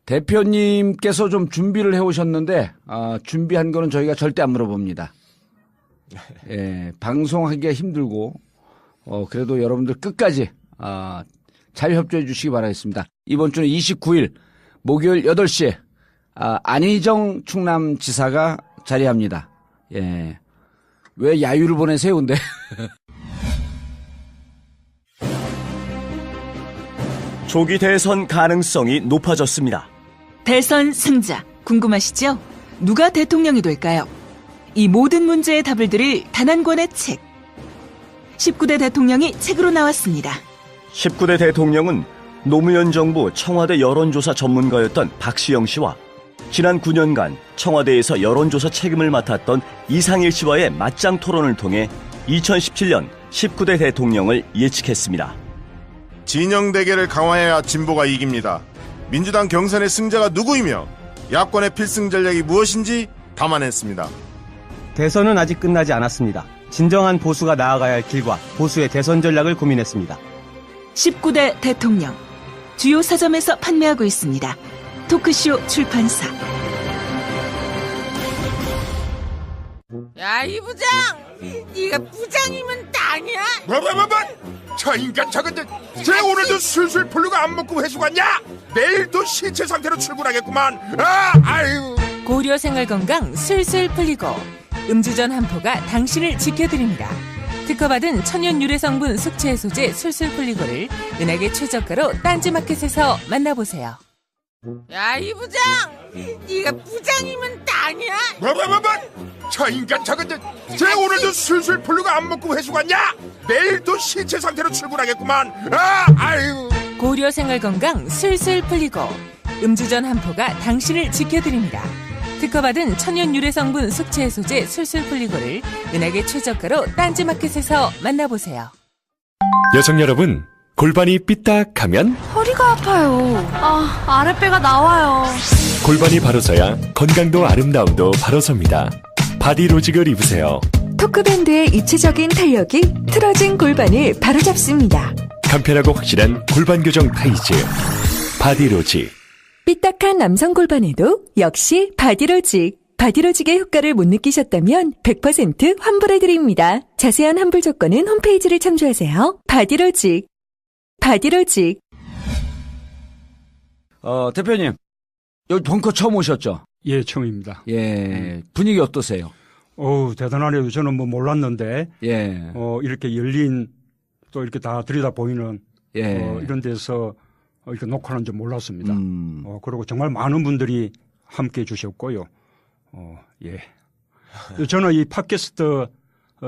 대표님께서 좀 준비를 해오셨는데 준비한 거는 저희가 절대 안 물어봅니다. 예, 방송하기가 힘들고 그래도 여러분들 끝까지 잘 협조해 주시기 바라겠습니다. 이번 주는 29일 목요일 8시에 안희정 충남지사가 자리합니다. 예, 왜 야유를 보내세요 근데. 조기 대선 가능성이 높아졌습니다. 대선 승자 궁금하시죠? 누가 대통령이 될까요? 이 모든 문제의 답을 드릴 단 한 권의 책. 19대 대통령이 책으로 나왔습니다. 19대 대통령은 노무현 정부 청와대 여론조사 전문가였던 박시영 씨와 지난 9년간 청와대에서 여론조사 책임을 맡았던 이상일 씨와의 맞짱 토론을 통해 2017년 19대 대통령을 예측했습니다. 진영 대결을 강화해야 진보가 이깁니다. 민주당 경선의 승자가 누구이며 야권의 필승 전략이 무엇인지 담아냈습니다. 대선은 아직 끝나지 않았습니다. 진정한 보수가 나아가야 할 길과 보수의 대선 전략을 고민했습니다. 19대 대통령. 주요 서점에서 판매하고 있습니다. 토크쇼 출판사. 야, 이 부장! 네가 부장이면 땅이야? 뭐? 저 인간 저건데 쟤 오늘도 술술 풀리고 안 먹고 회수 갔냐? 내일도 신체 상태로 출근하겠구만. 아유. 고려 생활 건강 술술 풀리고 음주전 한포가 당신을 지켜드립니다. 특허받은 천연 유래 성분 숙취 해소제 술술 풀리고를 은하계 최저가로 딴지마켓에서 만나보세요. 야, 이 부장! 네가 부장이면 땅이야? 뭐? 저 인간 저건데 쟤 오늘도 술술 풀리고 안 먹고 회수 갔냐? 내일도 신체 상태로 출근하겠구만. 아유. 고려 생활 건강 술술 풀리고 음주전 한포가 당신을 지켜드립니다. 특허받은 천연 유래 성분 숙취 해소제 술술 풀리고를 은하계 최저가로 딴지마켓에서 만나보세요. 여성 여러분, 골반이 삐딱하면 허리가 아파요. 아랫배가 나와요. 골반이 바로 서야 건강도 아름다움도 바로 섭니다. 바디로직을 입으세요. 토크밴드의 입체적인 탄력이 틀어진 골반을 바로잡습니다. 간편하고 확실한 골반 교정 타이즈 바디로직. 삐딱한 남성 골반에도 역시 바디로직. 바디로직의 효과를 못 느끼셨다면 100% 환불해드립니다. 자세한 환불 조건은 홈페이지를 참조하세요. 바디로직. 바디로직. 대표님, 여기 벙커 처음 오셨죠? 예, 처음입니다. 예, 분위기 어떠세요? 대단하네요. 저는 뭐 몰랐는데, 예, 이렇게 열린 또 이렇게 다 들여다 보이는 예, 이런 데서 이렇게 녹화하는 줄 몰랐습니다. 그리고 정말 많은 분들이 함께 해주셨고요. 예. 저는 이 팟캐스트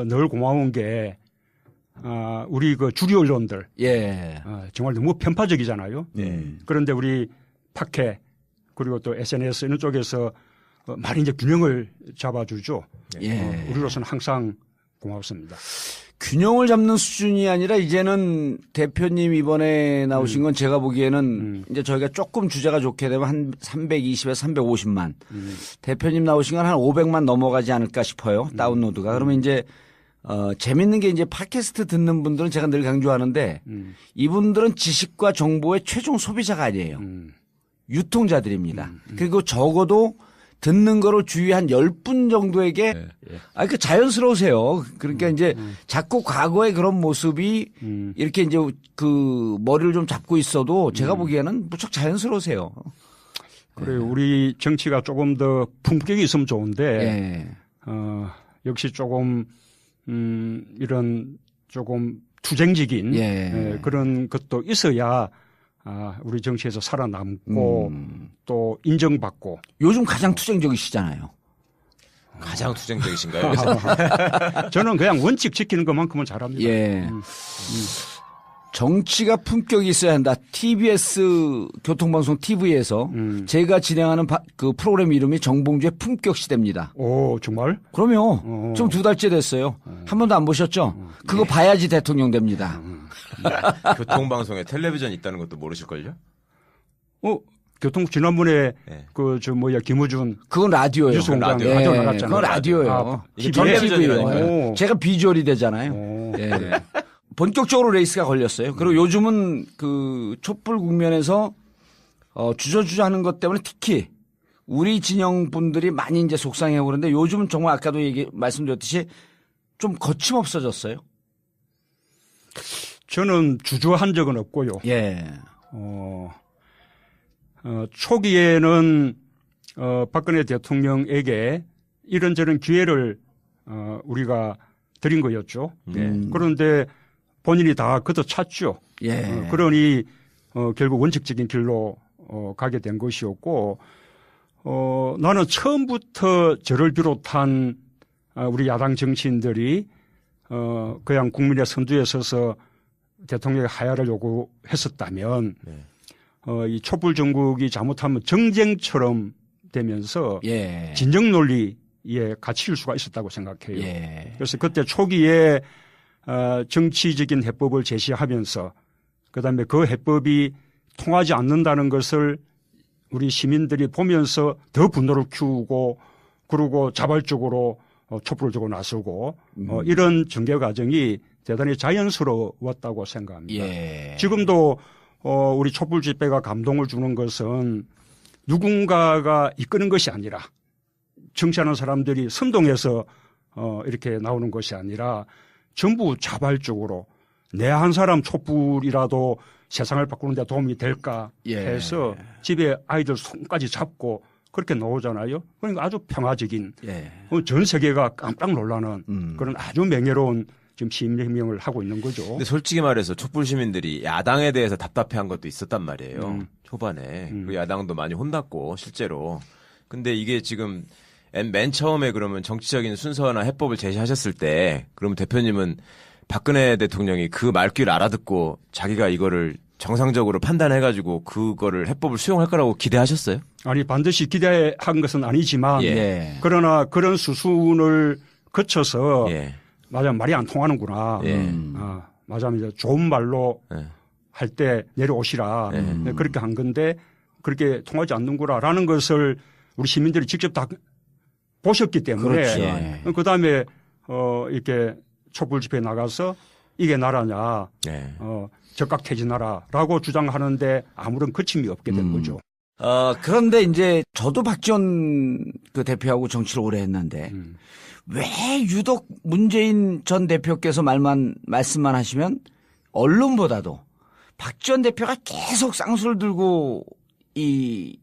늘 고마운 게, 우리 그 주류 언론들. 예. 정말 너무 편파적이잖아요. 그런데 우리 팟캐 그리고 또 SNS 이런 쪽에서 많이 이제 균형을 잡아주죠. 예. 우리로서는 항상 고맙습니다. 균형을 잡는 수준이 아니라 이제는 대표님 이번에 나오신 건 제가 보기에는 이제 저희가 조금 주제가 좋게 되면 한 320에서 350만. 대표님 나오신 건 한 500만 넘어가지 않을까 싶어요. 다운로드가. 그러면 이제 재밌는 게 이제 팟캐스트 듣는 분들은 제가 늘 강조하는데 이분들은 지식과 정보의 최종 소비자가 아니에요. 유통자들입니다. 그리고 적어도 듣는 거로 주위 한 10분 정도에게 그 자연스러우세요. 그러니까 이제 자꾸 과거의 그런 모습이 이렇게 이제 그 머리를 좀 잡고 있어도 제가 보기에는 무척 자연스러우세요. 그래 우리 정치가 조금 더 품격이 있으면 좋은데 역시 조금 이런 조금 투쟁적인 그런 것도 있어야 우리 정치에서 살아남고 또 인정받고. 요즘 가장 투쟁적이시잖아요. 가장 투쟁적이신가요? 저는 그냥 원칙 지키는 것만큼은 잘합니다. 예. 정치가 품격이 있어야 한다. TBS 교통방송 TV에서 제가 진행하는 그 프로그램 이름이 정봉주의 품격시대입니다. 오, 정말? 그럼요. 좀 2달째 됐어요. 한 번도 안 보셨죠? 그거 봐야지 대통령 됩니다. 교통방송에 텔레비전 있다는 것도 모르실걸요? 지난번에 김어준. 그건 라디오예요. 뉴스공장 라디오. 라디오 나갔잖아요. 그건 라디오예요. 이게 텔레비전이라니까요. 제가 비주얼이 되잖아요. 본격적으로 레이스가 걸렸어요. 그리고 요즘은 그 촛불 국면에서 주저주저하는 것 때문에 특히 우리 진영 분들이 많이 이제 속상해하고 그러는데 요즘은 정말 아까도 말씀드렸듯이 좀 거침없어졌어요. 저는 주저한 적은 없고요. 예. 초기에는 박근혜 대통령에게 이런저런 기회를 우리가 드린 거였죠. 그런데 본인이 다 걷어찼죠. 그러니 결국 원칙적인 길로 가게 된 것이었고 나는 처음부터 저를 비롯한 우리 야당 정치인들이 그냥 국민의 선두에 서서 대통령의 하야를 요구했었다면 이 촛불 정국이 잘못하면 정쟁처럼 되면서 진정 논리에 갇힐 수가 있었다고 생각해요. 그래서 그때 초기에 정치적인 해법을 제시하면서 그다음에 그 해법이 통하지 않는다는 것을 우리 시민들이 보면서 더 분노를 키우고 그리고 자발적으로 촛불을 들고 나서고 이런 전개 과정이 대단히 자연스러웠다고 생각합니다. 지금도 우리 촛불 집회가 감동을 주는 것은 누군가가 이끄는 것이 아니라 정치하는 사람들이 선동해서 이렇게 나오는 것이 아니라 전부 자발적으로 내 한 사람 촛불이라도 세상을 바꾸는 데 도움이 될까 해서 집에 아이들 손까지 잡고 그렇게 나오잖아요. 그러니까 아주 평화적인 전 세계가 깜짝 놀라는 그런 아주 명예로운 지금 시민혁명을 하고 있는 거죠. 근데 솔직히 말해서 촛불 시민들이 야당에 대해서 답답해한 것도 있었단 말이에요. 초반에. 그 야당도 많이 혼났고 실제로. 근데 이게 지금 맨 처음에 그러면 정치적인 순서나 해법을 제시하셨을 때 그러면 대표님은 박근혜 대통령이 그 말귀를 알아듣고 자기가 이거를 정상적으로 판단해가지고 그거를 해법을 수용할 거라고 기대하셨어요? 아니 반드시 기대한 것은 아니지만 그러나 그런 수순을 거쳐서 맞아 말이 안 통하는구나. 맞아 이제 좋은 말로 할 때 내려오시라. 그렇게 한 건데 그렇게 통하지 않는구나라는 것을 우리 시민들이 직접 다 보셨기 때문에 그다음에 이렇게 촛불 집회에 나가서 이게 나라냐 적각 퇴진하라라고 주장하는데 아무런 거침이 없게 된 거죠. 그런데 이제 저도 박지원 그 대표하고 정치를 오래 했는데 왜 유독 문재인 전 대표께서 말씀만 하시면 언론보다도 박지원 대표가 계속 쌍수를 들고 이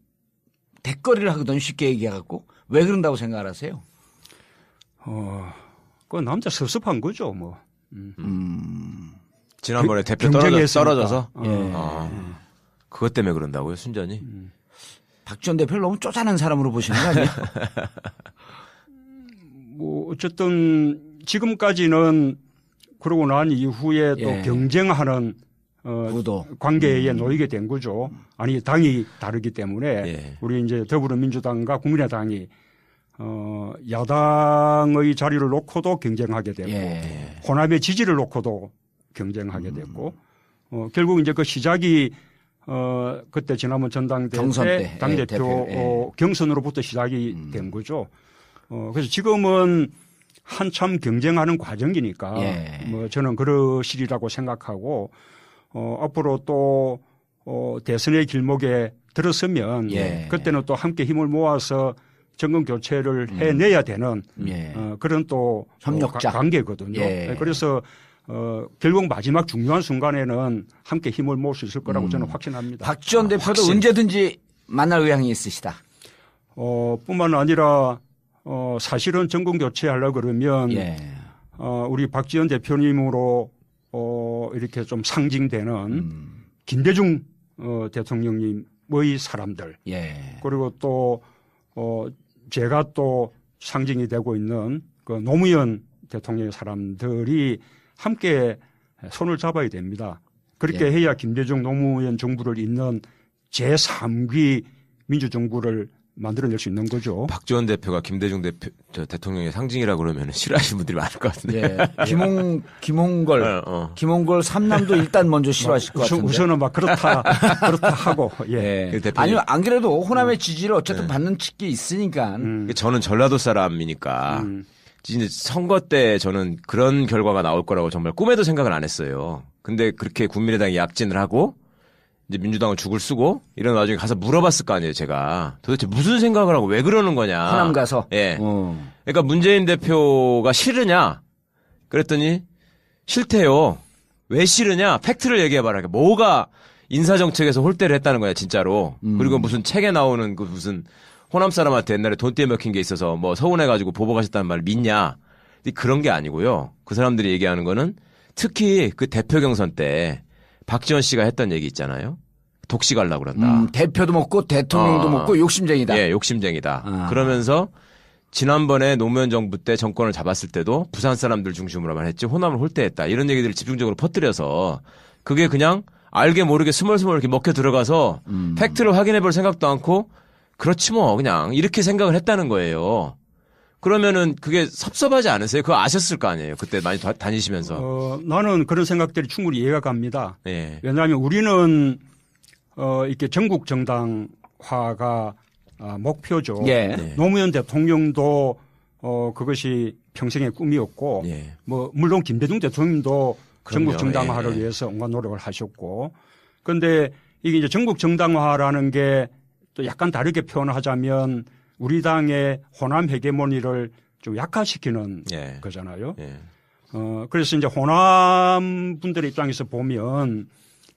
대거리를 하거든요. 쉽게 얘기해갖고. 왜 그런다고 생각하세요? 그 남자 섭섭한 거죠, 뭐. 지난번에 대표 떨어져서? 그것 때문에 그런다고요, 순전히? 박지원 대표를 너무 쪼잔한 사람으로 보시는 거 아니에요? 뭐, 어쨌든 지금까지는 그러고 난 이후에 또 경쟁하는 관계에 놓이게 된 거죠. 아니, 당이 다르기 때문에 우리 이제 더불어민주당과 국민의당이 야당의 자리를 놓고도 경쟁하게 됐고 호남의 지지를 놓고도 경쟁하게 됐고 결국 이제 그 시작이 그때 지난번 전당대회 때 당대표 경선으로부터 시작이 된 거죠. 그래서 지금은 한참 경쟁하는 과정이니까 뭐 저는 그러시리라고 생각하고 앞으로 또 대선의 길목에 들어서면 그때는 또 함께 힘을 모아서 정권 교체를 해내야 되는 예. 그런 또 협력자 관계거든요. 예. 그래서 결국 마지막 중요한 순간에는 함께 힘을 모을 수 있을 거라고 저는 확신합니다. 박지원 대표도 언제든지 만날 의향이 있으시다. 뿐만 아니라 사실은 정권 교체하려고 그러면 예. 우리 박지원 대표님으로 이렇게 좀 상징되는 김대중 대통령님의 사람들 예. 그리고 또 제가 또 상징이 되고 있는 그 노무현 대통령의 사람들이 함께 손을 잡아야 됩니다. 그렇게 예. 해야 김대중 노무현 정부를 잇는 제3기 민주정부를 만들어낼 수 있는 거죠. 박지원 대표가 김대중 대통령의 상징이라고 그러면 싫어하시는 분들이 많을 것 같은데. 예. 김홍걸 삼남도 일단 먼저 싫어하실 것 같은데. 우선은 막 그렇다 하고. 예. 예. 아니요, 안 그래도 호남의 지지를 어쨌든 받는 측이 있으니까. 저는 전라도 사람이니까. 이제 선거 때 저는 그런 결과가 나올 거라고 정말 꿈에도 생각을 안 했어요. 근데 그렇게 국민의당이 약진을 하고 이제 민주당은 죽을 쓰고 이런 와중에 가서 물어봤을 거 아니에요, 제가. 도대체 무슨 생각을 하고 왜 그러는 거냐. 호남 가서. 예. 그러니까 문재인 대표가 싫으냐? 그랬더니 싫대요. 왜 싫으냐? 팩트를 얘기해봐라. 그러니까 뭐가 인사정책에서 홀대를 했다는 거야, 진짜로. 그리고 무슨 책에 나오는 그 무슨 호남 사람한테 옛날에 돈 떼먹힌 게 있어서 뭐 서운해가지고 보복하셨다는 말을 믿냐? 그런 게 아니고요. 그 사람들이 얘기하는 거는 특히 그 대표 경선 때 박지원 씨가 했던 얘기 있잖아요. 독시 가려고 그런다. 대표도 먹고 대통령도 먹고 욕심쟁이다. 예, 욕심쟁이다. 그러면서 지난번에 노무현 정부 때 정권을 잡았을 때도 부산 사람들 중심으로만 했지 호남을 홀대했다. 이런 얘기들을 집중적으로 퍼뜨려서 그게 그냥 알게 모르게 스멀스멀 이렇게 먹혀 들어가서 팩트를 확인해 볼 생각도 않고 그렇지 뭐 그냥 이렇게 생각을 했다는 거예요. 그러면은 그게 섭섭하지 않으세요? 그거 아셨을 거 아니에요. 그때 많이 다니시면서. 나는 그런 생각들이 충분히 이해가 갑니다. 예. 왜냐하면 우리는 이렇게 전국 정당화가 목표죠. 예. 노무현 대통령도 그것이 평생의 꿈이었고, 예. 뭐 물론 김대중 대통령도 그럼요. 전국 정당화를 위해서 온갖 노력을 하셨고, 그런데 이게 이제 전국 정당화라는 게 또 약간 다르게 표현하자면 우리 당의 호남 헤게모니를 좀 약화시키는 예. 거잖아요. 예. 그래서 이제 호남 분들의 입장에서 보면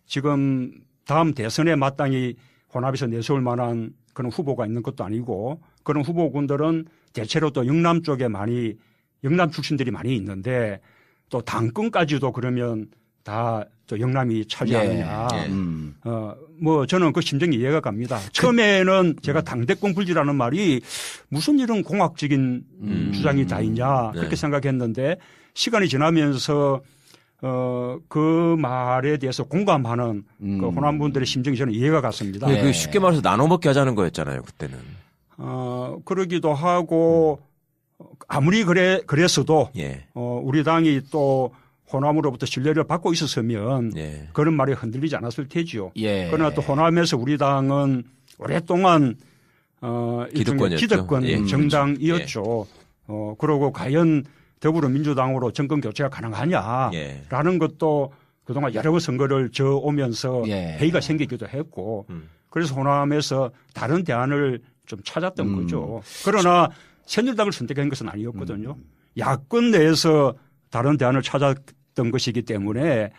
지금 다음 대선에 마땅히 호남에서 내세울 만한 그런 후보가 있는 것도 아니고 그런 후보군들은 대체로 또 영남 쪽에 영남 출신들이 많이 있는데 또 당권까지도 그러면 다 또 영남이 차지하느냐. 예. 뭐 저는 그 심정이 이해가 갑니다. 처음에는 제가 당대권 불지라는 말이 무슨 이런 공학적인 주장이 다 있냐 그렇게 생각했는데 시간이 지나면서 그 말에 대해서 공감하는 그 호남 분들의 심정이 저는 이해가 갔습니다. 그 쉽게 말해서 나눠 먹게 하자는 거였잖아요, 그때는. 그러기도 하고 아무리 그랬어도 예. 우리 당이 또 호남으로부터 신뢰를 받고 있었으면 예. 그런 말이 흔들리지 않았을 테지요. 예. 그러나 또 호남에서 우리 당은 오랫동안 기득권 예. 정당이었죠. 그러고 과연 더불어민주당으로 정권 교체가 가능하냐라는 예. 것도 그동안 여러 선거를 저오면서 예. 회의가 생기기도 했고 그래서 호남에서 다른 대안을 좀 찾았던 거죠. 그러나 새누리당을 선택한 것은 아니었거든요. 야권 내에서 다른 대안을 찾았던 것이기 때문에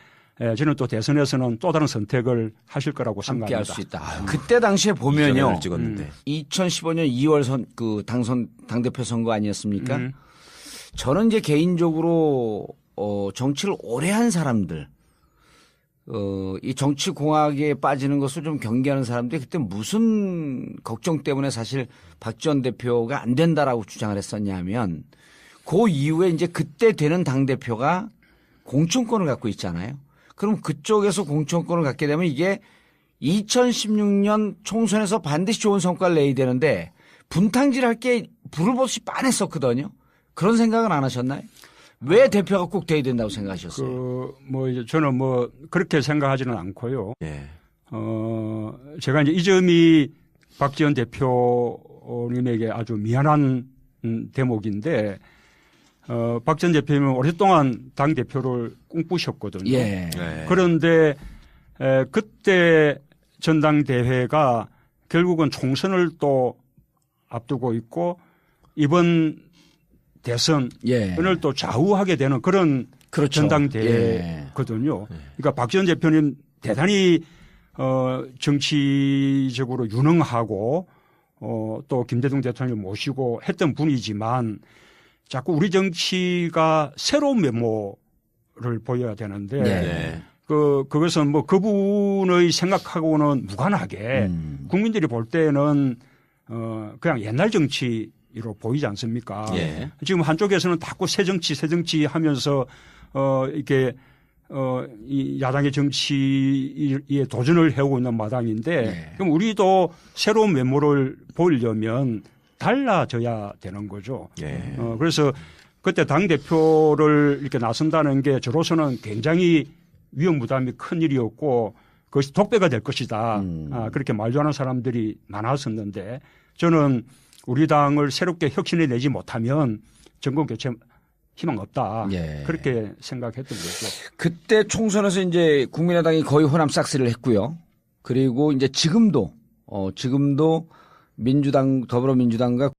저는 또 대선에서는 또 다른 선택을 하실 거라고 함께 생각합니다. 할 수 있다. 그때 당시에 보면요. 2015년 2월 당대표 선거 아니었습니까? 저는 이제 개인적으로 정치를 오래 한 사람들 이 정치 공학에 빠지는 것을 좀 경계하는 사람들이 그때 무슨 걱정 때문에 사실 박지원 대표가 안 된다라고 주장을 했었냐면 그 이후에 이제 그때 되는 당대표가 공천권을 갖고 있잖아요. 그럼 그쪽에서 공천권을 갖게 되면 이게 2016년 총선에서 반드시 좋은 성과를 내야 되는데 분탕질 할 게 불을 보듯이 빤했었거든요. 그런 생각은 안 하셨나요? 왜 대표가 꼭 돼야 된다고 생각하셨어요? 이제 저는 그렇게 생각하지는 않고요. 예. 제가 이제 이 점이 박지원 대표님에게 아주 미안한 대목인데, 박지원 대표님은 오랫동안 당대표를 꿈꾸셨거든요. 예. 그런데, 그때 전당대회가 결국은 총선을 또 앞두고 있고 이번 대선을 예. 또 좌우하게 되는 그런 그렇죠. 전당대회거든요. 그러니까 박지원 대표님 대단히 정치적으로 유능하고 또 김대중 대통령을 모시고 했던 분이지만 자꾸 우리 정치가 새로운 면모를 보여야 되는데 네. 그것은 뭐 그분의 생각하고는 무관하게 국민들이 볼 때는 그냥 옛날 정치로 보이지 않습니까? 예. 지금 한쪽에서는 자꾸 새 정치 하면서 이렇게 이 야당의 정치에 도전을 해오고 있는 마당인데 네. 그럼 우리도 새로운 면모를 보이려면 달라져야 되는 거죠. 예. 그래서 그때 당대표를 이렇게 나선다는 게 저로서는 굉장히 위험 부담이 큰 일이었고 그것이 독배가 될 것이다. 그렇게 말조하는 사람들이 많았었는데 저는 우리 당을 새롭게 혁신해 내지 못하면 정권 교체 희망 없다. 예. 그렇게 생각했던 거죠. 그때 총선에서 이제 국민의당이 거의 호남 싹쓸이를 했고요. 그리고 이제 지금도 민주당, 더불어민주당과